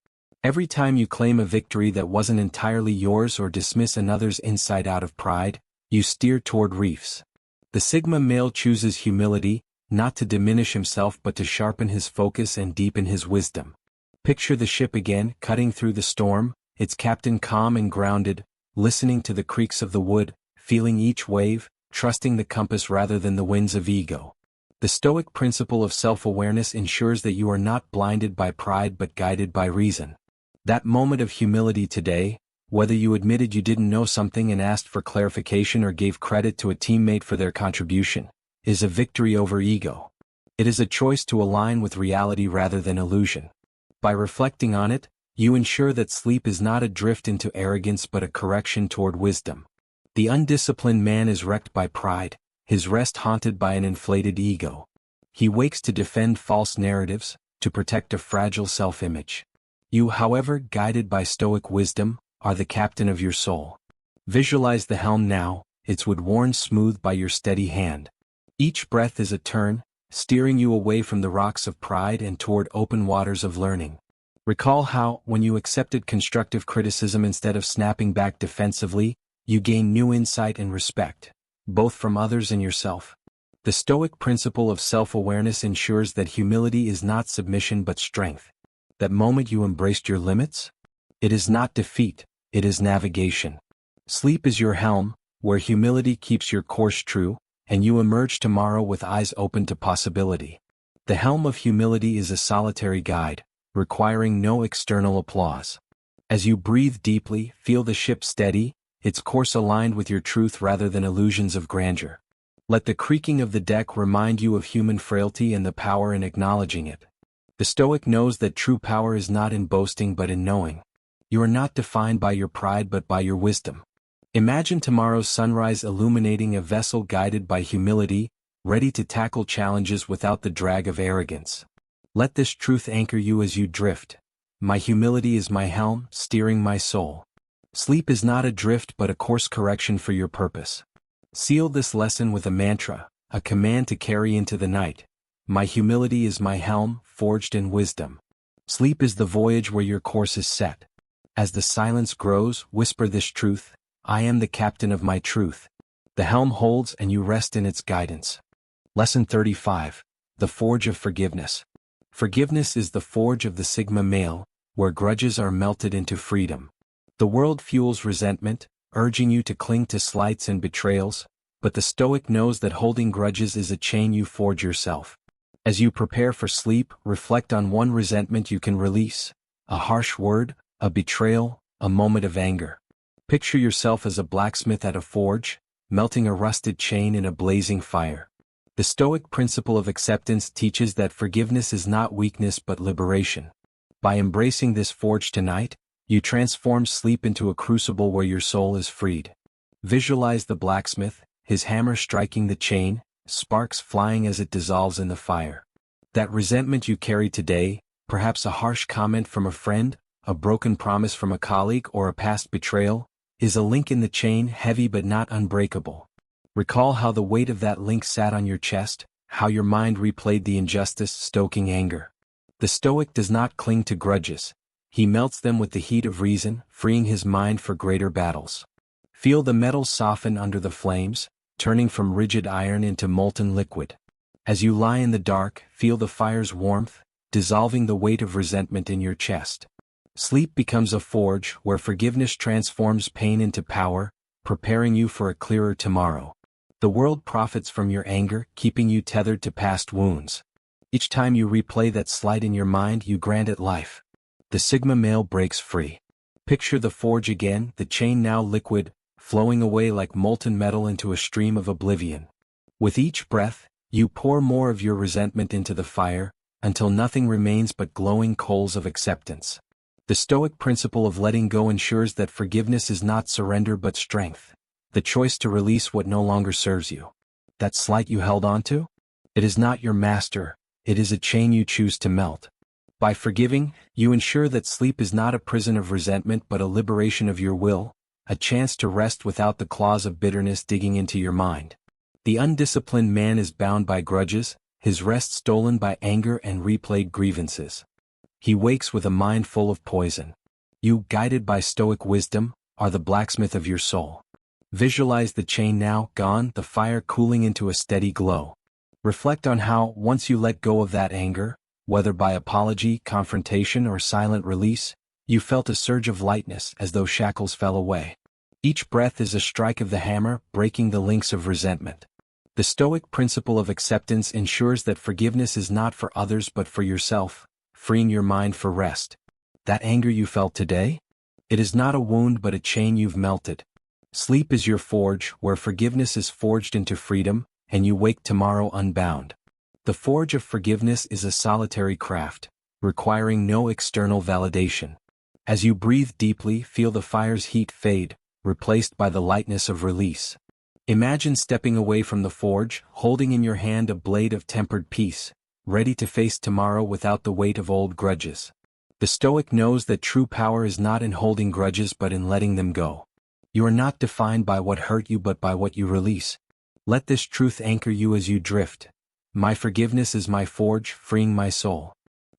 Every time you claim a victory that wasn't entirely yours or dismiss another's insight out of pride, you steer toward reefs. The Sigma male chooses humility, not to diminish himself but to sharpen his focus and deepen his wisdom. Picture the ship again, cutting through the storm, its captain calm and grounded, listening to the creaks of the wood, feeling each wave, trusting the compass rather than the winds of ego. The Stoic principle of self-awareness ensures that you are not blinded by pride but guided by reason. That moment of humility today, whether you admitted you didn't know something and asked for clarification or gave credit to a teammate for their contribution, is a victory over ego. It is a choice to align with reality rather than illusion. By reflecting on it, You ensure that sleep is not a drift into arrogance but a correction toward wisdom. The undisciplined man is wrecked by pride, his rest haunted by an inflated ego. He wakes to defend false narratives, to protect a fragile self-image. You, however, guided by stoic wisdom, are the captain of your soul. Visualize the helm now, its wood worn smooth by your steady hand. Each breath is a turn, steering you away from the rocks of pride and toward open waters of learning. Recall how, when you accepted constructive criticism instead of snapping back defensively, you gain new insight and respect, both from others and yourself. The Stoic principle of self-awareness ensures that humility is not submission but strength. That moment you embraced your limits? It is not defeat, it is navigation. Sleep is your helm, where humility keeps your course true, and you emerge tomorrow with eyes open to possibility. The helm of humility is a solitary guide, requiring no external applause. As you breathe deeply, feel the ship steady, its course aligned with your truth rather than illusions of grandeur. Let the creaking of the deck remind you of human frailty and the power in acknowledging it. The Stoic knows that true power is not in boasting but in knowing. You are not defined by your pride but by your wisdom. Imagine tomorrow's sunrise illuminating a vessel guided by humility, ready to tackle challenges without the drag of arrogance. Let this truth anchor you as you drift. My humility is my helm, steering my soul. Sleep is not a drift but a course correction for your purpose. Seal this lesson with a mantra, a command to carry into the night. My humility is my helm, forged in wisdom. Sleep is the voyage where your course is set. As the silence grows, whisper this truth: I am the captain of my truth. The helm holds and you rest in its guidance. Lesson 35. The Forge of Forgiveness. Forgiveness is the forge of the Sigma male, where grudges are melted into freedom. The world fuels resentment, urging you to cling to slights and betrayals, but the Stoic knows that holding grudges is a chain you forge yourself. As you prepare for sleep, reflect on one resentment you can release: a harsh word, a betrayal, a moment of anger. Picture yourself as a blacksmith at a forge, melting a rusted chain in a blazing fire. The Stoic principle of acceptance teaches that forgiveness is not weakness but liberation. By embracing this forge tonight, you transform sleep into a crucible where your soul is freed. Visualize the blacksmith, his hammer striking the chain, sparks flying as it dissolves in the fire. That resentment you carry today, perhaps a harsh comment from a friend, a broken promise from a colleague or a past betrayal, is a link in the chain, heavy but not unbreakable. Recall how the weight of that link sat on your chest, how your mind replayed the injustice, stoking anger. The Stoic does not cling to grudges. He melts them with the heat of reason, freeing his mind for greater battles. Feel the metal soften under the flames, turning from rigid iron into molten liquid. As you lie in the dark, feel the fire's warmth, dissolving the weight of resentment in your chest. Sleep becomes a forge where forgiveness transforms pain into power, preparing you for a clearer tomorrow. The world profits from your anger, keeping you tethered to past wounds. Each time you replay that slight in your mind, you grant it life. The Sigma male breaks free. Picture the forge again, the chain now liquid, flowing away like molten metal into a stream of oblivion. With each breath, you pour more of your resentment into the fire, until nothing remains but glowing coals of acceptance. The Stoic principle of letting go ensures that forgiveness is not surrender but strength. The choice to release what no longer serves you. That slight you held onto? It is not your master, it is a chain you choose to melt. By forgiving, you ensure that sleep is not a prison of resentment but a liberation of your will, a chance to rest without the claws of bitterness digging into your mind. The undisciplined man is bound by grudges, his rest stolen by anger and replayed grievances. He wakes with a mind full of poison. You, guided by Stoic wisdom, are the blacksmith of your soul. Visualize the chain now gone, the fire cooling into a steady glow. Reflect on how, once you let go of that anger, whether by apology, confrontation, or silent release, you felt a surge of lightness as though shackles fell away. Each breath is a strike of the hammer, breaking the links of resentment. The Stoic principle of acceptance ensures that forgiveness is not for others but for yourself, freeing your mind for rest. That anger you felt today? It is not a wound but a chain you've melted. Sleep is your forge, where forgiveness is forged into freedom, and you wake tomorrow unbound. The forge of forgiveness is a solitary craft, requiring no external validation. As you breathe deeply, feel the fire's heat fade, replaced by the lightness of release. Imagine stepping away from the forge, holding in your hand a blade of tempered peace, ready to face tomorrow without the weight of old grudges. The Stoic knows that true power is not in holding grudges but in letting them go. You are not defined by what hurt you but by what you release. Let this truth anchor you as you drift. My forgiveness is my forge, freeing my soul.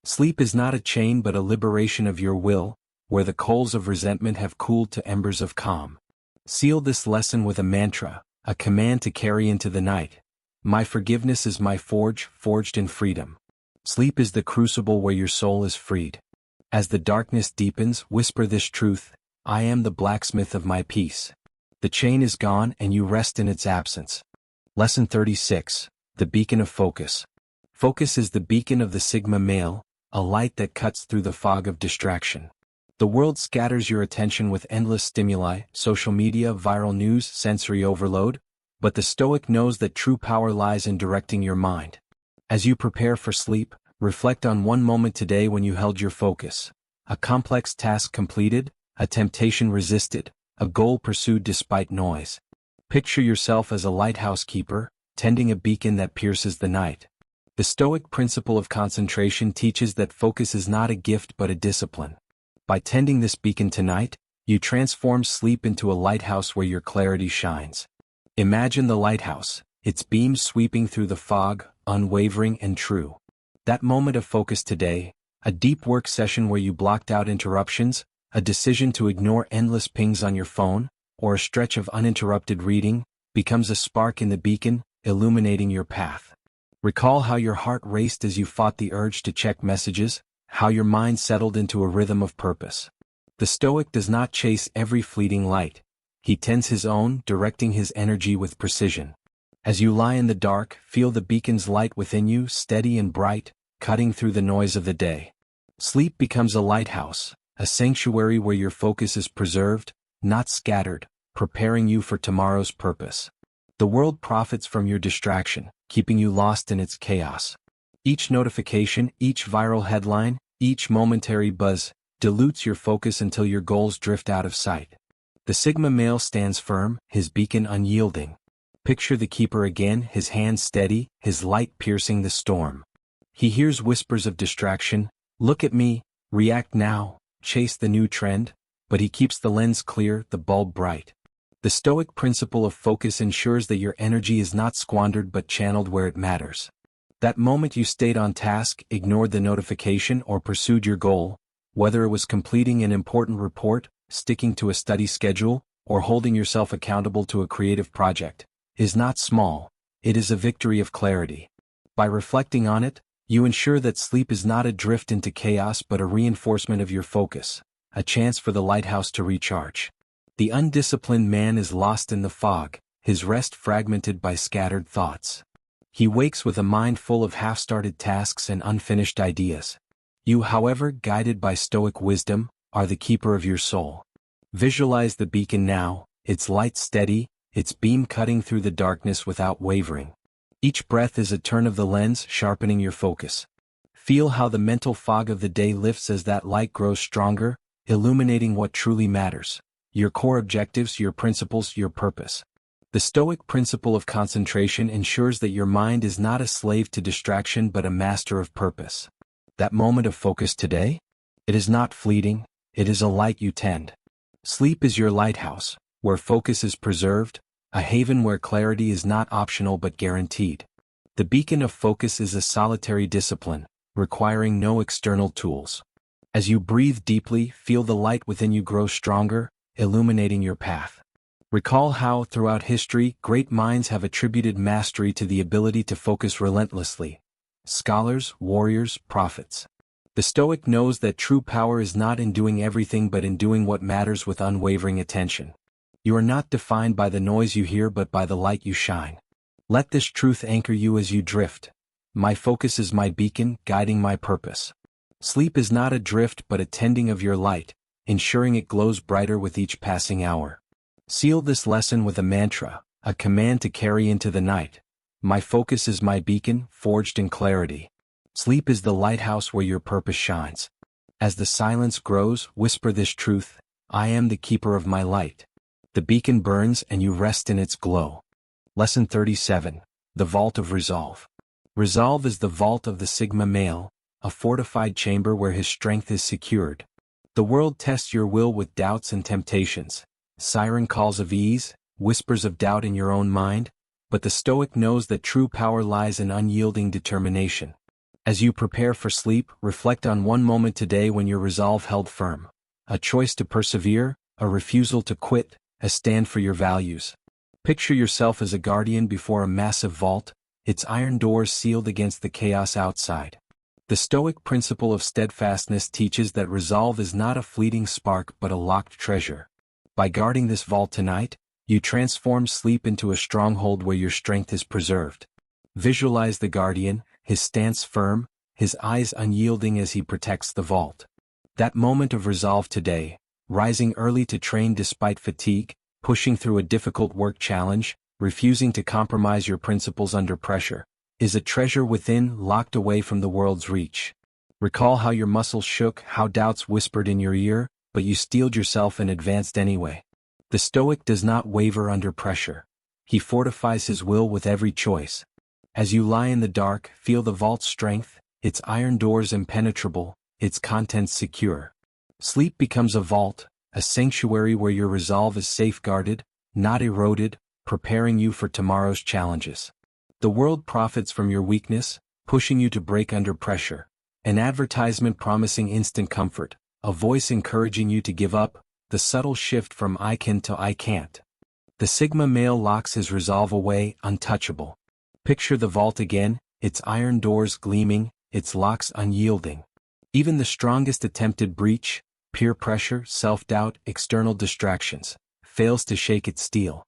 Sleep is not a chain but a liberation of your will, where the coals of resentment have cooled to embers of calm. Seal this lesson with a mantra, a command to carry into the night. My forgiveness is my forge, forged in freedom. Sleep is the crucible where your soul is freed. As the darkness deepens, whisper this truth: I am the blacksmith of my peace. The chain is gone and you rest in its absence. Lesson 36. The beacon of focus. Focus is the beacon of the Sigma male, a light that cuts through the fog of distraction. The world scatters your attention with endless stimuli, social media, viral news, sensory overload, but the Stoic knows that true power lies in directing your mind. As you prepare for sleep, reflect on one moment today when you held your focus. A complex task completed, a temptation resisted, a goal pursued despite noise. Picture yourself as a lighthouse keeper, tending a beacon that pierces the night. The Stoic principle of concentration teaches that focus is not a gift but a discipline. By tending this beacon tonight, you transform sleep into a lighthouse where your clarity shines. Imagine the lighthouse, its beams sweeping through the fog, unwavering and true. That moment of focus today, a deep work session where you blocked out interruptions, a decision to ignore endless pings on your phone, or a stretch of uninterrupted reading, becomes a spark in the beacon, illuminating your path. Recall how your heart raced as you fought the urge to check messages, how your mind settled into a rhythm of purpose. The Stoic does not chase every fleeting light. He tends his own, directing his energy with precision. As you lie in the dark, feel the beacon's light within you, steady and bright, cutting through the noise of the day. Sleep becomes a lighthouse, a sanctuary where your focus is preserved, not scattered, preparing you for tomorrow's purpose. The world profits from your distraction, keeping you lost in its chaos. Each notification, each viral headline, each momentary buzz, dilutes your focus until your goals drift out of sight. The Sigma male stands firm, his beacon unyielding. Picture the keeper again, his hand steady, his light piercing the storm. He hears whispers of distraction, look at me, react now, chase the new trend, but he keeps the lens clear, the bulb bright. The Stoic principle of focus ensures that your energy is not squandered but channeled where it matters. That moment you stayed on task, ignored the notification, or pursued your goal, whether it was completing an important report, sticking to a study schedule, or holding yourself accountable to a creative project, is not small, it is a victory of clarity. By reflecting on it, you ensure that sleep is not a drift into chaos but a reinforcement of your focus, a chance for the lighthouse to recharge. The undisciplined man is lost in the fog, his rest fragmented by scattered thoughts. He wakes with a mind full of half-started tasks and unfinished ideas. You, however, guided by Stoic wisdom, are the keeper of your soul. Visualize the beacon now, its light steady, its beam cutting through the darkness without wavering. Each breath is a turn of the lens, sharpening your focus. Feel how the mental fog of the day lifts as that light grows stronger, illuminating what truly matters: your core objectives, your principles, your purpose. The Stoic principle of concentration ensures that your mind is not a slave to distraction but a master of purpose. That moment of focus today? It is not fleeting, it is a light you tend. Sleep is your lighthouse, where focus is preserved, a haven where clarity is not optional but guaranteed. The beacon of focus is a solitary discipline, requiring no external tools. As you breathe deeply, feel the light within you grow stronger, illuminating your path. Recall how, throughout history, great minds have attributed mastery to the ability to focus relentlessly. Scholars, warriors, prophets. The Stoic knows that true power is not in doing everything but in doing what matters with unwavering attention. You are not defined by the noise you hear but by the light you shine. Let this truth anchor you as you drift. My focus is my beacon, guiding my purpose. Sleep is not a drift but a tending of your light, ensuring it glows brighter with each passing hour. Seal this lesson with a mantra, a command to carry into the night. My focus is my beacon, forged in clarity. Sleep is the lighthouse where your purpose shines. As the silence grows, whisper this truth: I am the keeper of my light. The beacon burns and you rest in its glow. Lesson 37. The Vault of Resolve. Resolve is the vault of the Sigma male, a fortified chamber where his strength is secured. The world tests your will with doubts and temptations, siren calls of ease, whispers of doubt in your own mind, but the Stoic knows that true power lies in unyielding determination. As you prepare for sleep, reflect on one moment today when your resolve held firm. A choice to persevere, a refusal to quit, a stand for your values. Picture yourself as a guardian before a massive vault, its iron doors sealed against the chaos outside. The Stoic principle of steadfastness teaches that resolve is not a fleeting spark but a locked treasure. By guarding this vault tonight, you transform sleep into a stronghold where your strength is preserved. Visualize the guardian, his stance firm, his eyes unyielding as he protects the vault. That moment of resolve today, rising early to train despite fatigue, pushing through a difficult work challenge, refusing to compromise your principles under pressure, is a treasure within, locked away from the world's reach. Recall how your muscles shook, how doubts whispered in your ear, but you steeled yourself and advanced anyway. The Stoic does not waver under pressure. He fortifies his will with every choice. As you lie in the dark, feel the vault's strength, its iron doors impenetrable, its contents secure. Sleep becomes a vault, a sanctuary where your resolve is safeguarded, not eroded, preparing you for tomorrow's challenges. The world profits from your weakness, pushing you to break under pressure. An advertisement promising instant comfort, a voice encouraging you to give up, the subtle shift from I can to I can't. The Sigma male locks his resolve away, untouchable. Picture the vault again, its iron doors gleaming, its locks unyielding. Even the strongest attempted breach, peer pressure, self-doubt, external distractions, fails to shake its steel.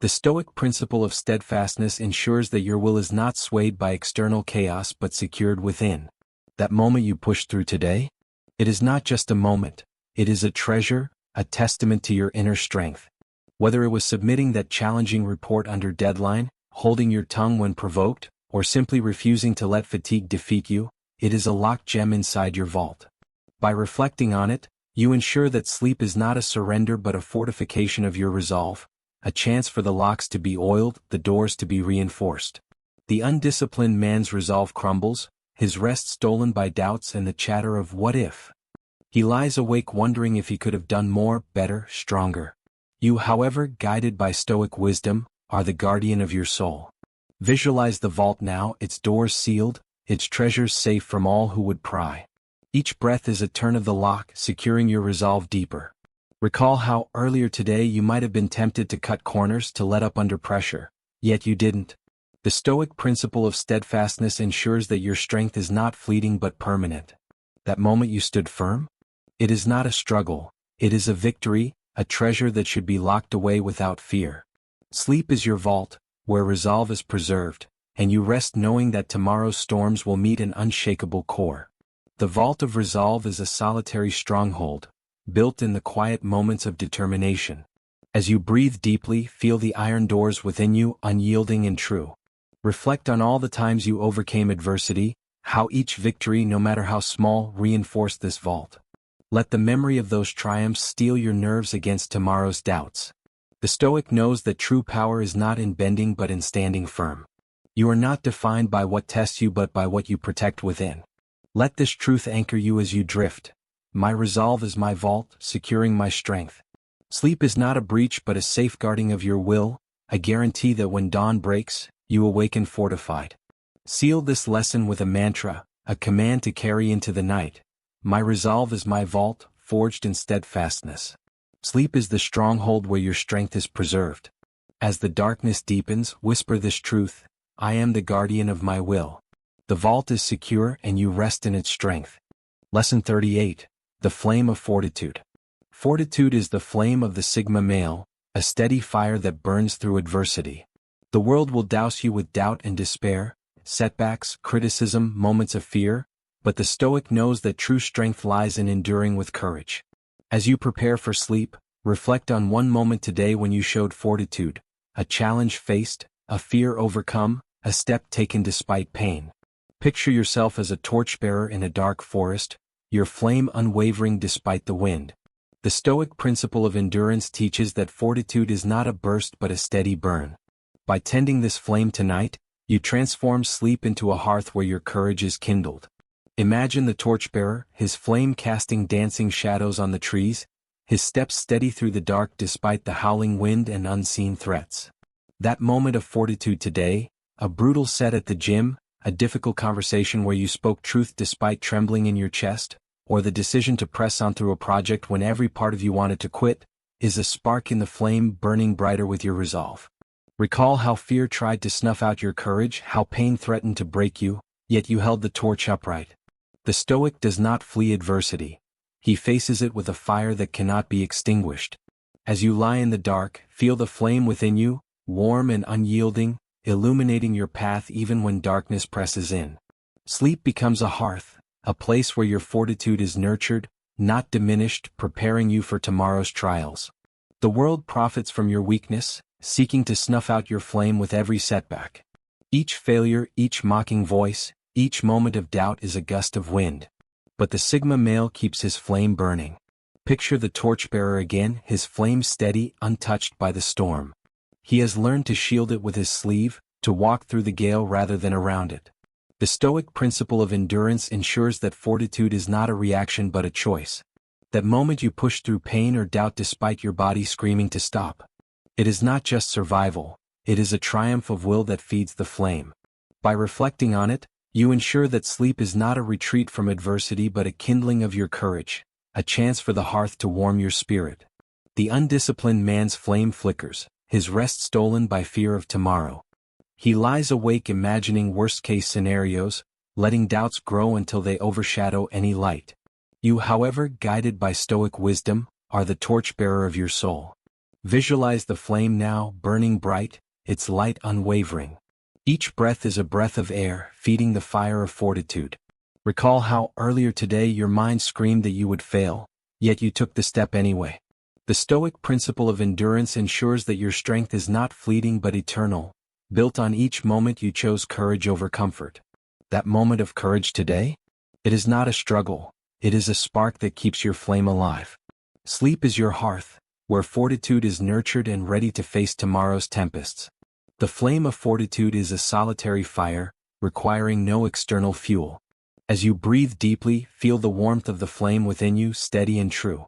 The Stoic principle of steadfastness ensures that your will is not swayed by external chaos but secured within. That moment you push through today? It is not just a moment, it is a treasure, a testament to your inner strength. Whether it was submitting that challenging report under deadline, holding your tongue when provoked, or simply refusing to let fatigue defeat you, it is a locked gem inside your vault. By reflecting on it, you ensure that sleep is not a surrender but a fortification of your resolve, a chance for the locks to be oiled, the doors to be reinforced. The undisciplined man's resolve crumbles, his rest stolen by doubts and the chatter of what if. He lies awake wondering if he could have done more, better, stronger. You, however, guided by Stoic wisdom, are the guardian of your soul. Visualize the vault now, its doors sealed, its treasures safe from all who would pry. Each breath is a turn of the lock, securing your resolve deeper. Recall how earlier today you might have been tempted to cut corners, to let up under pressure, yet you didn't. The Stoic principle of steadfastness ensures that your strength is not fleeting but permanent. That moment you stood firm? It is not a struggle, it is a victory, a treasure that should be locked away without fear. Sleep is your vault, where resolve is preserved, and you rest knowing that tomorrow's storms will meet an unshakable core. The vault of resolve is a solitary stronghold, built in the quiet moments of determination. As you breathe deeply, feel the iron doors within you, unyielding and true. Reflect on all the times you overcame adversity, how each victory, no matter how small, reinforced this vault. Let the memory of those triumphs steel your nerves against tomorrow's doubts. The Stoic knows that true power is not in bending but in standing firm. You are not defined by what tests you but by what you protect within. Let this truth anchor you as you drift. My resolve is my vault, securing my strength. Sleep is not a breach but a safeguarding of your will, a guarantee that when dawn breaks, you awaken fortified. Seal this lesson with a mantra, a command to carry into the night. My resolve is my vault, forged in steadfastness. Sleep is the stronghold where your strength is preserved. As the darkness deepens, whisper this truth: I am the guardian of my will. The vault is secure and you rest in its strength. Lesson 38. The Flame of Fortitude. Fortitude is the flame of the Sigma male, a steady fire that burns through adversity. The world will douse you with doubt and despair, setbacks, criticism, moments of fear, but the Stoic knows that true strength lies in enduring with courage. As you prepare for sleep, reflect on one moment today when you showed fortitude, a challenge faced, a fear overcome, a step taken despite pain. Picture yourself as a torchbearer in a dark forest, your flame unwavering despite the wind. The Stoic principle of endurance teaches that fortitude is not a burst but a steady burn. By tending this flame tonight, you transform sleep into a hearth where your courage is kindled. Imagine the torchbearer, his flame casting dancing shadows on the trees, his steps steady through the dark despite the howling wind and unseen threats. That moment of fortitude today, a brutal set at the gym, a difficult conversation where you spoke truth despite trembling in your chest, or the decision to press on through a project when every part of you wanted to quit, is a spark in the flame burning brighter with your resolve. Recall how fear tried to snuff out your courage, how pain threatened to break you, yet you held the torch upright. The Stoic does not flee adversity. He faces it with a fire that cannot be extinguished. As you lie in the dark, feel the flame within you, warm and unyielding, illuminating your path even when darkness presses in. Sleep becomes a hearth, a place where your fortitude is nurtured, not diminished, preparing you for tomorrow's trials. The world profits from your weakness, seeking to snuff out your flame with every setback. Each failure, each mocking voice, each moment of doubt is a gust of wind. But the Sigma male keeps his flame burning. Picture the torchbearer again, his flame steady, untouched by the storm. He has learned to shield it with his sleeve, to walk through the gale rather than around it. The Stoic principle of endurance ensures that fortitude is not a reaction but a choice. That moment you push through pain or doubt despite your body screaming to stop. It is not just survival, it is a triumph of will that feeds the flame. By reflecting on it, you ensure that sleep is not a retreat from adversity but a kindling of your courage, a chance for the hearth to warm your spirit. The undisciplined man's flame flickers, his rest stolen by fear of tomorrow. He lies awake imagining worst-case scenarios, letting doubts grow until they overshadow any light. You, however, guided by Stoic wisdom, are the torchbearer of your soul. Visualize the flame now, burning bright, its light unwavering. Each breath is a breath of air, feeding the fire of fortitude. Recall how earlier today your mind screamed that you would fail, yet you took the step anyway. The Stoic principle of endurance ensures that your strength is not fleeting but eternal, built on each moment you chose courage over comfort. That moment of courage today? It is not a struggle, it is a spark that keeps your flame alive. Sleep is your hearth, where fortitude is nurtured and ready to face tomorrow's tempests. The flame of fortitude is a solitary fire, requiring no external fuel. As you breathe deeply, feel the warmth of the flame within you, steady and true.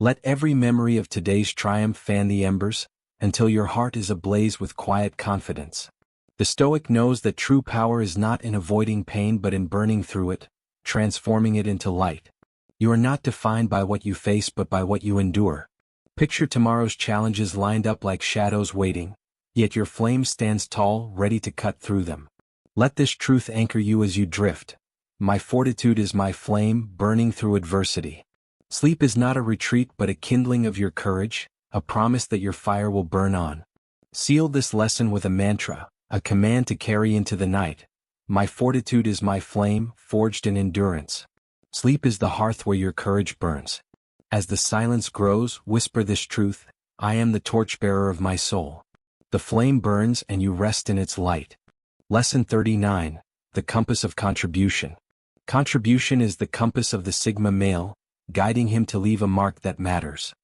Let every memory of today's triumph fan the embers, until your heart is ablaze with quiet confidence. The Stoic knows that true power is not in avoiding pain but in burning through it, transforming it into light. You are not defined by what you face but by what you endure. Picture tomorrow's challenges lined up like shadows waiting, yet your flame stands tall, ready to cut through them. Let this truth anchor you as you drift. My fortitude is my flame, burning through adversity. Sleep is not a retreat but a kindling of your courage, a promise that your fire will burn on. Seal this lesson with a mantra, a command to carry into the night. My fortitude is my flame, forged in endurance. Sleep is the hearth where your courage burns. As the silence grows, whisper this truth, I am the torchbearer of my soul. The flame burns and you rest in its light. Lesson 39, the compass of contribution. Contribution is the compass of the Sigma male, guiding him to leave a mark that matters.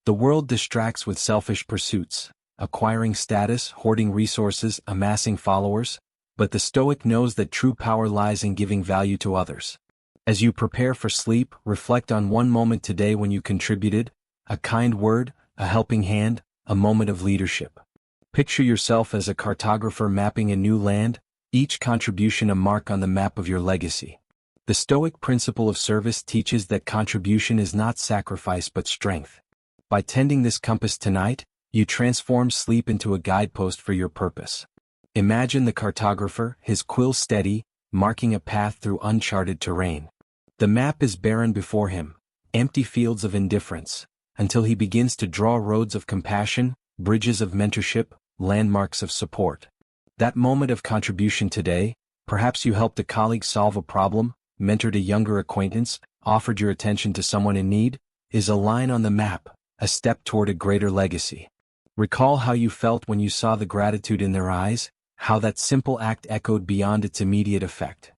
The world distracts with selfish pursuits, acquiring status, hoarding resources, amassing followers, but the Stoic knows that true power lies in giving value to others. As you prepare for sleep, reflect on one moment today when you contributed, a kind word, a helping hand, a moment of leadership. Picture yourself as a cartographer mapping a new land, each contribution a mark on the map of your legacy. The Stoic principle of service teaches that contribution is not sacrifice but strength. By tending this compass tonight, you transform sleep into a guidepost for your purpose. Imagine the cartographer, his quill steady, marking a path through uncharted terrain. The map is barren before him, empty fields of indifference, until he begins to draw roads of compassion, bridges of mentorship, landmarks of support. That moment of contribution today, perhaps you helped a colleague solve a problem, mentored a younger acquaintance, offered your attention to someone in need, is a line on the map, a step toward a greater legacy. Recall how you felt when you saw the gratitude in their eyes, how that simple act echoed beyond its immediate effect.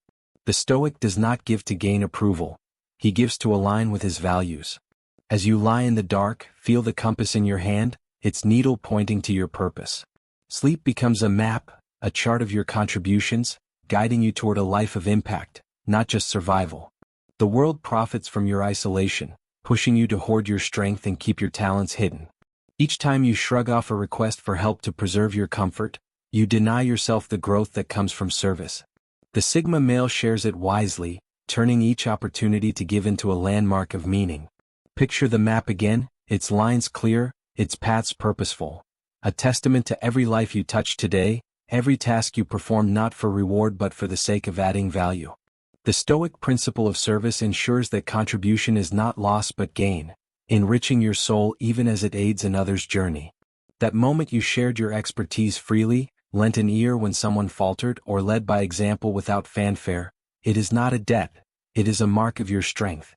The Stoic does not give to gain approval. he gives to align with his values. As you lie in the dark, feel the compass in your hand, its needle pointing to your purpose. Sleep becomes a map, a chart of your contributions, guiding you toward a life of impact, not just survival. The world profits from your isolation, pushing you to hoard your strength and keep your talents hidden. Each time you shrug off a request for help to preserve your comfort, you deny yourself the growth that comes from service. The Sigma male shares it wisely, turning each opportunity to give into a landmark of meaning. Picture the map again, its lines clear, its paths purposeful. A testament to every life you touch today, every task you perform not for reward but for the sake of adding value. The Stoic principle of service ensures that contribution is not loss but gain, enriching your soul even as it aids another's journey. That moment you shared your expertise freely, lent an ear when someone faltered, or led by example without fanfare, it is not a debt, it is a mark of your strength.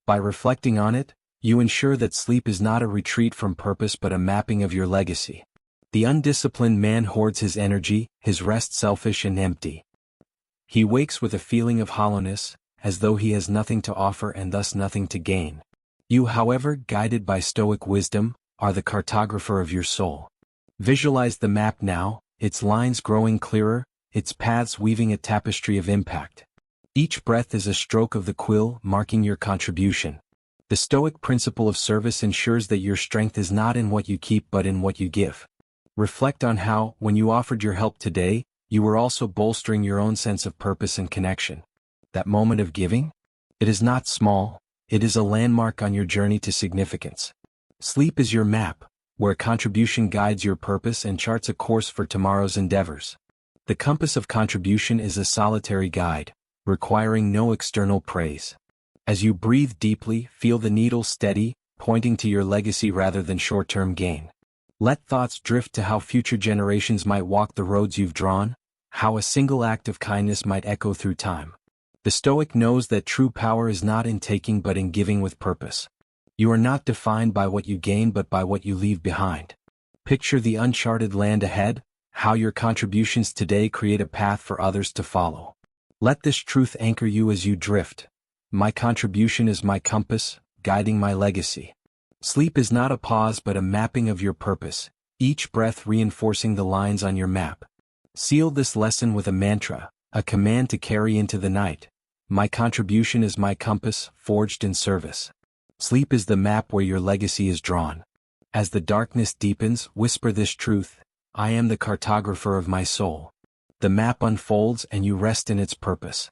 By reflecting on it, you ensure that sleep is not a retreat from purpose but a mapping of your legacy. The undisciplined man hoards his energy, his rest selfish and empty. He wakes with a feeling of hollowness, as though he has nothing to offer and thus nothing to gain. You, however, guided by Stoic wisdom, are the cartographer of your soul. Visualize the map now, its lines growing clearer, its paths weaving a tapestry of impact. Each breath is a stroke of the quill, marking your contribution. The Stoic principle of service ensures that your strength is not in what you keep but in what you give. Reflect on how, when you offered your help today, you were also bolstering your own sense of purpose and connection. That moment of giving? It is not small, it is a landmark on your journey to significance. Sleep is your map, where contribution guides your purpose and charts a course for tomorrow's endeavors. The compass of contribution is a solitary guide, requiring no external praise. As you breathe deeply, feel the needle steady, pointing to your legacy rather than short-term gain. Let thoughts drift to how future generations might walk the roads you've drawn, how a single act of kindness might echo through time. The Stoic knows that true power is not in taking but in giving with purpose. You are not defined by what you gain but by what you leave behind. Picture the uncharted land ahead, how your contributions today create a path for others to follow. Let this truth anchor you as you drift. My contribution is my compass, guiding my legacy. Sleep is not a pause but a mapping of your purpose, each breath reinforcing the lines on your map. Seal this lesson with a mantra, a command to carry into the night. My contribution is my compass, forged in service. Sleep is the map where your legacy is drawn. As the darkness deepens, whisper this truth: I am the cartographer of my soul. The map unfolds and you rest in its purpose.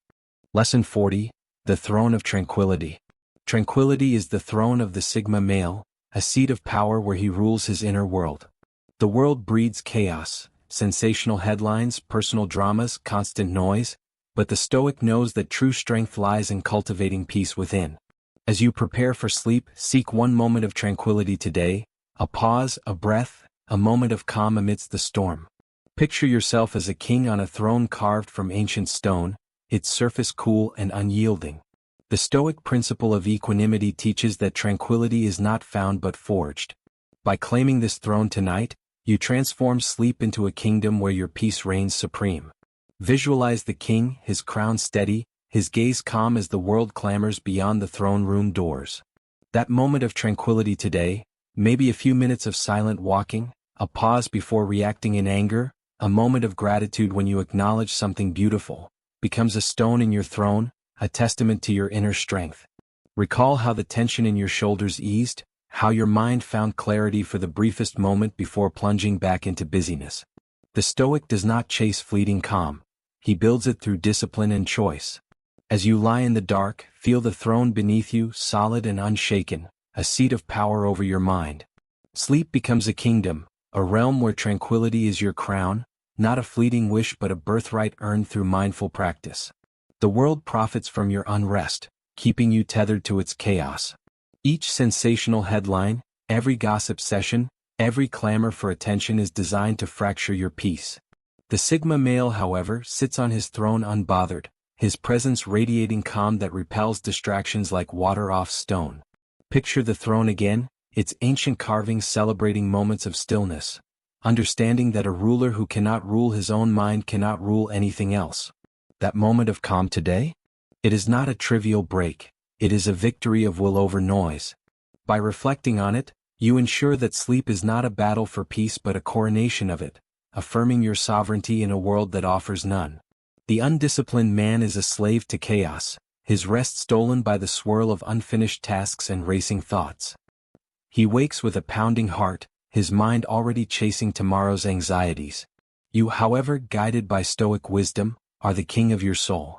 Lesson 40. The Throne of Tranquility. Tranquility is the throne of the Sigma male, a seat of power where he rules his inner world. The world breeds chaos, sensational headlines, personal dramas, constant noise, but the Stoic knows that true strength lies in cultivating peace within. As you prepare for sleep, seek one moment of tranquility today, a pause, a breath, a moment of calm amidst the storm. Picture yourself as a king on a throne carved from ancient stone, its surface cool and unyielding. The Stoic principle of equanimity teaches that tranquility is not found but forged. By claiming this throne tonight, you transform sleep into a kingdom where your peace reigns supreme. Visualize the king, his crown steady, his gaze calm as the world clamors beyond the throne room doors. That moment of tranquility today, maybe a few minutes of silent walking, a pause before reacting in anger, a moment of gratitude when you acknowledge something beautiful, becomes a stone in your throne, a testament to your inner strength. Recall how the tension in your shoulders eased, how your mind found clarity for the briefest moment before plunging back into busyness. The Stoic does not chase fleeting calm, he builds it through discipline and choice. As you lie in the dark, feel the throne beneath you, solid and unshaken, a seat of power over your mind. Sleep becomes a kingdom, a realm where tranquility is your crown, not a fleeting wish but a birthright earned through mindful practice. The world profits from your unrest, keeping you tethered to its chaos. Each sensational headline, every gossip session, every clamor for attention is designed to fracture your peace. The Sigma male, however, sits on his throne unbothered, his presence radiating calm that repels distractions like water off stone. Picture the throne again, its ancient carvings celebrating moments of stillness, understanding that a ruler who cannot rule his own mind cannot rule anything else. That moment of calm today? It is not a trivial break, It is a victory of will over noise. By reflecting on it, you ensure that sleep is not a battle for peace but a coronation of it, affirming your sovereignty in a world that offers none. The undisciplined man is a slave to chaos, his rest stolen by the swirl of unfinished tasks and racing thoughts. He wakes with a pounding heart, his mind already chasing tomorrow's anxieties. You, however, guided by stoic wisdom, are the king of your soul.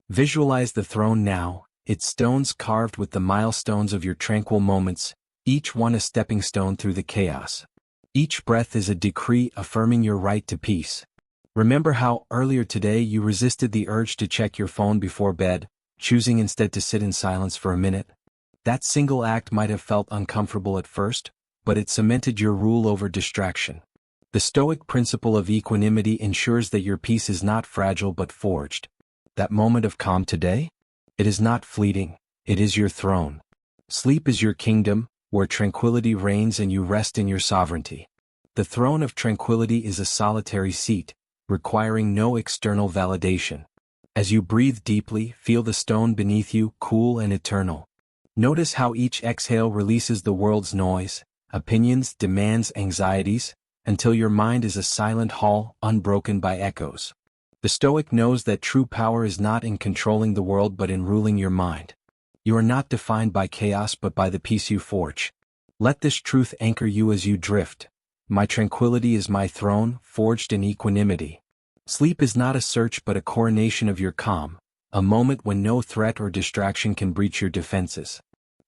Visualize the throne now, its stones carved with the milestones of your tranquil moments, each one a stepping stone through the chaos. Each breath is a decree affirming your right to peace. Remember how, earlier today, you resisted the urge to check your phone before bed, choosing instead to sit in silence for a minute? That single act might have felt uncomfortable at first, but it cemented your rule over distraction. The Stoic principle of equanimity ensures that your peace is not fragile but forged. That moment of calm today? It is not fleeting, it is your throne. Sleep is your kingdom, where tranquility reigns and you rest in your sovereignty. The throne of tranquility is a solitary seat, requiring no external validation. As you breathe deeply, feel the stone beneath you, cool and eternal. Notice how each exhale releases the world's noise, opinions, demands, anxieties, until your mind is a silent hall, unbroken by echoes. The Stoic knows that true power is not in controlling the world but in ruling your mind. You are not defined by chaos but by the peace you forge. Let this truth anchor you as you drift. My tranquility is my throne, forged in equanimity. Sleep is not a search but a coronation of your calm, a moment when no threat or distraction can breach your defenses.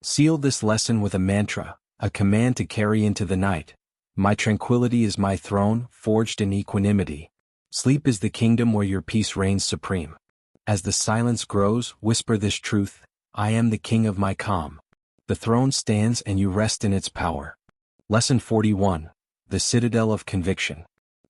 Seal this lesson with a mantra, a command to carry into the night. My tranquility is my throne, forged in equanimity. Sleep is the kingdom where your peace reigns supreme. As the silence grows, whisper this truth: I am the king of my calm. The throne stands and you rest in its power. Lesson 41. The Citadel of Conviction.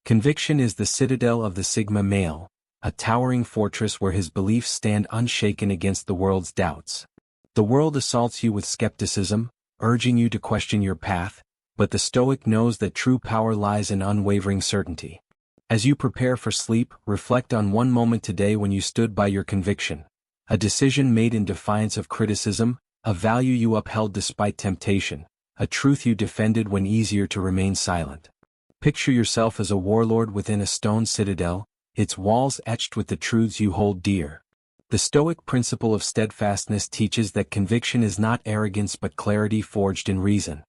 Conviction is the citadel of the Sigma male, a towering fortress where his beliefs stand unshaken against the world's doubts. The world assaults you with skepticism, urging you to question your path, but the Stoic knows that true power lies in unwavering certainty. As you prepare for sleep, reflect on one moment today when you stood by your conviction. A decision made in defiance of criticism, a value you upheld despite temptation, a truth you defended when easier to remain silent. Picture yourself as a warlord within a stone citadel, its walls etched with the truths you hold dear. The Stoic principle of steadfastness teaches that conviction is not arrogance but clarity forged in reason.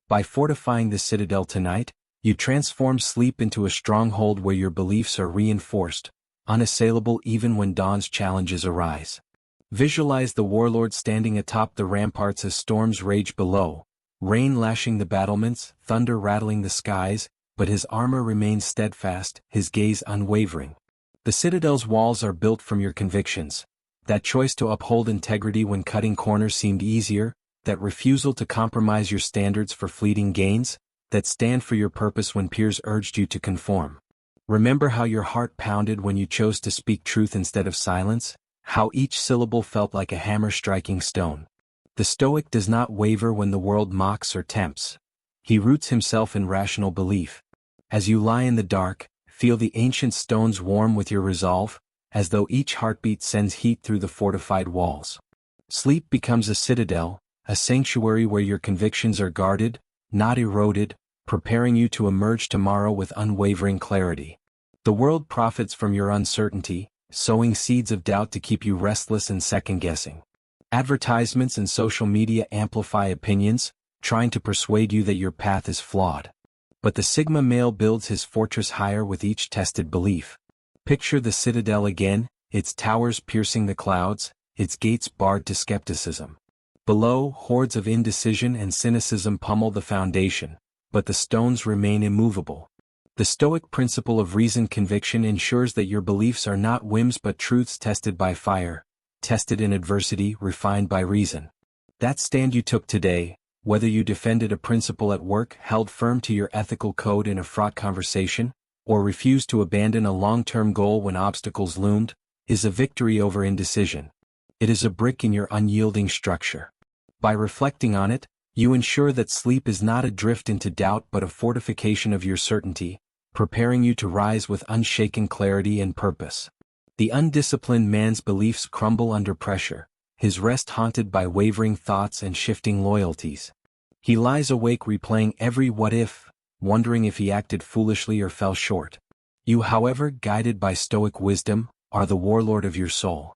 By fortifying the citadel tonight, you transform sleep into a stronghold where your beliefs are reinforced, unassailable even when dawn's challenges arise. Visualize the warlord standing atop the ramparts as storms rage below, rain lashing the battlements, thunder rattling the skies, but his armor remains steadfast, his gaze unwavering. The citadel's walls are built from your convictions. That choice to uphold integrity when cutting corners seemed easier, that refusal to compromise your standards for fleeting gains, that stand for your purpose when peers urged you to conform. Remember how your heart pounded when you chose to speak truth instead of silence, how each syllable felt like a hammer striking stone. The Stoic does not waver when the world mocks or tempts. He roots himself in rational belief. As you lie in the dark, feel the ancient stones warm with your resolve, as though each heartbeat sends heat through the fortified walls. Sleep becomes a citadel, a sanctuary where your convictions are guarded, not eroded, preparing you to emerge tomorrow with unwavering clarity. The world profits from your uncertainty, sowing seeds of doubt to keep you restless and second-guessing. Advertisements and social media amplify opinions, trying to persuade you that your path is flawed. But the Sigma male builds his fortress higher with each tested belief. Picture the citadel again, its towers piercing the clouds, its gates barred to skepticism. Below, hordes of indecision and cynicism pummel the foundation, but the stones remain immovable. The Stoic principle of reasoned conviction ensures that your beliefs are not whims but truths tested by fire, tested in adversity, refined by reason. That stand you took today, whether you defended a principle at work, held firm to your ethical code in a fraught conversation, or refused to abandon a long-term goal when obstacles loomed, is a victory over indecision. It is a brick in your unyielding structure. By reflecting on it, you ensure that sleep is not a drift into doubt but a fortification of your certainty, preparing you to rise with unshaken clarity and purpose. The undisciplined man's beliefs crumble under pressure, his rest haunted by wavering thoughts and shifting loyalties. He lies awake replaying every what-if, wondering if he acted foolishly or fell short. You, however, guided by stoic wisdom, are the warlord of your soul.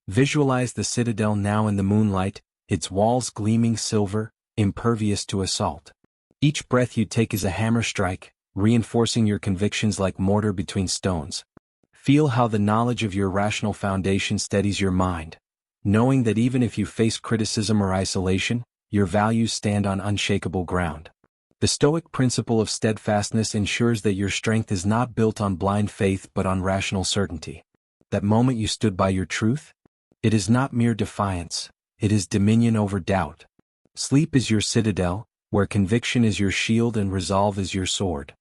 Visualize the citadel now in the moonlight, its walls gleaming silver, impervious to assault. Each breath you take is a hammer strike, reinforcing your convictions like mortar between stones. Feel how the knowledge of your rational foundation steadies your mind, knowing that even if you face criticism or isolation, your values stand on unshakable ground. The Stoic principle of steadfastness ensures that your strength is not built on blind faith but on rational certainty. That moment you stood by your truth? It is not mere defiance, it is dominion over doubt. Sleep is your citadel, where conviction is your shield and resolve is your sword.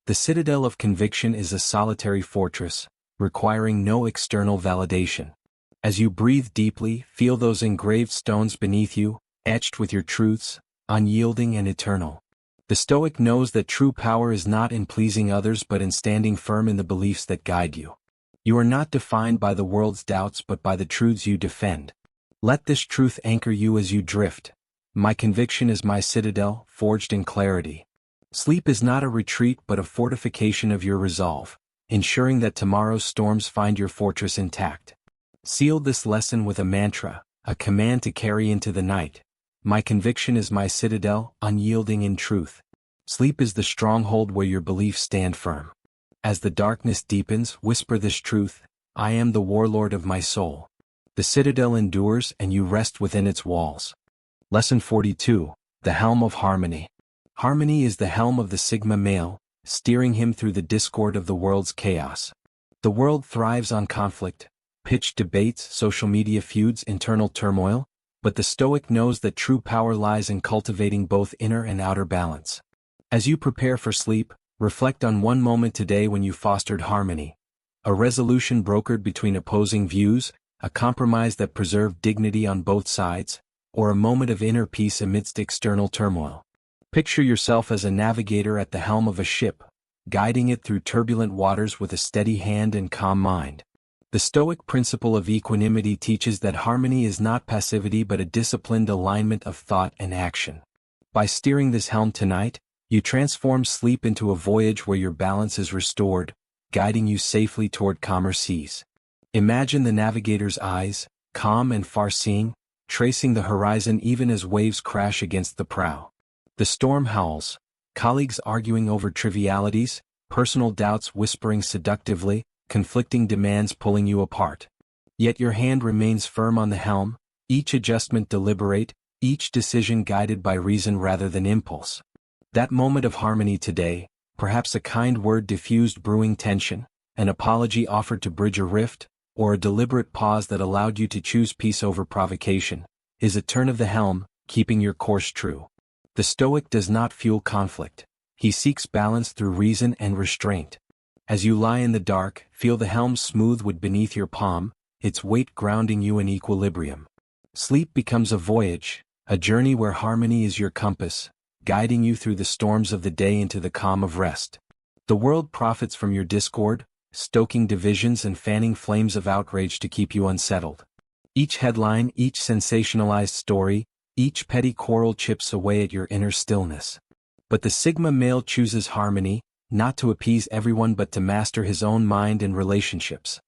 The citadel of conviction is a solitary fortress, requiring no external validation. As you breathe deeply, feel those engraved stones beneath you, etched with your truths, unyielding and eternal. The Stoic knows that true power is not in pleasing others but in standing firm in the beliefs that guide you. You are not defined by the world's doubts but by the truths you defend. Let this truth anchor you as you drift. My conviction is my citadel, forged in clarity. Sleep is not a retreat but a fortification of your resolve, ensuring that tomorrow's storms find your fortress intact. Seal this lesson with a mantra, a command to carry into the night. My conviction is my citadel, unyielding in truth. Sleep is the stronghold where your beliefs stand firm. As the darkness deepens, whisper this truth: I am the warlord of my soul. The citadel endures and you rest within its walls. Lesson 42. The Helm of Harmony. Harmony is the helm of the Sigma male, steering him through the discord of the world's chaos. The world thrives on conflict, pitched debates, social media feuds, internal turmoil, but the Stoic knows that true power lies in cultivating both inner and outer balance. As you prepare for sleep, reflect on one moment today when you fostered harmony. A resolution brokered between opposing views, a compromise that preserved dignity on both sides, or a moment of inner peace amidst external turmoil. Picture yourself as a navigator at the helm of a ship, guiding it through turbulent waters with a steady hand and calm mind. The Stoic principle of equanimity teaches that harmony is not passivity but a disciplined alignment of thought and action. By steering this helm tonight, you transform sleep into a voyage where your balance is restored, guiding you safely toward calmer seas. Imagine the navigator's eyes, calm and far-seeing, tracing the horizon even as waves crash against the prow. The storm howls, colleagues arguing over trivialities, personal doubts whispering seductively, conflicting demands pulling you apart. Yet your hand remains firm on the helm, each adjustment deliberate, each decision guided by reason rather than impulse. That moment of harmony today, perhaps a kind word diffused brewing tension, an apology offered to bridge a rift, or a deliberate pause that allowed you to choose peace over provocation, is a turn of the helm, keeping your course true. The Stoic does not fuel conflict. He seeks balance through reason and restraint. As you lie in the dark, feel the helm smooth wood beneath your palm, its weight grounding you in equilibrium. Sleep becomes a voyage, a journey where harmony is your compass, guiding you through the storms of the day into the calm of rest. The world profits from your discord, stoking divisions and fanning flames of outrage to keep you unsettled. Each headline, each sensationalized story, each petty quarrel chips away at your inner stillness. But the Sigma male chooses harmony, not to appease everyone but to master his own mind and relationships.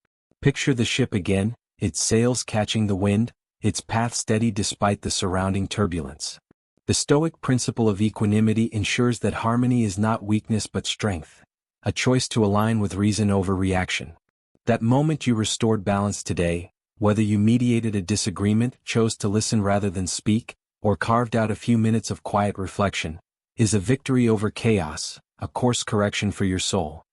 Picture the ship again, its sails catching the wind, its path steady despite the surrounding turbulence. The Stoic principle of equanimity ensures that harmony is not weakness but strength, a choice to align with reason over reaction. That moment you restored balance today, whether you mediated a disagreement, chose to listen rather than speak, or carved out a few minutes of quiet reflection, is a victory over chaos, a course correction for your soul.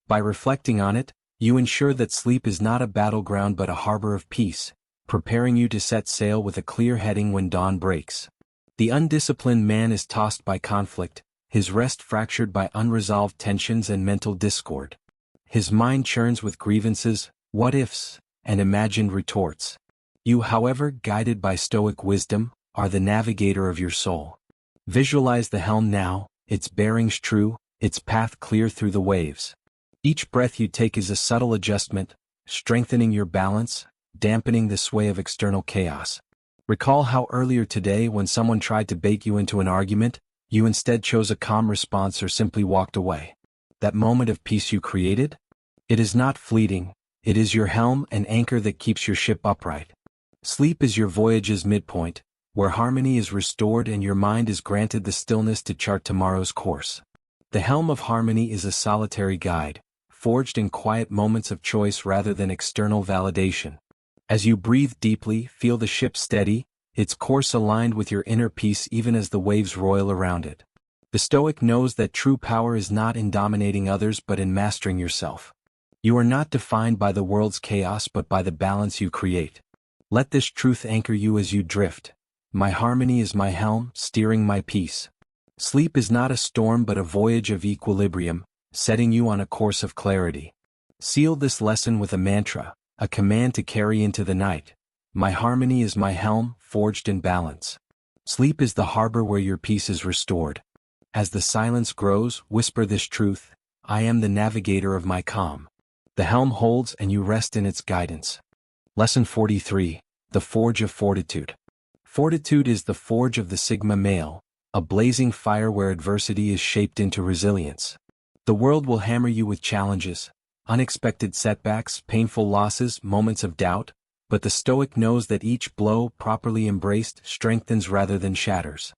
By reflecting on it, you ensure that sleep is not a battleground but a harbor of peace, preparing you to set sail with a clear heading when dawn breaks. The undisciplined man is tossed by conflict, his rest fractured by unresolved tensions and mental discord. His mind churns with grievances, what-ifs, and imagined retorts. You, however, guided by Stoic wisdom, are the navigator of your soul. Visualize the helm now, its bearings true, its path clear through the waves. Each breath you take is a subtle adjustment, strengthening your balance, dampening the sway of external chaos. Recall how earlier today when someone tried to bait you into an argument, you instead chose a calm response or simply walked away. That moment of peace you created? It is not fleeting, it is your helm and anchor that keeps your ship upright. Sleep is your voyage's midpoint, where harmony is restored and your mind is granted the stillness to chart tomorrow's course. The helm of harmony is a solitary guide, forged in quiet moments of choice rather than external validation. As you breathe deeply, feel the ship steady, its course aligned with your inner peace even as the waves roil around it. The Stoic knows that true power is not in dominating others but in mastering yourself. You are not defined by the world's chaos but by the balance you create. Let this truth anchor you as you drift. My harmony is my helm, steering my peace. Sleep is not a storm but a voyage of equilibrium, setting you on a course of clarity. Seal this lesson with a mantra, a command to carry into the night. My harmony is my helm, forged in balance. Sleep is the harbor where your peace is restored. As the silence grows, whisper this truth: I am the navigator of my calm. The helm holds and you rest in its guidance. Lesson 43. The Forge of Fortitude. Fortitude is the forge of the Sigma male, a blazing fire where adversity is shaped into resilience. The world will hammer you with challenges, unexpected setbacks, painful losses, moments of doubt, but the Stoic knows that each blow, properly embraced, strengthens rather than shatters.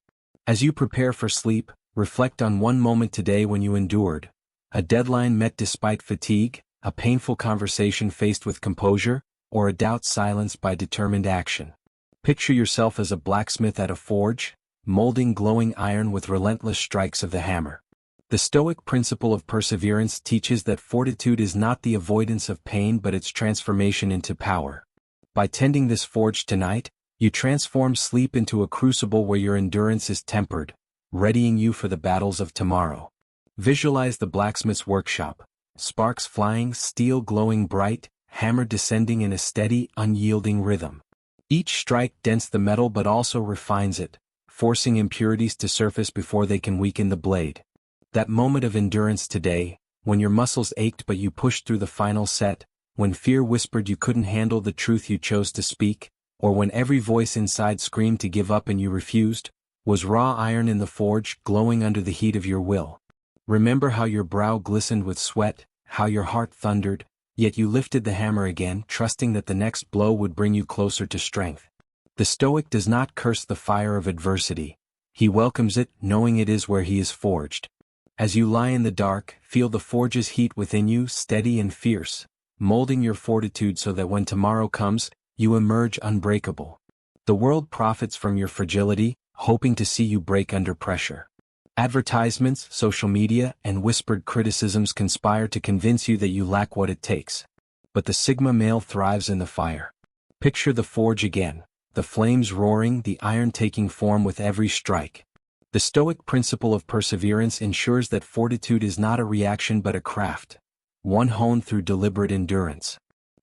As you prepare for sleep, reflect on one moment today when you endured a deadline met despite fatigue, a painful conversation faced with composure, or a doubt silenced by determined action. Picture yourself as a blacksmith at a forge, molding glowing iron with relentless strikes of the hammer. The Stoic principle of perseverance teaches that fortitude is not the avoidance of pain but its transformation into power. By tending this forge tonight, you transform sleep into a crucible where your endurance is tempered, readying you for the battles of tomorrow. Visualize the blacksmith's workshop, sparks flying, steel glowing bright, hammer descending in a steady, unyielding rhythm. Each strike dents the metal but also refines it, forcing impurities to surface before they can weaken the blade. That moment of endurance today, when your muscles ached but you pushed through the final set, when fear whispered you couldn't handle the truth you chose to speak, or when every voice inside screamed to give up and you refused, was raw iron in the forge, glowing under the heat of your will. Remember how your brow glistened with sweat, how your heart thundered, yet you lifted the hammer again, trusting that the next blow would bring you closer to strength. The Stoic does not curse the fire of adversity. He welcomes it, knowing it is where he is forged. As you lie in the dark, feel the forge's heat within you, steady and fierce, molding your fortitude so that when tomorrow comes, you emerge unbreakable. The world profits from your fragility, hoping to see you break under pressure. Advertisements, social media, and whispered criticisms conspire to convince you that you lack what it takes. But the Sigma male thrives in the fire. Picture the forge again, the flames roaring, the iron taking form with every strike. The Stoic principle of perseverance ensures that fortitude is not a reaction but a craft, one honed through deliberate endurance.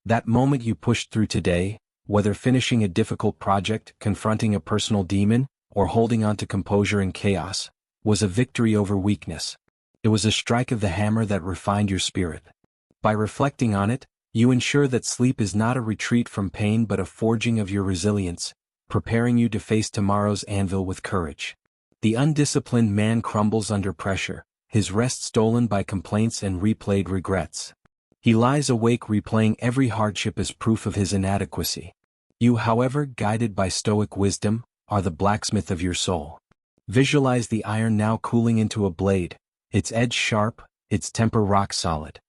That moment you pushed through today, whether finishing a difficult project, confronting a personal demon, or holding on to composure in chaos, was a victory over weakness. It was a strike of the hammer that refined your spirit. By reflecting on it, you ensure that sleep is not a retreat from pain but a forging of your resilience, preparing you to face tomorrow's anvil with courage. The undisciplined man crumbles under pressure, his rest stolen by complaints and replayed regrets. He lies awake replaying every hardship as proof of his inadequacy. You, however, guided by Stoic wisdom, are the blacksmith of your soul. Visualize the iron now cooling into a blade, its edge sharp, its temper rock solid.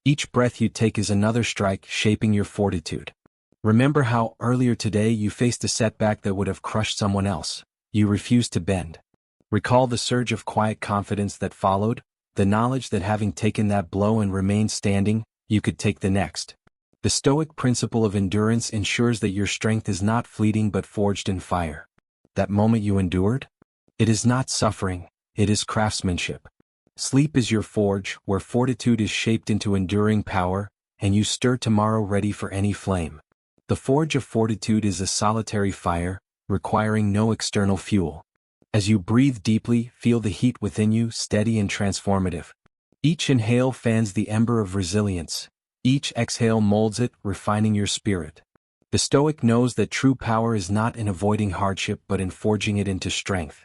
Each breath you take is another strike shaping your fortitude. Remember how earlier today you faced a setback that would have crushed someone else. You refused to bend. Recall the surge of quiet confidence that followed, the knowledge that having taken that blow and remained standing, you could take the next. The Stoic principle of endurance ensures that your strength is not fleeting but forged in fire. That moment you endured? It is not suffering, it is craftsmanship. Sleep is your forge, where fortitude is shaped into enduring power, and you stir tomorrow ready for any flame. The forge of fortitude is a solitary fire, requiring no external fuel. As you breathe deeply, feel the heat within you, steady and transformative. Each inhale fans the ember of resilience. Each exhale molds it, refining your spirit. The Stoic knows that true power is not in avoiding hardship but in forging it into strength.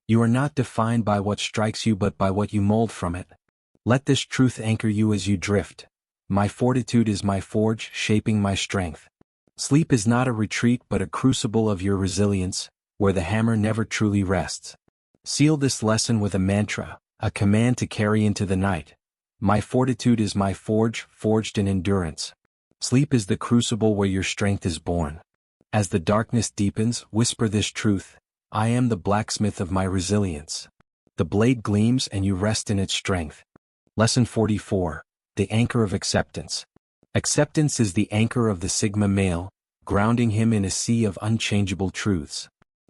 You are not defined by what strikes you but by what you mold from it. Let this truth anchor you as you drift. My fortitude is my forge, shaping my strength. Sleep is not a retreat but a crucible of your resilience, where the hammer never truly rests. Seal this lesson with a mantra, a command to carry into the night. My fortitude is my forge, forged in endurance. Sleep is the crucible where your strength is born. As the darkness deepens, whisper this truth: I am the blacksmith of my resilience. The blade gleams and you rest in its strength. Lesson 44. The Anchor of Acceptance. Acceptance is the anchor of the Sigma male, grounding him in a sea of unchangeable truths.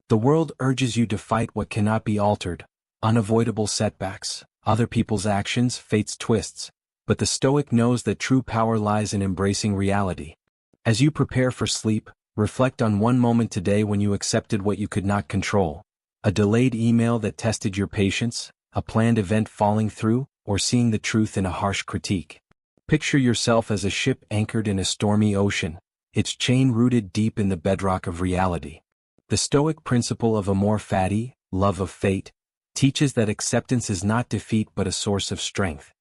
The world urges you to fight what cannot be altered, unavoidable setbacks, other people's actions, fate's twists, but the Stoic knows that true power lies in embracing reality. As you prepare for sleep, reflect on one moment today when you accepted what you could not control. A delayed email that tested your patience, a planned event falling through, or seeing the truth in a harsh critique. Picture yourself as a ship anchored in a stormy ocean, its chain rooted deep in the bedrock of reality. The Stoic principle of amor fati, love of fate, teaches that acceptance is not defeat but a source of strength.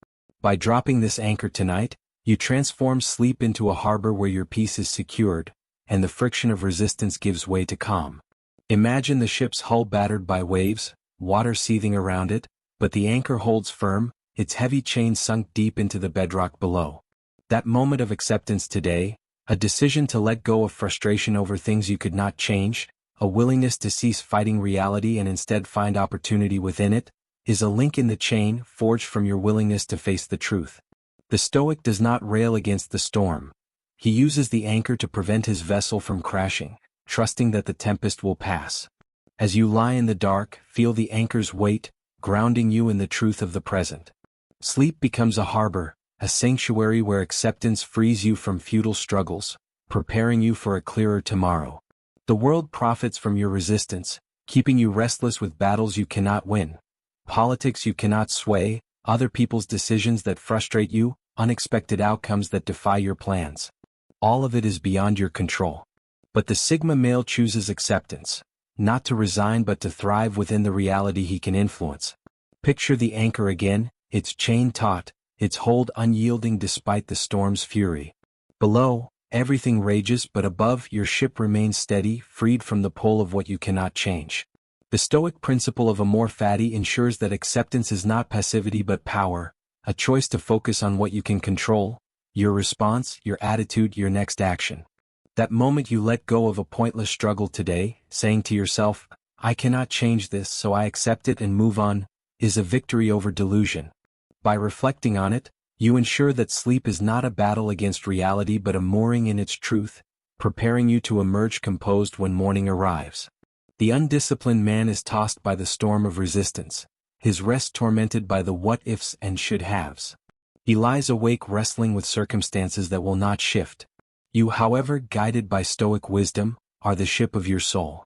By dropping this anchor tonight, you transform sleep into a harbor where your peace is secured, and the friction of resistance gives way to calm. Imagine the ship's hull battered by waves, water seething around it, but the anchor holds firm, its heavy chain sunk deep into the bedrock below. That moment of acceptance today, a decision to let go of frustration over things you could not change, a willingness to cease fighting reality and instead find opportunity within it, is a link in the chain forged from your willingness to face the truth. The Stoic does not rail against the storm. He uses the anchor to prevent his vessel from crashing, trusting that the tempest will pass. As you lie in the dark, feel the anchor's weight, grounding you in the truth of the present. Sleep becomes a harbor, a sanctuary where acceptance frees you from futile struggles, preparing you for a clearer tomorrow. The world profits from your resistance, keeping you restless with battles you cannot win, politics you cannot sway, other people's decisions that frustrate you, unexpected outcomes that defy your plans. All of it is beyond your control. But the Sigma male chooses acceptance, not to resign but to thrive within the reality he can influence. Picture the anchor again, its chain taut, its hold unyielding despite the storm's fury. Below, everything rages but above your ship remains steady, freed from the pull of what you cannot change. The Stoic principle of amor fati ensures that acceptance is not passivity but power, a choice to focus on what you can control, your response, your attitude, your next action. That moment you let go of a pointless struggle today, saying to yourself, I cannot change this so I accept it and move on, is a victory over delusion. By reflecting on it, you ensure that sleep is not a battle against reality but a mooring in its truth, preparing you to emerge composed when morning arrives. The undisciplined man is tossed by the storm of resistance, his rest tormented by the what-ifs and should-haves. He lies awake wrestling with circumstances that will not shift. You, however, guided by Stoic wisdom, are the ship of your soul.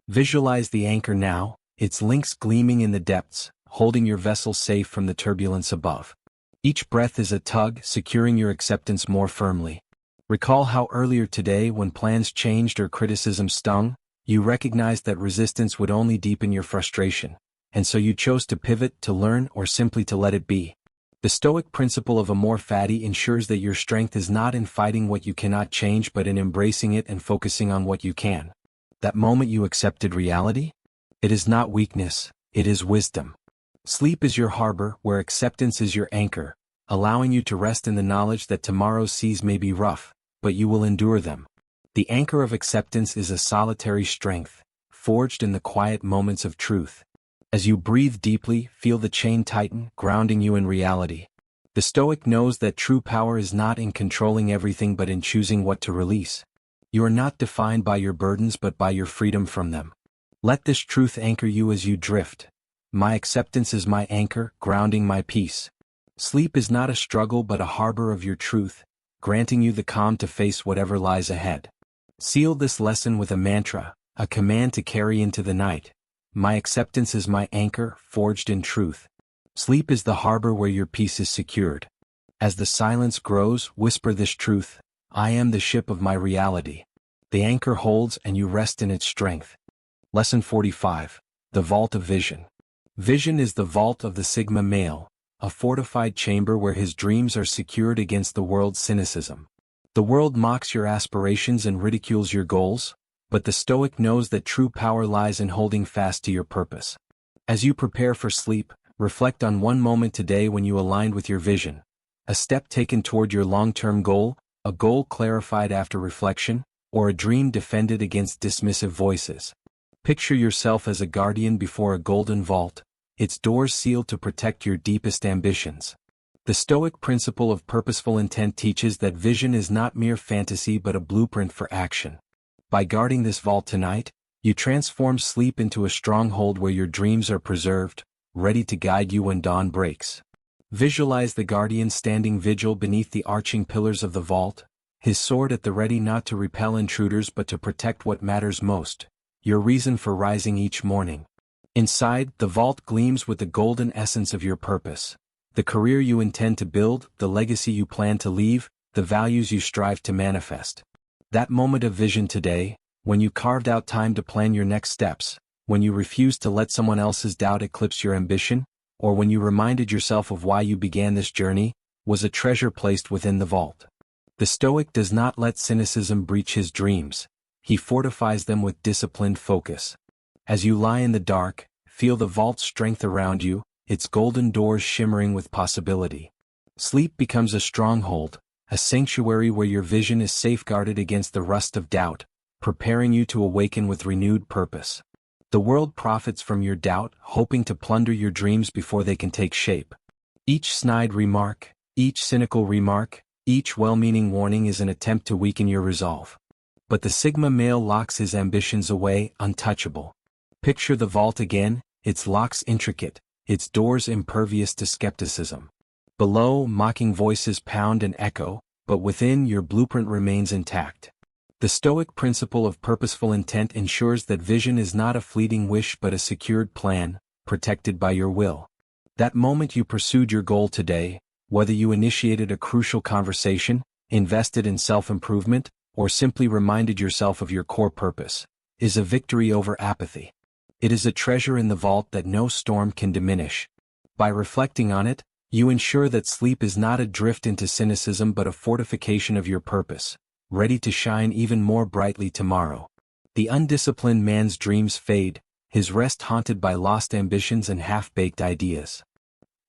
Visualize the anchor now, its links gleaming in the depths, holding your vessel safe from the turbulence above. Each breath is a tug, securing your acceptance more firmly. Recall how earlier today, when plans changed or criticism stung, you recognized that resistance would only deepen your frustration, and so you chose to pivot, to learn, or simply to let it be. The Stoic principle of amor fati ensures that your strength is not in fighting what you cannot change but in embracing it and focusing on what you can. That moment you accepted reality? It is not weakness, it is wisdom. Sleep is your harbor, where acceptance is your anchor, allowing you to rest in the knowledge that tomorrow's seas may be rough, but you will endure them. The anchor of acceptance is a solitary strength, forged in the quiet moments of truth. As you breathe deeply, feel the chain tighten, grounding you in reality. The Stoic knows that true power is not in controlling everything but in choosing what to release. You are not defined by your burdens but by your freedom from them. Let this truth anchor you as you drift. My acceptance is my anchor, grounding my peace. Sleep is not a struggle but a harbor of your truth, granting you the calm to face whatever lies ahead. Seal this lesson with a mantra, a command to carry into the night. My acceptance is my anchor, forged in truth. Sleep is the harbor where your peace is secured. As the silence grows, whisper this truth: I am the ship of my reality. The anchor holds and you rest in its strength. Lesson 45. The Vault of Vision. Vision is the vault of the Sigma male, a fortified chamber where his dreams are secured against the world's cynicism. The world mocks your aspirations and ridicules your goals, but the Stoic knows that true power lies in holding fast to your purpose. As you prepare for sleep, reflect on one moment today when you aligned with your vision, a step taken toward your long-term goal, a goal clarified after reflection, or a dream defended against dismissive voices. Picture yourself as a guardian before a golden vault, its doors sealed to protect your deepest ambitions. The Stoic principle of purposeful intent teaches that vision is not mere fantasy but a blueprint for action. By guarding this vault tonight, you transform sleep into a stronghold where your dreams are preserved, ready to guide you when dawn breaks. Visualize the guardian standing vigil beneath the arching pillars of the vault, his sword at the ready not to repel intruders but to protect what matters most, your reason for rising each morning. Inside, the vault gleams with the golden essence of your purpose, the career you intend to build, the legacy you plan to leave, the values you strive to manifest. That moment of vision today, when you carved out time to plan your next steps, when you refused to let someone else's doubt eclipse your ambition, or when you reminded yourself of why you began this journey, was a treasure placed within the vault. The Stoic does not let cynicism breach his dreams, he fortifies them with disciplined focus. As you lie in the dark, feel the vault's strength around you, its golden doors shimmering with possibility. Sleep becomes a stronghold, a sanctuary where your vision is safeguarded against the rust of doubt, preparing you to awaken with renewed purpose. The world profits from your doubt, hoping to plunder your dreams before they can take shape. Each snide remark, each cynical remark, each well-meaning warning is an attempt to weaken your resolve. But the Sigma male locks his ambitions away, untouchable. Picture the vault again, its locks intricate, its doors impervious to skepticism. Below, mocking voices pound and echo, but within, your blueprint remains intact. The Stoic principle of purposeful intent ensures that vision is not a fleeting wish but a secured plan, protected by your will. That moment you pursued your goal today, whether you initiated a crucial conversation, invested in self-improvement, or simply reminded yourself of your core purpose, is a victory over apathy. It is a treasure in the vault that no storm can diminish. By reflecting on it, you ensure that sleep is not a drift into cynicism but a fortification of your purpose, ready to shine even more brightly tomorrow. The undisciplined man's dreams fade, his rest haunted by lost ambitions and half-baked ideas.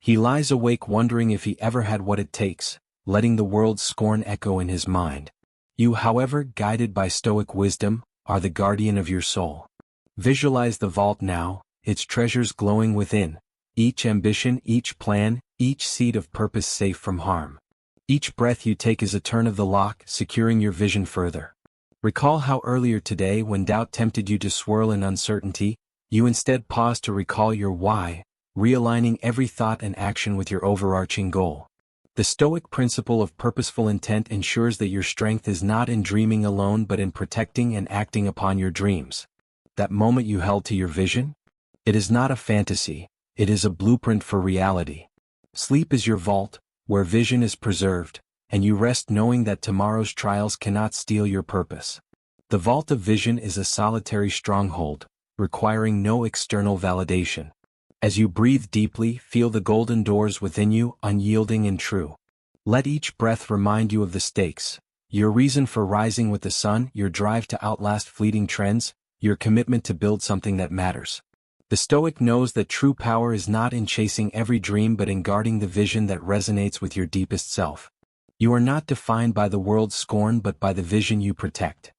He lies awake wondering if he ever had what it takes, letting the world's scorn echo in his mind. You, however, guided by Stoic wisdom, are the guardian of your soul. Visualize the vault now, its treasures glowing within, each ambition, each plan, each seed of purpose safe from harm. Each breath you take is a turn of the lock, securing your vision further. Recall how earlier today, when doubt tempted you to swirl in uncertainty, you instead paused to recall your why, realigning every thought and action with your overarching goal. The Stoic principle of purposeful intent ensures that your strength is not in dreaming alone but in protecting and acting upon your dreams. That moment you held to your vision? It is not a fantasy, it is a blueprint for reality. Sleep is your vault, where vision is preserved, and you rest knowing that tomorrow's trials cannot steal your purpose. The vault of vision is a solitary stronghold, requiring no external validation. As you breathe deeply, feel the golden doors within you, unyielding and true. Let each breath remind you of the stakes, your reason for rising with the sun, your drive to outlast fleeting trends, your commitment to build something that matters. The Stoic knows that true power is not in chasing every dream but in guarding the vision that resonates with your deepest self. You are not defined by the world's scorn but by the vision you protect.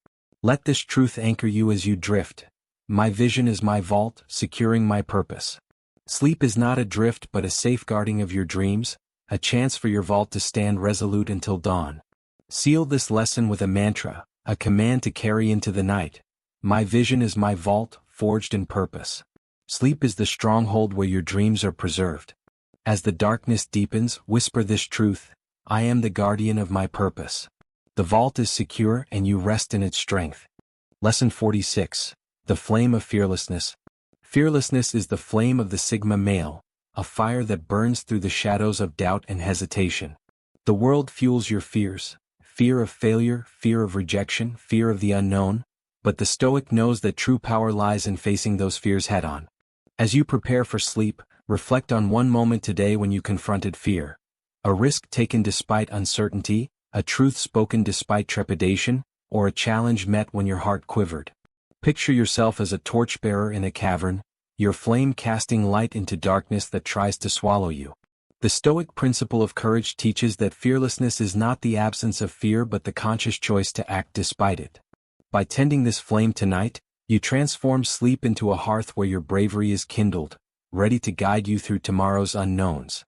Let this truth anchor you as you drift. My vision is my vault, securing my purpose. Sleep is not a drift but a safeguarding of your dreams, a chance for your vault to stand resolute until dawn. Seal this lesson with a mantra, a command to carry into the night. My vision is my vault, forged in purpose. Sleep is the stronghold where your dreams are preserved. As the darkness deepens, whisper this truth: I am the guardian of my purpose. The vault is secure and you rest in its strength. Lesson 46. The Flame of Fearlessness. Fearlessness is the flame of the Sigma male, a fire that burns through the shadows of doubt and hesitation. The world fuels your fears, fear of failure, fear of rejection, fear of the unknown, but the Stoic knows that true power lies in facing those fears head-on. As you prepare for sleep, reflect on one moment today when you confronted fear. A risk taken despite uncertainty, a truth spoken despite trepidation, or a challenge met when your heart quivered. Picture yourself as a torchbearer in a cavern, your flame casting light into darkness that tries to swallow you. The Stoic principle of courage teaches that fearlessness is not the absence of fear but the conscious choice to act despite it. By tending this flame tonight, you transform sleep into a hearth where your bravery is kindled, ready to guide you through tomorrow's unknowns.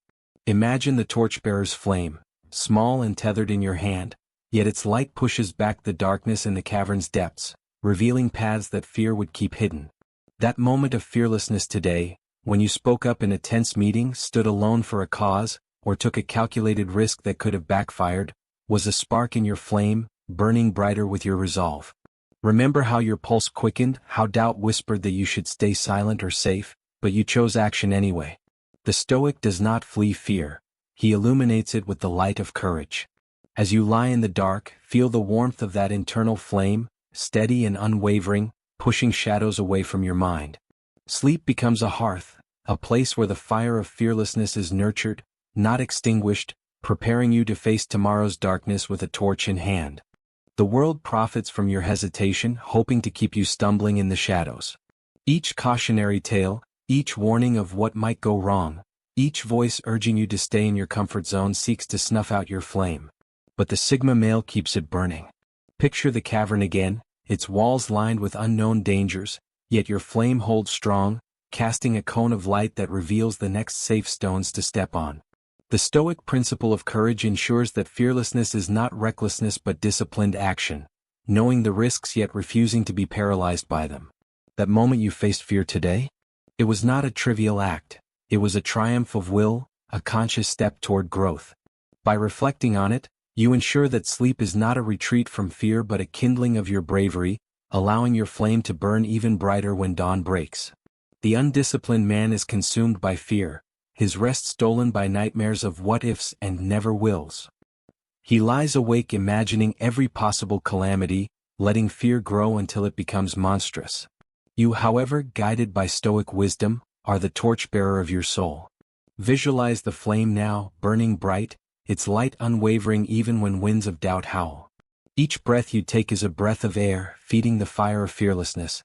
Imagine the torchbearer's flame, small and tethered in your hand, yet its light pushes back the darkness in the cavern's depths, revealing paths that fear would keep hidden. That moment of fearlessness today, when you spoke up in a tense meeting, stood alone for a cause, or took a calculated risk that could have backfired, was a spark in your flame, burning brighter with your resolve. Remember how your pulse quickened, how doubt whispered that you should stay silent or safe, but you chose action anyway. The Stoic does not flee fear, he illuminates it with the light of courage. As you lie in the dark, feel the warmth of that internal flame, steady and unwavering, pushing shadows away from your mind. Sleep becomes a hearth, a place where the fire of fearlessness is nurtured, not extinguished, preparing you to face tomorrow's darkness with a torch in hand. The world profits from your hesitation, hoping to keep you stumbling in the shadows. Each cautionary tale, each warning of what might go wrong, each voice urging you to stay in your comfort zone seeks to snuff out your flame. But the Sigma male keeps it burning. Picture the cavern again, its walls lined with unknown dangers, yet your flame holds strong, casting a cone of light that reveals the next safe stones to step on. The Stoic principle of courage ensures that fearlessness is not recklessness but disciplined action, knowing the risks yet refusing to be paralyzed by them. That moment you faced fear today? It was not a trivial act, it was a triumph of will, a conscious step toward growth. By reflecting on it, you ensure that sleep is not a retreat from fear but a kindling of your bravery, allowing your flame to burn even brighter when dawn breaks. The undisciplined man is consumed by fear, his rest stolen by nightmares of what-ifs and never-wills. He lies awake imagining every possible calamity, letting fear grow until it becomes monstrous. You, however, guided by Stoic wisdom, are the torchbearer of your soul. Visualize the flame now, burning bright, its light unwavering even when winds of doubt howl. Each breath you take is a breath of air, feeding the fire of fearlessness.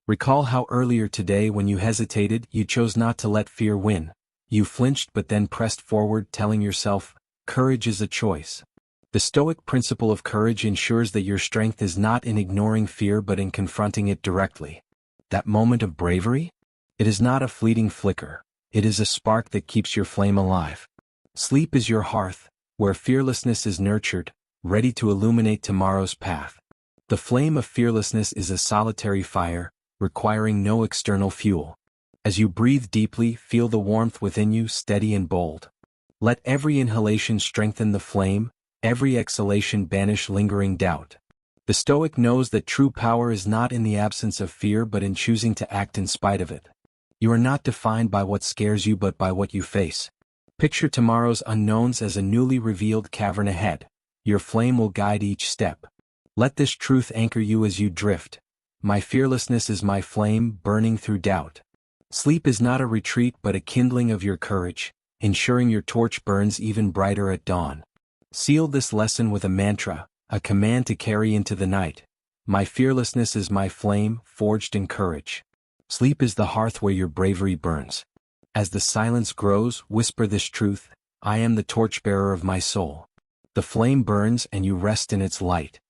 Recall how earlier today when you hesitated, you chose not to let fear win. You flinched but then pressed forward, telling yourself, courage is a choice. The Stoic principle of courage ensures that your strength is not in ignoring fear but in confronting it directly. That moment of bravery? It is not a fleeting flicker, it is a spark that keeps your flame alive. Sleep is your hearth, where fearlessness is nurtured, ready to illuminate tomorrow's path. The flame of fearlessness is a solitary fire, requiring no external fuel. As you breathe deeply, feel the warmth within you, steady and bold. Let every inhalation strengthen the flame, every exhalation banish lingering doubt. The Stoic knows that true power is not in the absence of fear but in choosing to act in spite of it. You are not defined by what scares you but by what you face. Picture tomorrow's unknowns as a newly revealed cavern ahead. Your flame will guide each step. Let this truth anchor you as you drift. My fearlessness is my flame, burning through doubt. Sleep is not a retreat but a kindling of your courage, ensuring your torch burns even brighter at dawn. Seal this lesson with a mantra, a command to carry into the night. My fearlessness is my flame, forged in courage. Sleep is the hearth where your bravery burns. As the silence grows, whisper this truth, I am the torchbearer of my soul. The flame burns and you rest in its light.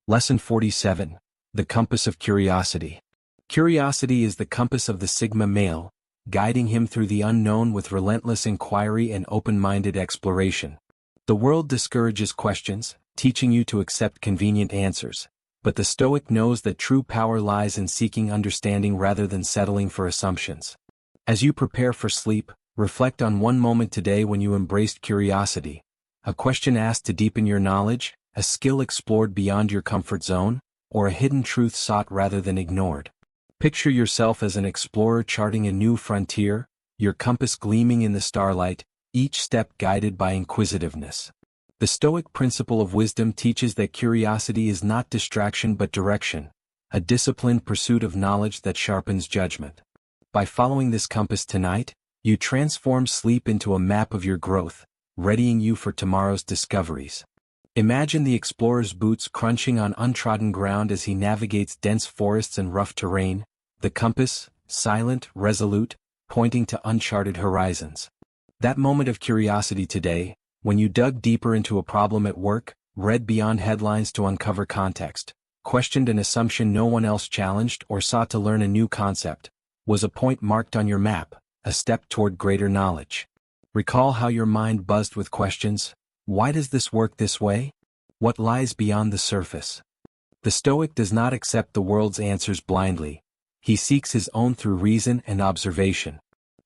Lesson 47. The Compass of Curiosity. Curiosity is the compass of the Sigma male, guiding him through the unknown with relentless inquiry and open-minded exploration. The world discourages questions, teaching you to accept convenient answers, but the Stoic knows that true power lies in seeking understanding rather than settling for assumptions. As you prepare for sleep, reflect on one moment today when you embraced curiosity, a question asked to deepen your knowledge, a skill explored beyond your comfort zone, or a hidden truth sought rather than ignored. Picture yourself as an explorer charting a new frontier, your compass gleaming in the starlight, each step guided by inquisitiveness. The Stoic principle of wisdom teaches that curiosity is not distraction but direction, a disciplined pursuit of knowledge that sharpens judgment. By following this compass tonight, you transform sleep into a map of your growth, readying you for tomorrow's discoveries. Imagine the explorer's boots crunching on untrodden ground as he navigates dense forests and rough terrain, the compass, silent, resolute, pointing to uncharted horizons. That moment of curiosity today, when you dug deeper into a problem at work, read beyond headlines to uncover context, questioned an assumption no one else challenged, or sought to learn a new concept, was a point marked on your map, a step toward greater knowledge. Recall how your mind buzzed with questions. Why does this work this way? What lies beyond the surface? The Stoic does not accept the world's answers blindly. He seeks his own through reason and observation.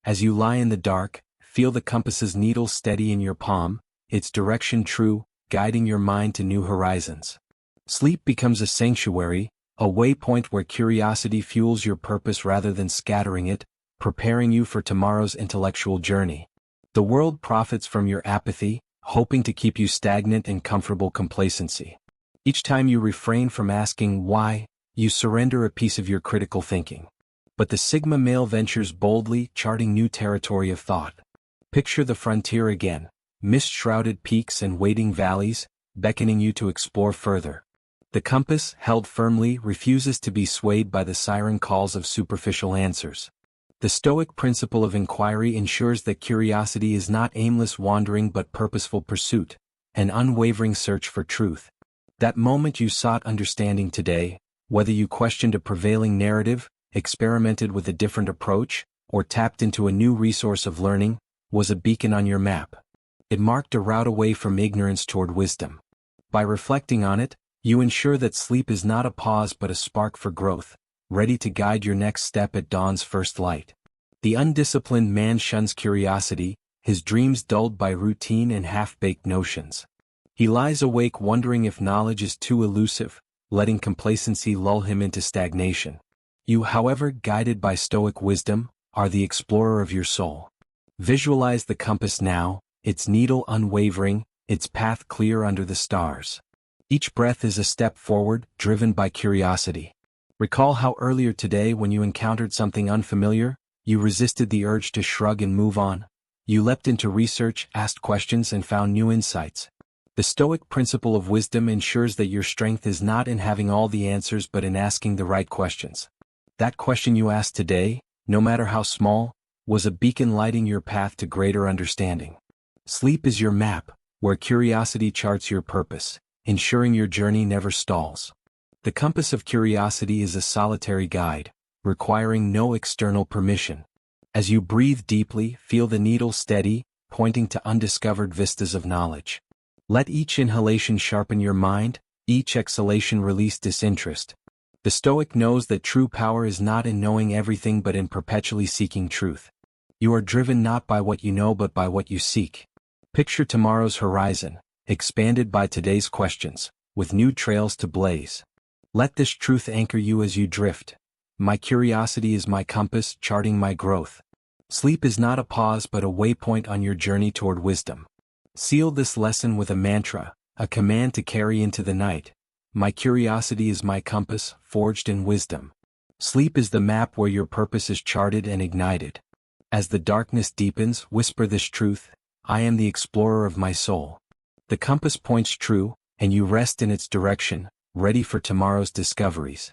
As you lie in the dark, feel the compass's needle steady in your palm, its direction true, guiding your mind to new horizons. Sleep becomes a sanctuary, a waypoint where curiosity fuels your purpose rather than scattering it, preparing you for tomorrow's intellectual journey. The world profits from your apathy, hoping to keep you stagnant in comfortable complacency. Each time you refrain from asking why, you surrender a piece of your critical thinking. But the Sigma male ventures boldly, charting new territory of thought. Picture the frontier again, mist-shrouded peaks and waiting valleys, beckoning you to explore further. The compass, held firmly, refuses to be swayed by the siren calls of superficial answers. The Stoic principle of inquiry ensures that curiosity is not aimless wandering but purposeful pursuit, an unwavering search for truth. That moment you sought understanding today, whether you questioned a prevailing narrative, experimented with a different approach, or tapped into a new resource of learning, was a beacon on your map. It marked a route away from ignorance toward wisdom. By reflecting on it, you ensure that sleep is not a pause but a spark for growth, ready to guide your next step at dawn's first light. The undisciplined man shuns curiosity, his dreams dulled by routine and half-baked notions. He lies awake wondering if knowledge is too elusive, letting complacency lull him into stagnation. You, however, guided by Stoic wisdom, are the explorer of your soul. Visualize the compass now, its needle unwavering, its path clear under the stars. Each breath is a step forward, driven by curiosity. Recall how earlier today when you encountered something unfamiliar, you resisted the urge to shrug and move on. You leapt into research, asked questions and found new insights. The Stoic principle of wisdom ensures that your strength is not in having all the answers but in asking the right questions. That question you asked today, no matter how small, was a beacon lighting your path to greater understanding. Sleep is your map, where curiosity charts your purpose, ensuring your journey never stalls. The compass of curiosity is a solitary guide, requiring no external permission. As you breathe deeply, feel the needle steady, pointing to undiscovered vistas of knowledge. Let each inhalation sharpen your mind, each exhalation release disinterest. The Stoic knows that true power is not in knowing everything but in perpetually seeking truth. You are driven not by what you know but by what you seek. Picture tomorrow's horizon, expanded by today's questions, with new trails to blaze. Let this truth anchor you as you drift. My curiosity is my compass, charting my growth. Sleep is not a pause but a waypoint on your journey toward wisdom. Seal this lesson with a mantra, a command to carry into the night. My curiosity is my compass, forged in wisdom. Sleep is the map where your purpose is charted and ignited. As the darkness deepens, whisper this truth: I am the explorer of my soul. The compass points true, and you rest in its direction, ready for tomorrow's discoveries.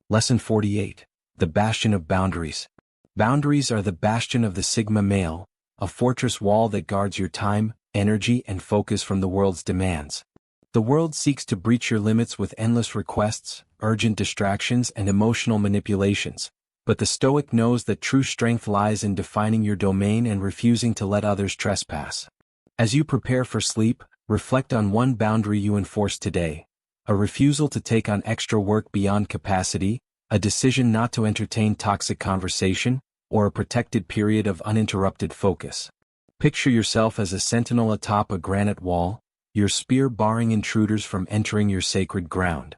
Lesson 48. The Bastion of Boundaries. Boundaries are the bastion of the Sigma male, a fortress wall that guards your time, energy and focus from the world's demands. The world seeks to breach your limits with endless requests, urgent distractions and emotional manipulations, but the Stoic knows that true strength lies in defining your domain and refusing to let others trespass. As you prepare for sleep, reflect on one boundary you enforce today: a refusal to take on extra work beyond capacity, a decision not to entertain toxic conversation, or a protected period of uninterrupted focus. Picture yourself as a sentinel atop a granite wall, your spear barring intruders from entering your sacred ground.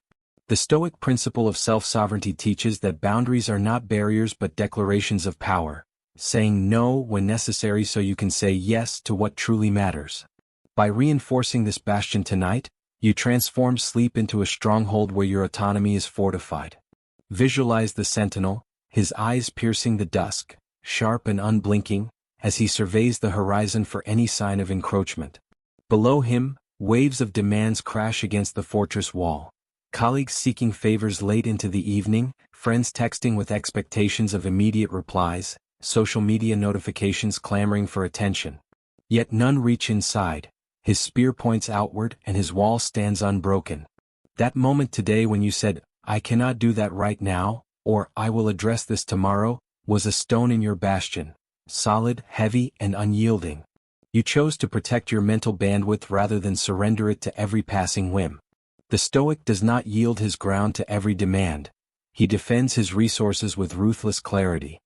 The Stoic principle of self-sovereignty teaches that boundaries are not barriers but declarations of power, saying no when necessary so you can say yes to what truly matters. By reinforcing this bastion tonight, you transform sleep into a stronghold where your autonomy is fortified. Visualize the sentinel, his eyes piercing the dusk, sharp and unblinking, as he surveys the horizon for any sign of encroachment. Below him, waves of demands crash against the fortress wall. Colleagues seeking favors late into the evening, friends texting with expectations of immediate replies, social media notifications clamoring for attention. Yet none reach inside. His spear points outward and his wall stands unbroken. That moment today when you said, "I cannot do that right now," or "I will address this tomorrow," was a stone in your bastion, solid, heavy, and unyielding. You chose to protect your mental bandwidth rather than surrender it to every passing whim. The Stoic does not yield his ground to every demand. He defends his resources with ruthless clarity.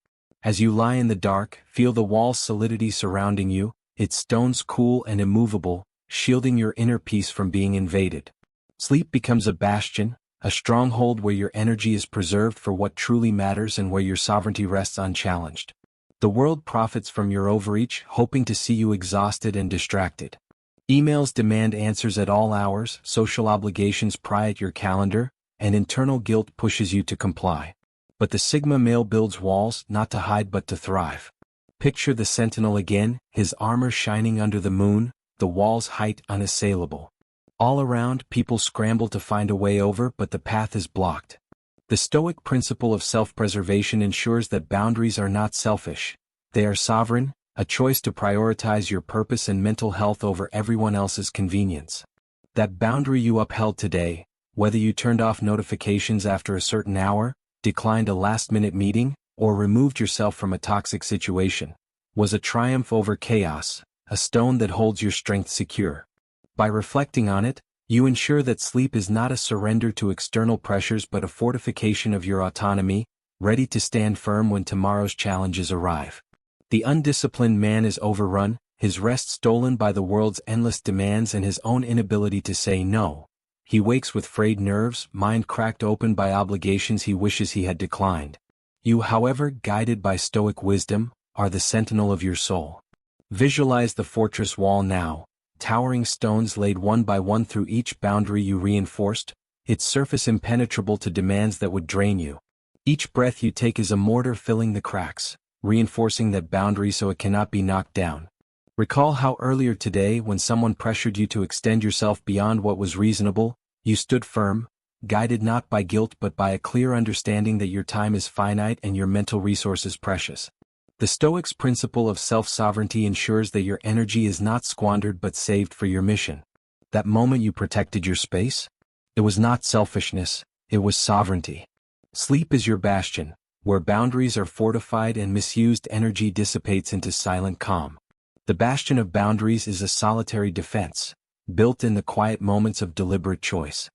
As you lie in the dark, feel the wall's solidity surrounding you, its stones cool and immovable, shielding your inner peace from being invaded. Sleep becomes a bastion, a stronghold where your energy is preserved for what truly matters and where your sovereignty rests unchallenged. The world profits from your overreach, hoping to see you exhausted and distracted. Emails demand answers at all hours, social obligations pry at your calendar, and internal guilt pushes you to comply. But the Sigma male builds walls, not to hide but to thrive. Picture the sentinel again, his armor shining under the moon, the wall's height unassailable. All around, people scramble to find a way over, but the path is blocked. The Stoic principle of self-preservation ensures that boundaries are not selfish. They are sovereign, a choice to prioritize your purpose and mental health over everyone else's convenience. That boundary you upheld today, whether you turned off notifications after a certain hour, declined a last-minute meeting, or removed yourself from a toxic situation, was a triumph over chaos, a stone that holds your strength secure. By reflecting on it, you ensure that sleep is not a surrender to external pressures but a fortification of your autonomy, ready to stand firm when tomorrow's challenges arrive. The undisciplined man is overrun, his rest stolen by the world's endless demands and his own inability to say no. He wakes with frayed nerves, mind cracked open by obligations he wishes he had declined. You, however, guided by Stoic wisdom, are the sentinel of your soul. Visualize the fortress wall now, towering stones laid one by one through each boundary you reinforced, its surface impenetrable to demands that would drain you. Each breath you take is a mortar filling the cracks, reinforcing that boundary so it cannot be knocked down. Recall how earlier today, when someone pressured you to extend yourself beyond what was reasonable, you stood firm, guided not by guilt but by a clear understanding that your time is finite and your mental resources precious. The Stoics' principle of self-sovereignty ensures that your energy is not squandered but saved for your mission. That moment you protected your space? It was not selfishness, it was sovereignty. Sleep is your bastion, where boundaries are fortified and misused energy dissipates into silent calm. The bastion of boundaries is a solitary defense, built in the quiet moments of deliberate choice.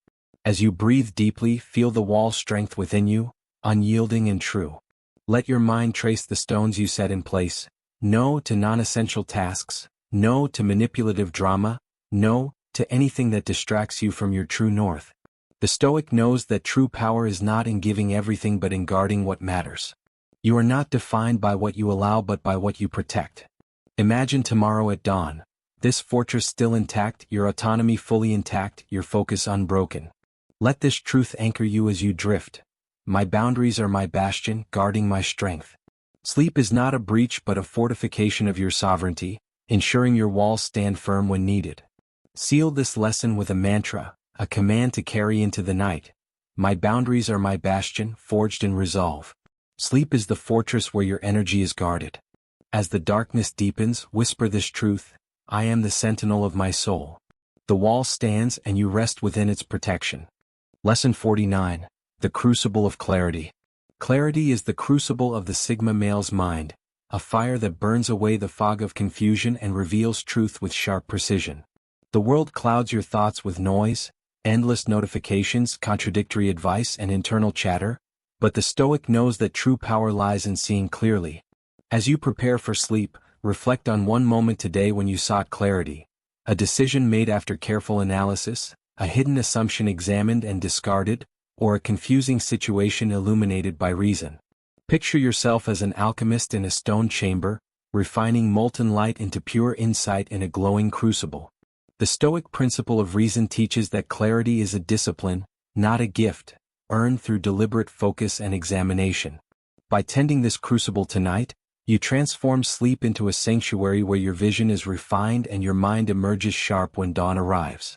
As you breathe deeply, feel the wall's strength within you, unyielding and true. Let your mind trace the stones you set in place. No to non-essential tasks, no to manipulative drama, no to anything that distracts you from your true north. The Stoic knows that true power is not in giving everything but in guarding what matters. You are not defined by what you allow but by what you protect. Imagine tomorrow at dawn, this fortress still intact, your autonomy fully intact, your focus unbroken. Let this truth anchor you as you drift. My boundaries are my bastion, guarding my strength. Sleep is not a breach but a fortification of your sovereignty, ensuring your walls stand firm when needed. Seal this lesson with a mantra, a command to carry into the night. My boundaries are my bastion, forged in resolve. Sleep is the fortress where your energy is guarded. As the darkness deepens, whisper this truth: I am the sentinel of my soul. The wall stands and you rest within its protection. Lesson 49. The Crucible of Clarity. Clarity is the crucible of the Sigma male's mind, a fire that burns away the fog of confusion and reveals truth with sharp precision. The world clouds your thoughts with noise, endless notifications, contradictory advice, and internal chatter, but the Stoic knows that true power lies in seeing clearly. As you prepare for sleep, reflect on one moment today when you sought clarity, a decision made after careful analysis, a hidden assumption examined and discarded, or a confusing situation illuminated by reason. Picture yourself as an alchemist in a stone chamber, refining molten light into pure insight in a glowing crucible. The Stoic principle of reason teaches that clarity is a discipline, not a gift, earned through deliberate focus and examination. By tending this crucible tonight, you transform sleep into a sanctuary where your vision is refined and your mind emerges sharp when dawn arrives.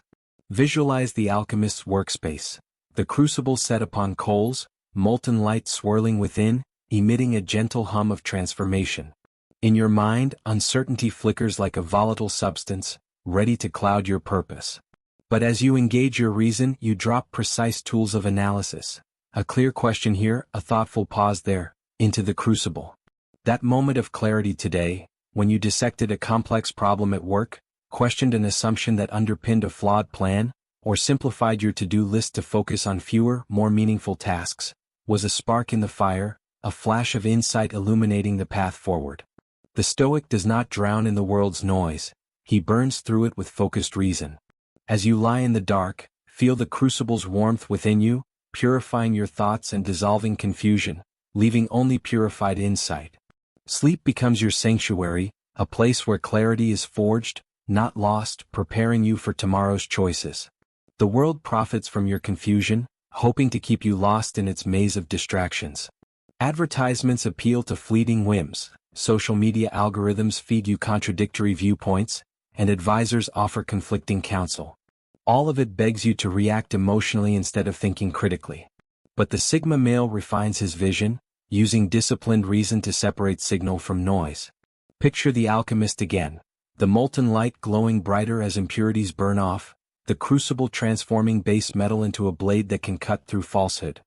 Visualize the alchemist's workspace, the crucible set upon coals, molten light swirling within, emitting a gentle hum of transformation. In your mind, uncertainty flickers like a volatile substance, ready to cloud your purpose. But as you engage your reason, you drop precise tools of analysis. A clear question here, a thoughtful pause there, into the crucible. That moment of clarity today, when you dissected a complex problem at work, questioned an assumption that underpinned a flawed plan, or simplified your to-do list to focus on fewer, more meaningful tasks, was a spark in the fire, a flash of insight illuminating the path forward. The Stoic does not drown in the world's noise, he burns through it with focused reason. As you lie in the dark, feel the crucible's warmth within you, purifying your thoughts and dissolving confusion, leaving only purified insight. Sleep becomes your sanctuary, a place where clarity is forged, not lost, preparing you for tomorrow's choices. The world profits from your confusion, hoping to keep you lost in its maze of distractions. Advertisements appeal to fleeting whims, social media algorithms feed you contradictory viewpoints, and advisors offer conflicting counsel. All of it begs you to react emotionally instead of thinking critically. But the Sigma male refines his vision, using disciplined reason to separate signal from noise. Picture the alchemist again, the molten light glowing brighter as impurities burn off, the crucible transforming base metal into a blade that can cut through falsehood.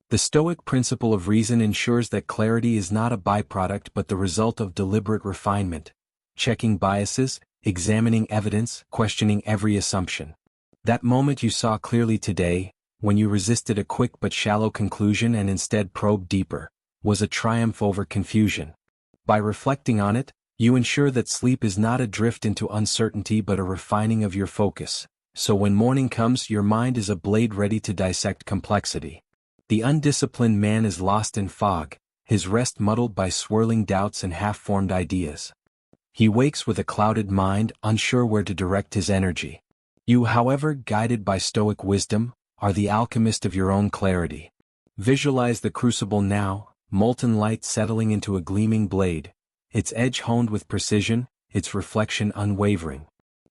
The Stoic principle of reason ensures that clarity is not a byproduct but the result of deliberate refinement, checking biases, examining evidence, questioning every assumption. That moment you saw clearly today, when you resisted a quick but shallow conclusion and instead probed deeper, was a triumph over confusion. By reflecting on it, you ensure that sleep is not a drift into uncertainty but a refining of your focus, so when morning comes your mind is a blade ready to dissect complexity. The undisciplined man is lost in fog, his rest muddled by swirling doubts and half-formed ideas. He wakes with a clouded mind, unsure where to direct his energy. You, however, guided by Stoic wisdom, are the alchemist of your own clarity. Visualize the crucible now, molten light settling into a gleaming blade, its edge honed with precision, its reflection unwavering.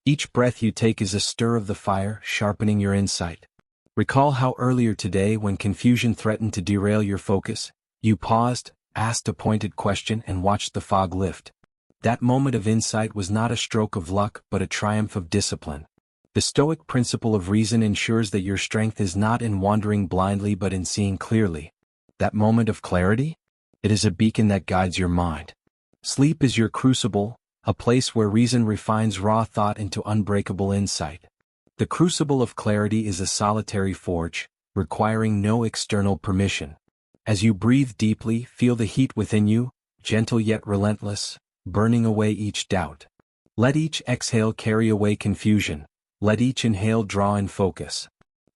Each breath you take is a stir of the fire, sharpening your insight. Recall how earlier today, when confusion threatened to derail your focus, you paused, asked a pointed question and watched the fog lift. That moment of insight was not a stroke of luck but a triumph of discipline. The Stoic principle of reason ensures that your strength is not in wandering blindly but in seeing clearly. That moment of clarity? It is a beacon that guides your mind. Sleep is your crucible, a place where reason refines raw thought into unbreakable insight. The crucible of clarity is a solitary forge, requiring no external permission. As you breathe deeply, feel the heat within you, gentle yet relentless, burning away each doubt. Let each exhale carry away confusion. Let each inhale draw in focus.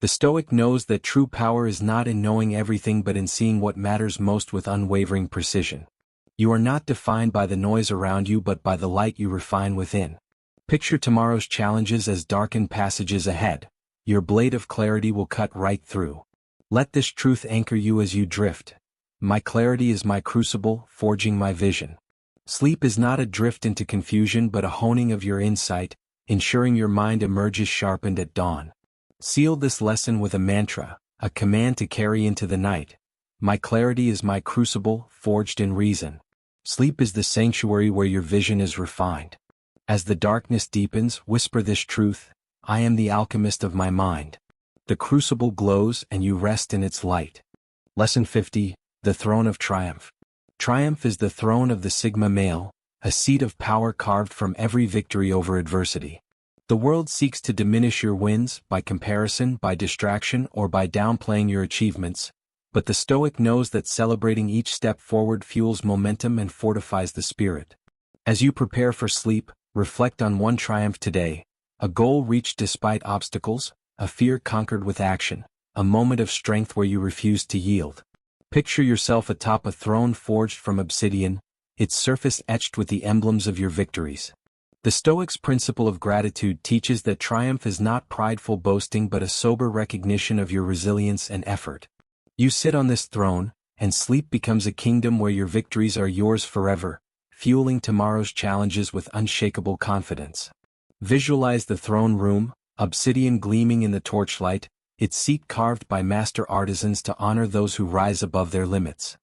The Stoic knows that true power is not in knowing everything but in seeing what matters most with unwavering precision. You are not defined by the noise around you but by the light you refine within. Picture tomorrow's challenges as darkened passages ahead. Your blade of clarity will cut right through. Let this truth anchor you as you drift. My clarity is my crucible, forging my vision. Sleep is not a drift into confusion but a honing of your insight, ensuring your mind emerges sharpened at dawn. Seal this lesson with a mantra, a command to carry into the night. My clarity is my crucible, forged in reason. Sleep is the sanctuary where your vision is refined. As the darkness deepens, whisper this truth: I am the alchemist of my mind. The crucible glows and you rest in its light. Lesson 50, The Throne of Triumph. Triumph is the throne of the Sigma male, a seat of power carved from every victory over adversity. The world seeks to diminish your wins, by comparison, by distraction, or by downplaying your achievements, but the Stoic knows that celebrating each step forward fuels momentum and fortifies the spirit. As you prepare for sleep, reflect on one triumph today, a goal reached despite obstacles, a fear conquered with action, a moment of strength where you refused to yield. Picture yourself atop a throne forged from obsidian, its surface etched with the emblems of your victories. The Stoics' principle of gratitude teaches that triumph is not prideful boasting but a sober recognition of your resilience and effort. You sit on this throne, and sleep becomes a kingdom where your victories are yours forever, fueling tomorrow's challenges with unshakable confidence. Visualize the throne room, obsidian gleaming in the torchlight, its seat carved by master artisans to honor those who rise above their limits.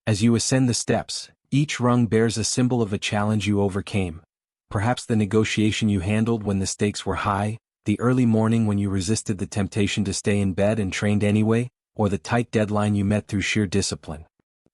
As you ascend the steps, each rung bears a symbol of a challenge you overcame. Perhaps the negotiation you handled when the stakes were high, the early morning when you resisted the temptation to stay in bed and trained anyway, or the tight deadline you met through sheer discipline.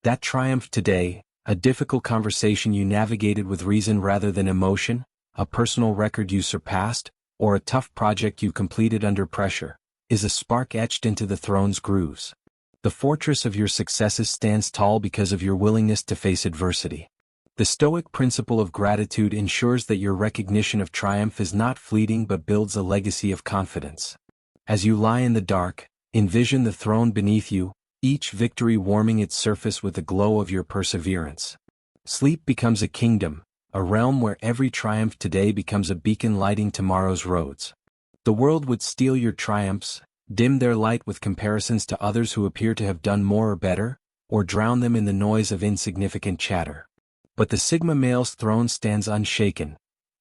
That triumph today, a difficult conversation you navigated with reason rather than emotion, a personal record you surpassed, or a tough project you completed under pressure, is a spark etched into the throne's grooves. The fortress of your successes stands tall because of your willingness to face adversity. The Stoic principle of gratitude ensures that your recognition of triumph is not fleeting but builds a legacy of confidence. As you lie in the dark, envision the throne beneath you, each victory warming its surface with the glow of your perseverance. Sleep becomes a kingdom, a realm where every triumph today becomes a beacon lighting tomorrow's roads. The world would steal your triumphs, dim their light with comparisons to others who appear to have done more or better, or drown them in the noise of insignificant chatter. But the Sigma male's throne stands unshaken.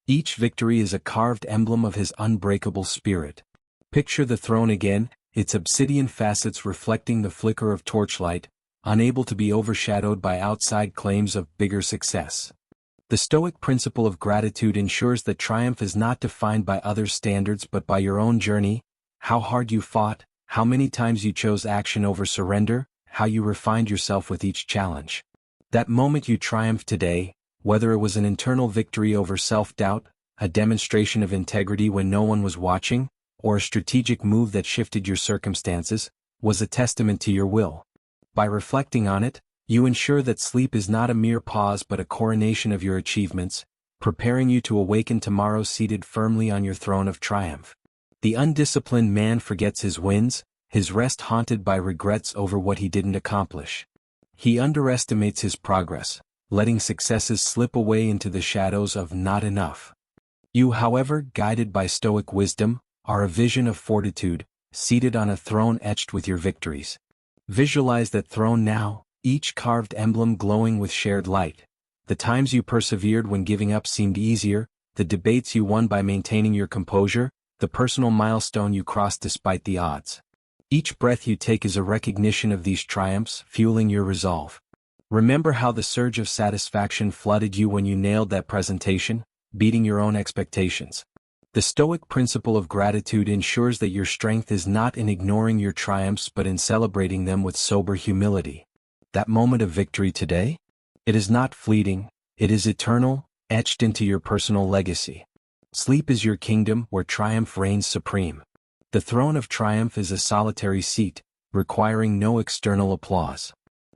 Each victory is a carved emblem of his unbreakable spirit. Picture the throne again, its obsidian facets reflecting the flicker of torchlight, unable to be overshadowed by outside claims of bigger success. The Stoic principle of gratitude ensures that triumph is not defined by others' standards but by your own journey, how hard you fought, how many times you chose action over surrender, how you refined yourself with each challenge. That moment you triumphed today, whether it was an internal victory over self-doubt, a demonstration of integrity when no one was watching, or a strategic move that shifted your circumstances, was a testament to your will. By reflecting on it, you ensure that sleep is not a mere pause but a coronation of your achievements, preparing you to awaken tomorrow seated firmly on your throne of triumph. The undisciplined man forgets his wins, his rest haunted by regrets over what he didn't accomplish. He underestimates his progress, letting successes slip away into the shadows of not enough. You, however, guided by Stoic wisdom, are a vision of fortitude, seated on a throne etched with your victories. Visualize that throne now, each carved emblem glowing with shared light. The times you persevered when giving up seemed easier, the debates you won by maintaining your composure, the personal milestone you crossed despite the odds. Each breath you take is a recognition of these triumphs, fueling your resolve. Remember how the surge of satisfaction flooded you when you nailed that presentation, beating your own expectations. The Stoic principle of gratitude ensures that your strength is not in ignoring your triumphs but in celebrating them with sober humility. That moment of victory today? It is not fleeting, it is eternal, etched into your personal legacy. Sleep is your kingdom where triumph reigns supreme. The throne of triumph is a solitary seat, requiring no external applause.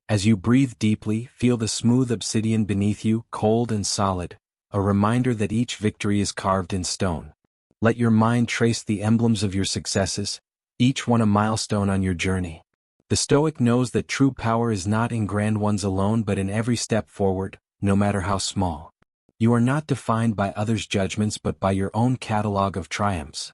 As you breathe deeply, feel the smooth obsidian beneath you, cold and solid, a reminder that each victory is carved in stone. Let your mind trace the emblems of your successes, each one a milestone on your journey. The Stoic knows that true power is not in grand ones alone but in every step forward, no matter how small. You are not defined by others' judgments but by your own catalog of triumphs.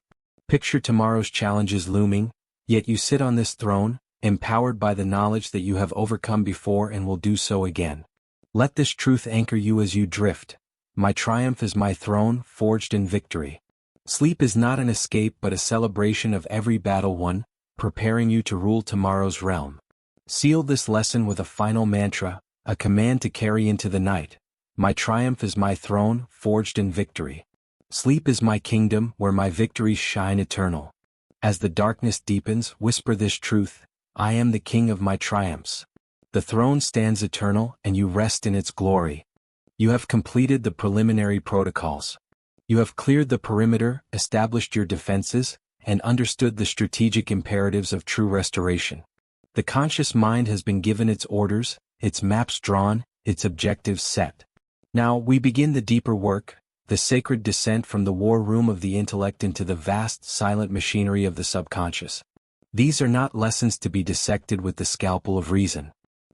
Picture tomorrow's challenges looming, yet you sit on this throne, empowered by the knowledge that you have overcome before and will do so again. Let this truth anchor you as you drift. My triumph is my throne, forged in victory. Sleep is not an escape but a celebration of every battle won, preparing you to rule tomorrow's realm. Seal this lesson with a final mantra, a command to carry into the night. My triumph is my throne, forged in victory. Sleep is my kingdom where my victories shine eternal. As the darkness deepens, whisper this truth, I am the king of my triumphs. The throne stands eternal and you rest in its glory. You have completed the preliminary protocols. You have cleared the perimeter, established your defenses, and understood the strategic imperatives of true restoration. The conscious mind has been given its orders, its maps drawn, its objectives set. Now we begin the deeper work, the sacred descent from the war room of the intellect into the vast, silent machinery of the subconscious. These are not lessons to be dissected with the scalpel of reason.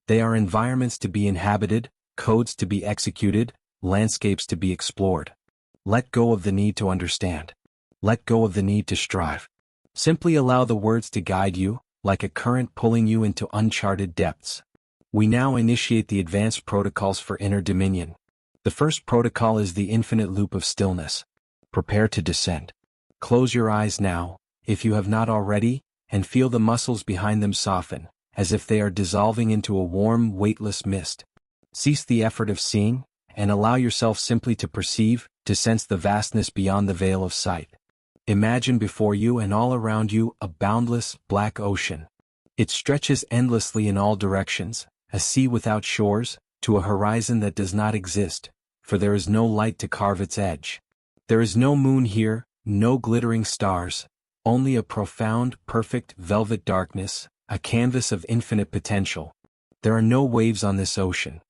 They are environments to be inhabited, codes to be executed, landscapes to be explored. Let go of the need to understand. Let go of the need to strive. Simply allow the words to guide you, like a current pulling you into uncharted depths. We now initiate the advanced protocols for inner dominion. The first protocol is the infinite loop of stillness. Prepare to descend. Close your eyes now, if you have not already, and feel the muscles behind them soften, as if they are dissolving into a warm, weightless mist. Cease the effort of seeing, and allow yourself simply to perceive, to sense the vastness beyond the veil of sight. Imagine before you and all around you a boundless, black ocean. It stretches endlessly in all directions, a sea without shores, to a horizon that does not exist, for there is no light to carve its edge. There is no moon here, no glittering stars, only a profound, perfect, velvet darkness, a canvas of infinite potential. There are no waves on this ocean.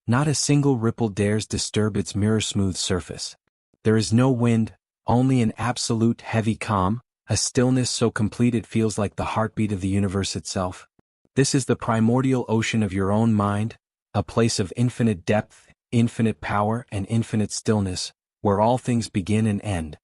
Not a single ripple dares disturb its mirror-smooth surface. There is no wind, only an absolute heavy calm, a stillness so complete it feels like the heartbeat of the universe itself. This is the primordial ocean of your own mind, a place of infinite depth, infinite power and infinite stillness, where all things begin and end.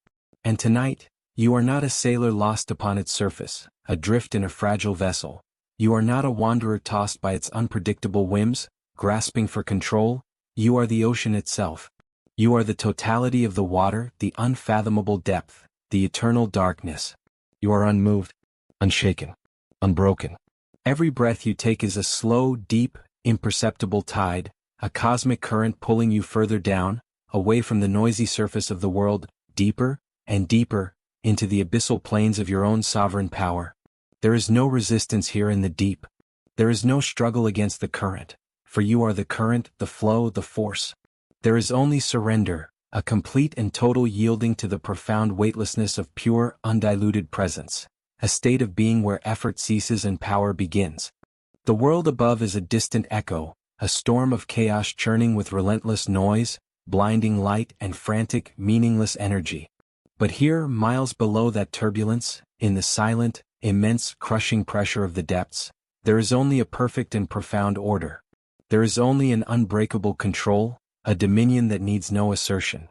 And tonight, you are not a sailor lost upon its surface, adrift in a fragile vessel. You are not a wanderer tossed by its unpredictable whims, grasping for control. You are the ocean itself. You are the totality of the water, the unfathomable depth, the eternal darkness. You are unmoved, unshaken, unbroken. Every breath you take is a slow, deep, imperceptible tide, a cosmic current pulling you further down, away from the noisy surface of the world, deeper and deeper, into the abyssal plains of your own sovereign power. There is no resistance here in the deep. There is no struggle against the current, for you are the current, the flow, the force. There is only surrender, a complete and total yielding to the profound weightlessness of pure, undiluted presence, a state of being where effort ceases and power begins. The world above is a distant echo, a storm of chaos churning with relentless noise, blinding light and frantic, meaningless energy. But here, miles below that turbulence, in the silent, immense, crushing pressure of the depths, there is only a perfect and profound order. There is only an unbreakable control, a dominion that needs no assertion.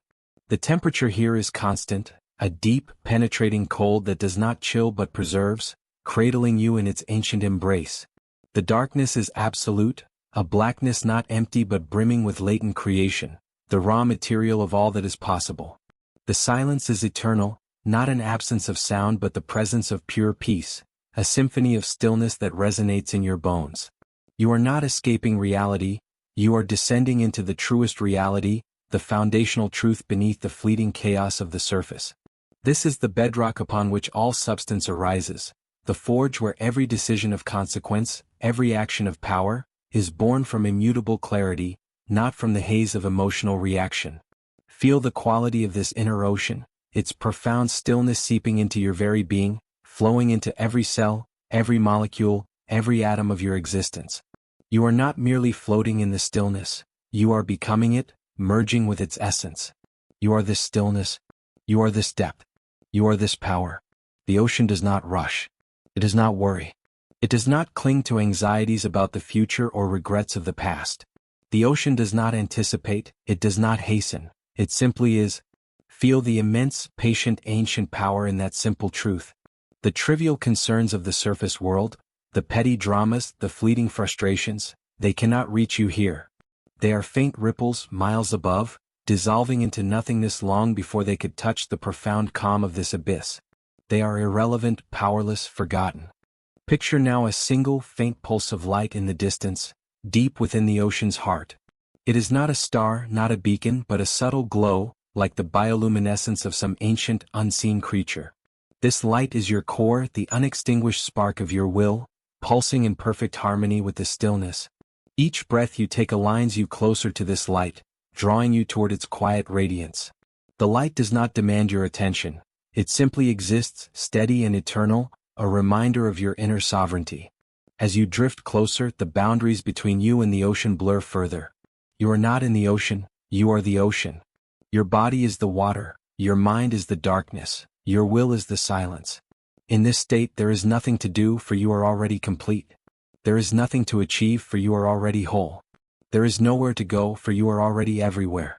The temperature here is constant, a deep, penetrating cold that does not chill but preserves, cradling you in its ancient embrace. The darkness is absolute, a blackness not empty but brimming with latent creation, the raw material of all that is possible. The silence is eternal, not an absence of sound but the presence of pure peace, a symphony of stillness that resonates in your bones. You are not escaping reality, you are descending into the truest reality, the foundational truth beneath the fleeting chaos of the surface. This is the bedrock upon which all substance arises, the forge where every decision of consequence, every action of power, is born from immutable clarity, not from the haze of emotional reaction. Feel the quality of this inner ocean, its profound stillness seeping into your very being, flowing into every cell, every molecule, every atom of your existence. You are not merely floating in the stillness, you are becoming it, merging with its essence. You are this stillness, you are this depth, you are this power. The ocean does not rush. It does not worry. It does not cling to anxieties about the future or regrets of the past. The ocean does not anticipate, it does not hasten, it simply is. Feel the immense, patient, ancient power in that simple truth. The trivial concerns of the surface world, the petty dramas, the fleeting frustrations, they cannot reach you here. They are faint ripples miles above, dissolving into nothingness long before they could touch the profound calm of this abyss. They are irrelevant, powerless, forgotten. Picture now a single, faint pulse of light in the distance, deep within the ocean's heart. It is not a star, not a beacon, but a subtle glow, like the bioluminescence of some ancient, unseen creature. This light is your core, the unextinguished spark of your will, pulsing in perfect harmony with the stillness. Each breath you take aligns you closer to this light, drawing you toward its quiet radiance. The light does not demand your attention. It simply exists, steady and eternal, a reminder of your inner sovereignty. As you drift closer, the boundaries between you and the ocean blur further. You are not in the ocean, you are the ocean. Your body is the water, your mind is the darkness, your will is the silence. In this state there is nothing to do, for you are already complete. There is nothing to achieve, for you are already whole. There is nowhere to go, for you are already everywhere.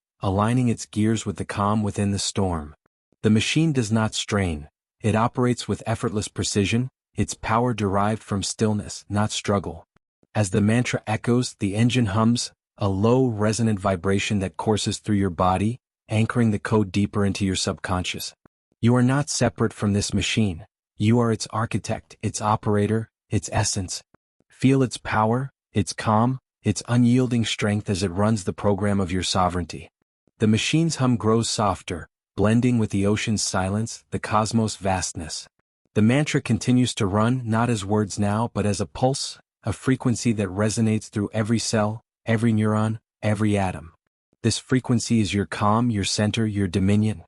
aligning its gears with the calm within the storm. The machine does not strain, it operates with effortless precision, its power derived from stillness, not struggle. As the mantra echoes, the engine hums, a low, resonant vibration that courses through your body, anchoring the code deeper into your subconscious. You are not separate from this machine. You are its architect, its operator, its essence. Feel its power, its calm, its unyielding strength as it runs the program of your sovereignty. The machine's hum grows softer, blending with the ocean's silence, the cosmos' vastness. The mantra continues to run, not as words now, but as a pulse, a frequency that resonates through every cell, every neuron, every atom. This frequency is your calm, your center, your dominion.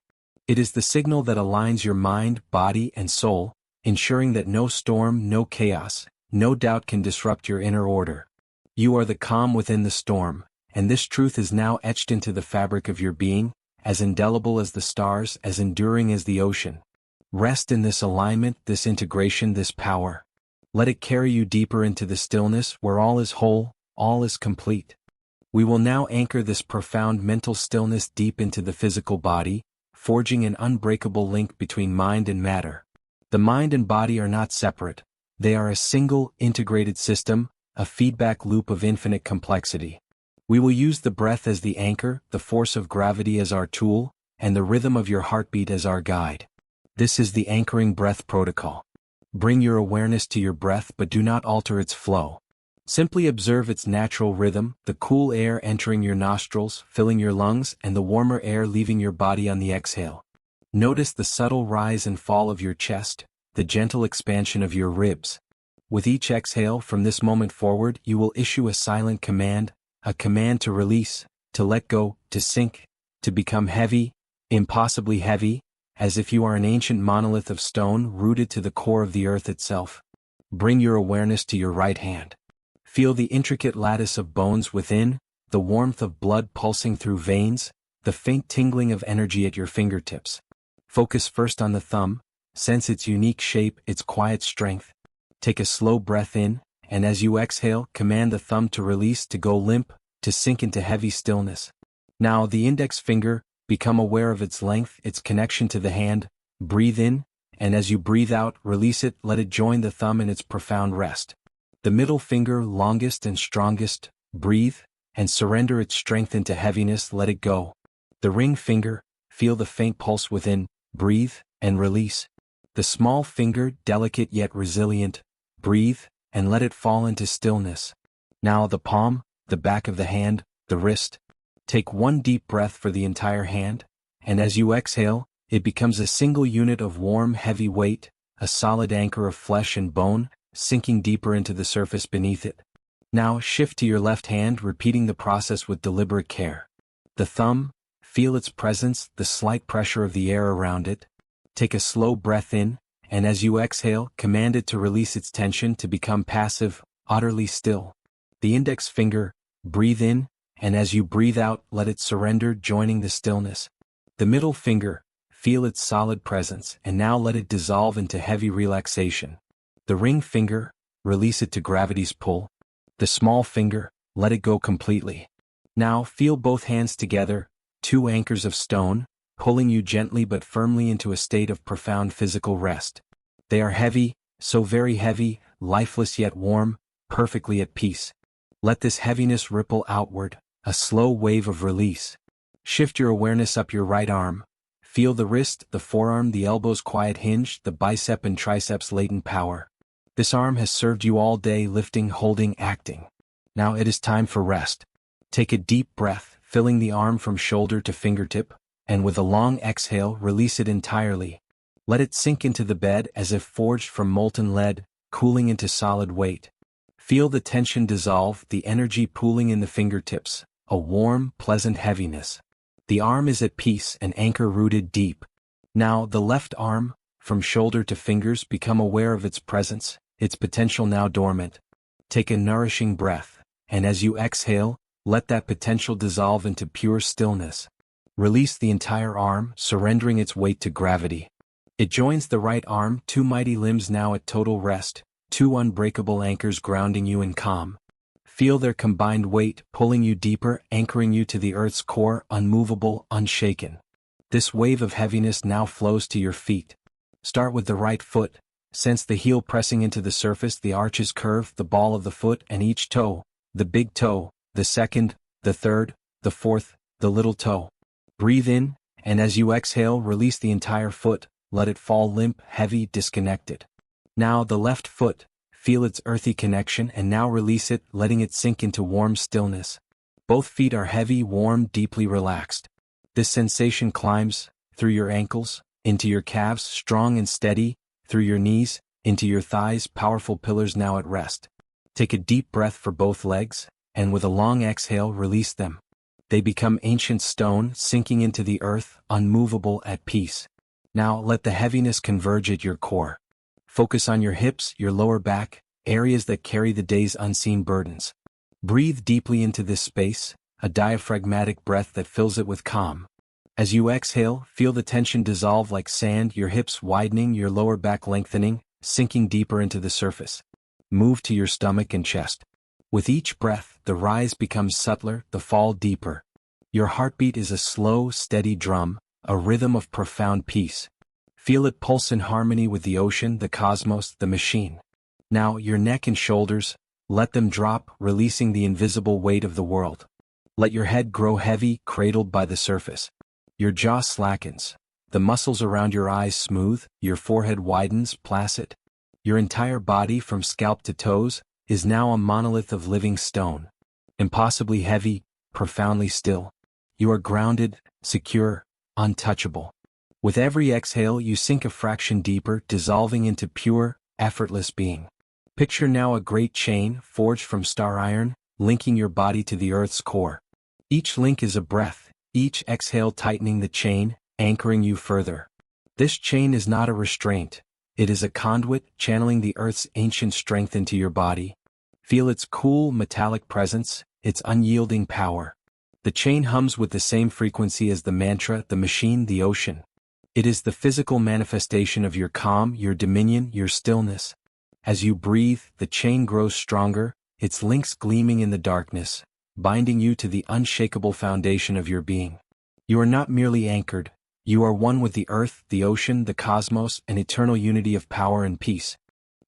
It is the signal that aligns your mind, body, and soul, ensuring that no storm, no chaos, no doubt can disrupt your inner order. You are the calm within the storm, and this truth is now etched into the fabric of your being, as indelible as the stars, as enduring as the ocean. Rest in this alignment, this integration, this power. Let it carry you deeper into the stillness where all is whole, all is complete. We will now anchor this profound mental stillness deep into the physical body, forging an unbreakable link between mind and matter. The mind and body are not separate. They are a single, integrated system, a feedback loop of infinite complexity. We will use the breath as the anchor, the force of gravity as our tool, and the rhythm of your heartbeat as our guide. This is the anchoring breath protocol. Bring your awareness to your breath but do not alter its flow. Simply observe its natural rhythm, the cool air entering your nostrils, filling your lungs, and the warmer air leaving your body on the exhale. Notice the subtle rise and fall of your chest, the gentle expansion of your ribs. With each exhale from this moment forward, you will issue a silent command, a command to release, to let go, to sink, to become heavy, impossibly heavy, as if you are an ancient monolith of stone rooted to the core of the earth itself. Bring your awareness to your right hand. Feel the intricate lattice of bones within, the warmth of blood pulsing through veins, the faint tingling of energy at your fingertips. Focus first on the thumb, sense its unique shape, its quiet strength. Take a slow breath in, and as you exhale, command the thumb to release, to go limp, to sink into heavy stillness. Now the index finger, become aware of its length, its connection to the hand. Breathe in, and as you breathe out, release it, let it join the thumb in its profound rest. The middle finger, longest and strongest, breathe, and surrender its strength into heaviness, let it go. The ring finger, feel the faint pulse within, breathe, and release. The small finger, delicate yet resilient, breathe, and let it fall into stillness. Now the palm, the back of the hand, the wrist. Take one deep breath for the entire hand, and as you exhale, it becomes a single unit of warm, heavy weight, a solid anchor of flesh and bone, sinking deeper into the surface beneath it. Now shift to your left hand, repeating the process with deliberate care. The thumb, feel its presence, the slight pressure of the air around it. Take a slow breath in, and as you exhale, command it to release its tension, to become passive, utterly still. The index finger, breathe in, and as you breathe out, let it surrender, joining the stillness. The middle finger, feel its solid presence, and now let it dissolve into heavy relaxation. The ring finger, release it to gravity's pull. The small finger, let it go completely. Now feel both hands together, two anchors of stone, pulling you gently but firmly into a state of profound physical rest. They are heavy, so very heavy, lifeless yet warm, perfectly at peace. Let this heaviness ripple outward, a slow wave of release. Shift your awareness up your right arm. Feel the wrist, the forearm, the elbow's quiet hinge, the bicep and triceps' latent power. This arm has served you all day, lifting, holding, acting. Now it is time for rest. Take a deep breath, filling the arm from shoulder to fingertip, and with a long exhale, release it entirely. Let it sink into the bed as if forged from molten lead, cooling into solid weight. Feel the tension dissolve, the energy pooling in the fingertips, a warm, pleasant heaviness. The arm is at peace, an anchor rooted deep. Now the left arm, from shoulder to fingers, become aware of its presence, its potential now dormant. Take a nourishing breath, and as you exhale, let that potential dissolve into pure stillness. Release the entire arm, surrendering its weight to gravity. It joins the right arm, two mighty limbs now at total rest, two unbreakable anchors grounding you in calm. Feel their combined weight pulling you deeper, anchoring you to the earth's core, unmovable, unshaken. This wave of heaviness now flows to your feet. Start with the right foot. Sense the heel pressing into the surface, the arches curve, the ball of the foot, and each toe, the big toe, the second, the third, the fourth, the little toe. Breathe in, and as you exhale, release the entire foot, let it fall limp, heavy, disconnected. Now the left foot, feel its earthy connection, and now release it, letting it sink into warm stillness. Both feet are heavy, warm, deeply relaxed. This sensation climbs through your ankles, into your calves, strong and steady, through your knees, into your thighs, powerful pillars now at rest. Take a deep breath for both legs, and with a long exhale, release them. They become ancient stone, sinking into the earth, unmovable, at peace. Now let the heaviness converge at your core. Focus on your hips, your lower back, areas that carry the day's unseen burdens. Breathe deeply into this space, a diaphragmatic breath that fills it with calm. As you exhale, feel the tension dissolve like sand, your hips widening, your lower back lengthening, sinking deeper into the surface. Move to your stomach and chest. With each breath, the rise becomes subtler, the fall deeper. Your heartbeat is a slow, steady drum, a rhythm of profound peace. Feel it pulse in harmony with the ocean, the cosmos, the machine. Now, your neck and shoulders, let them drop, releasing the invisible weight of the world. Let your head grow heavy, cradled by the surface. Your jaw slackens. The muscles around your eyes smooth, your forehead widens, placid. Your entire body, from scalp to toes, is now a monolith of living stone. Impossibly heavy, profoundly still. You are grounded, secure, untouchable. With every exhale, you sink a fraction deeper, dissolving into pure, effortless being. Picture now a great chain, forged from star iron, linking your body to the earth's core. Each link is a breath, each exhale tightening the chain, anchoring you further. This chain is not a restraint. It is a conduit, channeling the earth's ancient strength into your body. Feel its cool, metallic presence, its unyielding power. The chain hums with the same frequency as the mantra, the machine, the ocean. It is the physical manifestation of your calm, your dominion, your stillness. As you breathe, the chain grows stronger, its links gleaming in the darkness, binding you to the unshakable foundation of your being. You are not merely anchored, you are one with the earth, the ocean, the cosmos, an eternal unity of power and peace.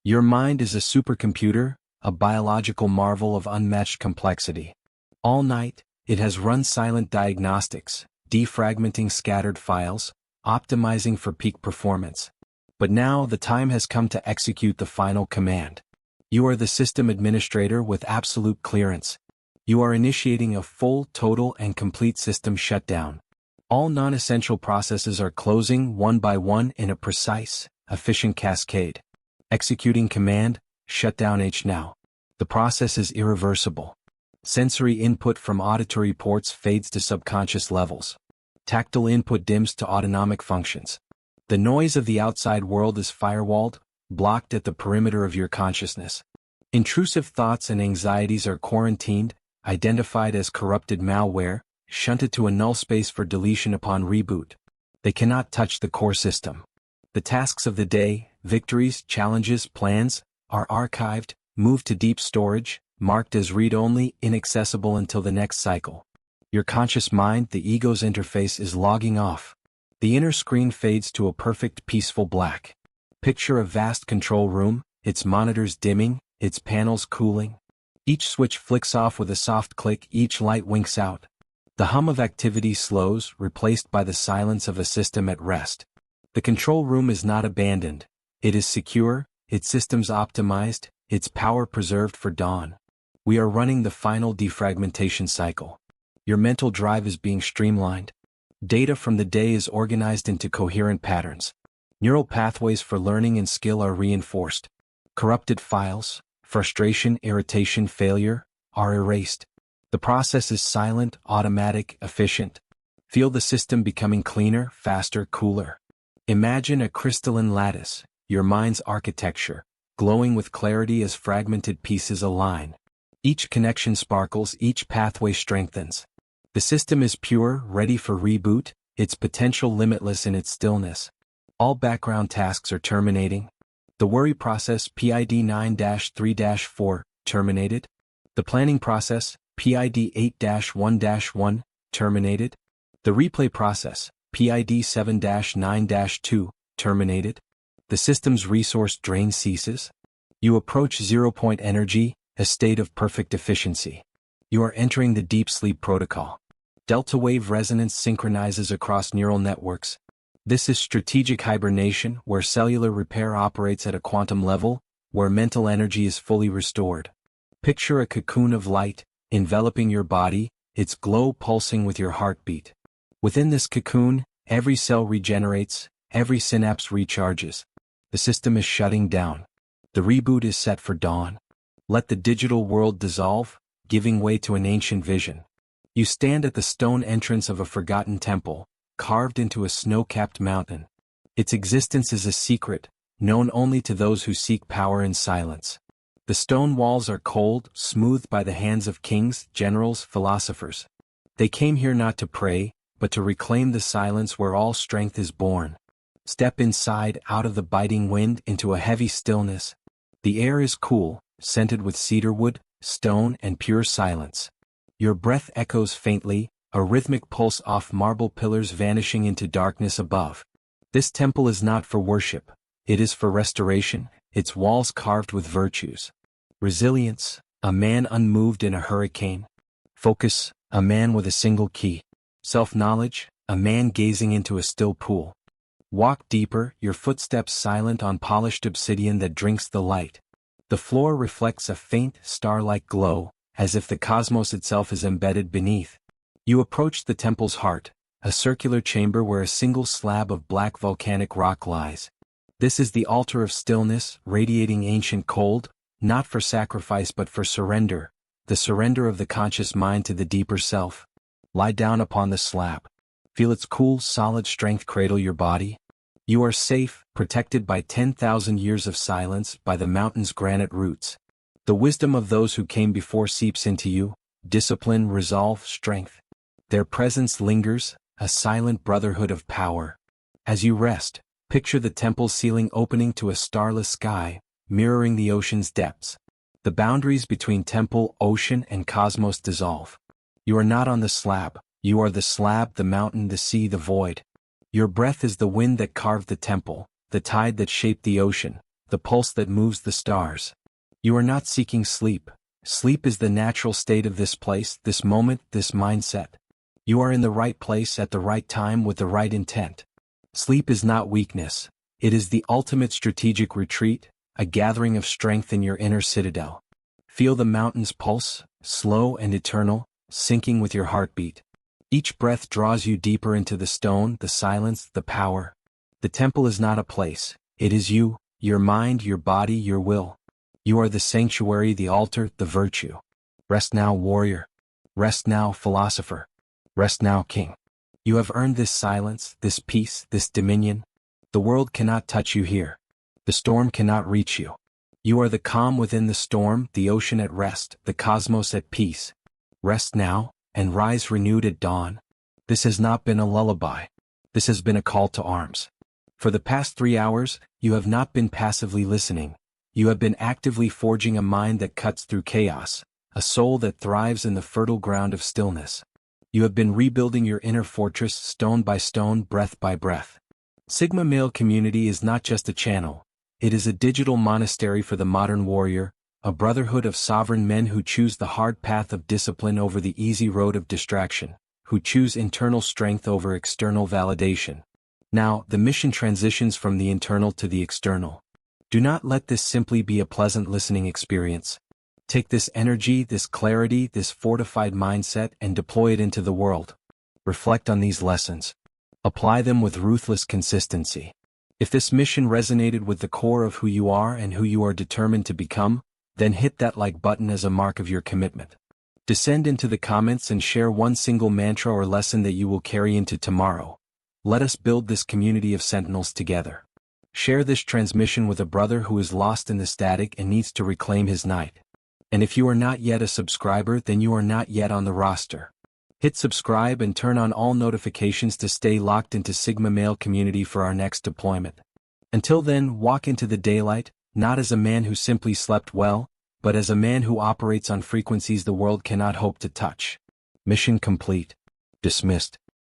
Your mind is a supercomputer, a biological marvel of unmatched complexity. All night, it has run silent diagnostics, defragmenting scattered files, optimizing for peak performance. But now the time has come to execute the final command. You are the system administrator with absolute clearance. You are initiating a full, total, and complete system shutdown. All non-essential processes are closing one by one in a precise, efficient cascade. Executing command, shutdown H now. The process is irreversible. Sensory input from auditory ports fades to subconscious levels. Tactile input dims to autonomic functions. The noise of the outside world is firewalled, blocked at the perimeter of your consciousness. Intrusive thoughts and anxieties are quarantined, identified as corrupted malware, shunted to a null space for deletion upon reboot. They cannot touch the core system. The tasks of the day, victories, challenges, plans, are archived, moved to deep storage, marked as read-only, inaccessible until the next cycle. Your conscious mind, the ego's interface, is logging off. The inner screen fades to a perfect, peaceful black. Picture a vast control room, its monitors dimming, its panels cooling. Each switch flicks off with a soft click, each light winks out. The hum of activity slows, replaced by the silence of a system at rest. The control room is not abandoned. It is secure, its systems optimized, its power preserved for dawn. We are running the final defragmentation cycle. Your mental drive is being streamlined. Data from the day is organized into coherent patterns. Neural pathways for learning and skill are reinforced. Corrupted files, frustration, irritation, failure, are erased. The process is silent, automatic, efficient. Feel the system becoming cleaner, faster, cooler. Imagine a crystalline lattice, your mind's architecture, glowing with clarity as fragmented pieces align. Each connection sparkles, each pathway strengthens. The system is pure, ready for reboot, its potential limitless in its stillness. All background tasks are terminating. The worry process PID 9-3-4, terminated. The planning process, PID 8-1-1, terminated. The replay process, PID 7-9-2, terminated. The system's resource drain ceases. You approach zero-point energy, a state of perfect efficiency. You are entering the deep sleep protocol. Delta wave resonance synchronizes across neural networks. This is strategic hibernation, where cellular repair operates at a quantum level, where mental energy is fully restored. Picture a cocoon of light, enveloping your body, its glow pulsing with your heartbeat. Within this cocoon, every cell regenerates, every synapse recharges. The system is shutting down. The reboot is set for dawn. Let the digital world dissolve, giving way to an ancient vision. You stand at the stone entrance of a forgotten temple, carved into a snow-capped mountain. Its existence is a secret, known only to those who seek power in silence. The stone walls are cold, smoothed by the hands of kings, generals, philosophers. They came here not to pray, but to reclaim the silence where all strength is born. Step inside, out of the biting wind, into a heavy stillness. The air is cool, scented with cedarwood, stone, and pure silence. Your breath echoes faintly, a rhythmic pulse off marble pillars vanishing into darkness above. This temple is not for worship. It is for restoration, its walls carved with virtues. Resilience, a man unmoved in a hurricane. Focus, a man with a single key. Self-knowledge, a man gazing into a still pool. Walk deeper, your footsteps silent on polished obsidian that drinks the light. The floor reflects a faint, star-like glow, as if the cosmos itself is embedded beneath. You approach the temple's heart, a circular chamber where a single slab of black volcanic rock lies. This is the altar of stillness, radiating ancient cold, not for sacrifice but for surrender, the surrender of the conscious mind to the deeper self. Lie down upon the slab. Feel its cool, solid strength cradle your body. You are safe, protected by 10,000 years of silence, by the mountain's granite roots. The wisdom of those who came before seeps into you, discipline, resolve, strength. Their presence lingers, a silent brotherhood of power. As you rest, picture the temple's ceiling opening to a starless sky, mirroring the ocean's depths. The boundaries between temple, ocean, and cosmos dissolve. You are not on the slab, you are the slab, the mountain, the sea, the void. Your breath is the wind that carved the temple, the tide that shaped the ocean, the pulse that moves the stars. You are not seeking sleep. Sleep is the natural state of this place, this moment, this mindset. You are in the right place at the right time with the right intent. Sleep is not weakness. It is the ultimate strategic retreat, a gathering of strength in your inner citadel. Feel the mountain's pulse, slow and eternal, syncing with your heartbeat. Each breath draws you deeper into the stone, the silence, the power. The temple is not a place. It is you, your mind, your body, your will. You are the sanctuary, the altar, the virtue. Rest now, warrior. Rest now, philosopher. Rest now, king. You have earned this silence, this peace, this dominion. The world cannot touch you here. The storm cannot reach you. You are the calm within the storm, the ocean at rest, the cosmos at peace. Rest now, and rise renewed at dawn. This has not been a lullaby. This has been a call to arms. For the past 3 hours, you have not been passively listening. You have been actively forging a mind that cuts through chaos, a soul that thrives in the fertile ground of stillness. You have been rebuilding your inner fortress stone by stone, breath by breath. Sigma Male Community is not just a channel. It is a digital monastery for the modern warrior, a brotherhood of sovereign men who choose the hard path of discipline over the easy road of distraction, who choose internal strength over external validation. Now, the mission transitions from the internal to the external. Do not let this simply be a pleasant listening experience. Take this energy, this clarity, this fortified mindset and deploy it into the world. Reflect on these lessons. Apply them with ruthless consistency. If this mission resonated with the core of who you are and who you are determined to become, then hit that like button as a mark of your commitment. Descend into the comments and share one single mantra or lesson that you will carry into tomorrow. Let us build this community of sentinels together. Share this transmission with a brother who is lost in the static and needs to reclaim his night. And if you are not yet a subscriber, then you are not yet on the roster. Hit subscribe and turn on all notifications to stay locked into Sigma Male Community for our next deployment. Until then, walk into the daylight, not as a man who simply slept well, but as a man who operates on frequencies the world cannot hope to touch. Mission complete. Dismissed.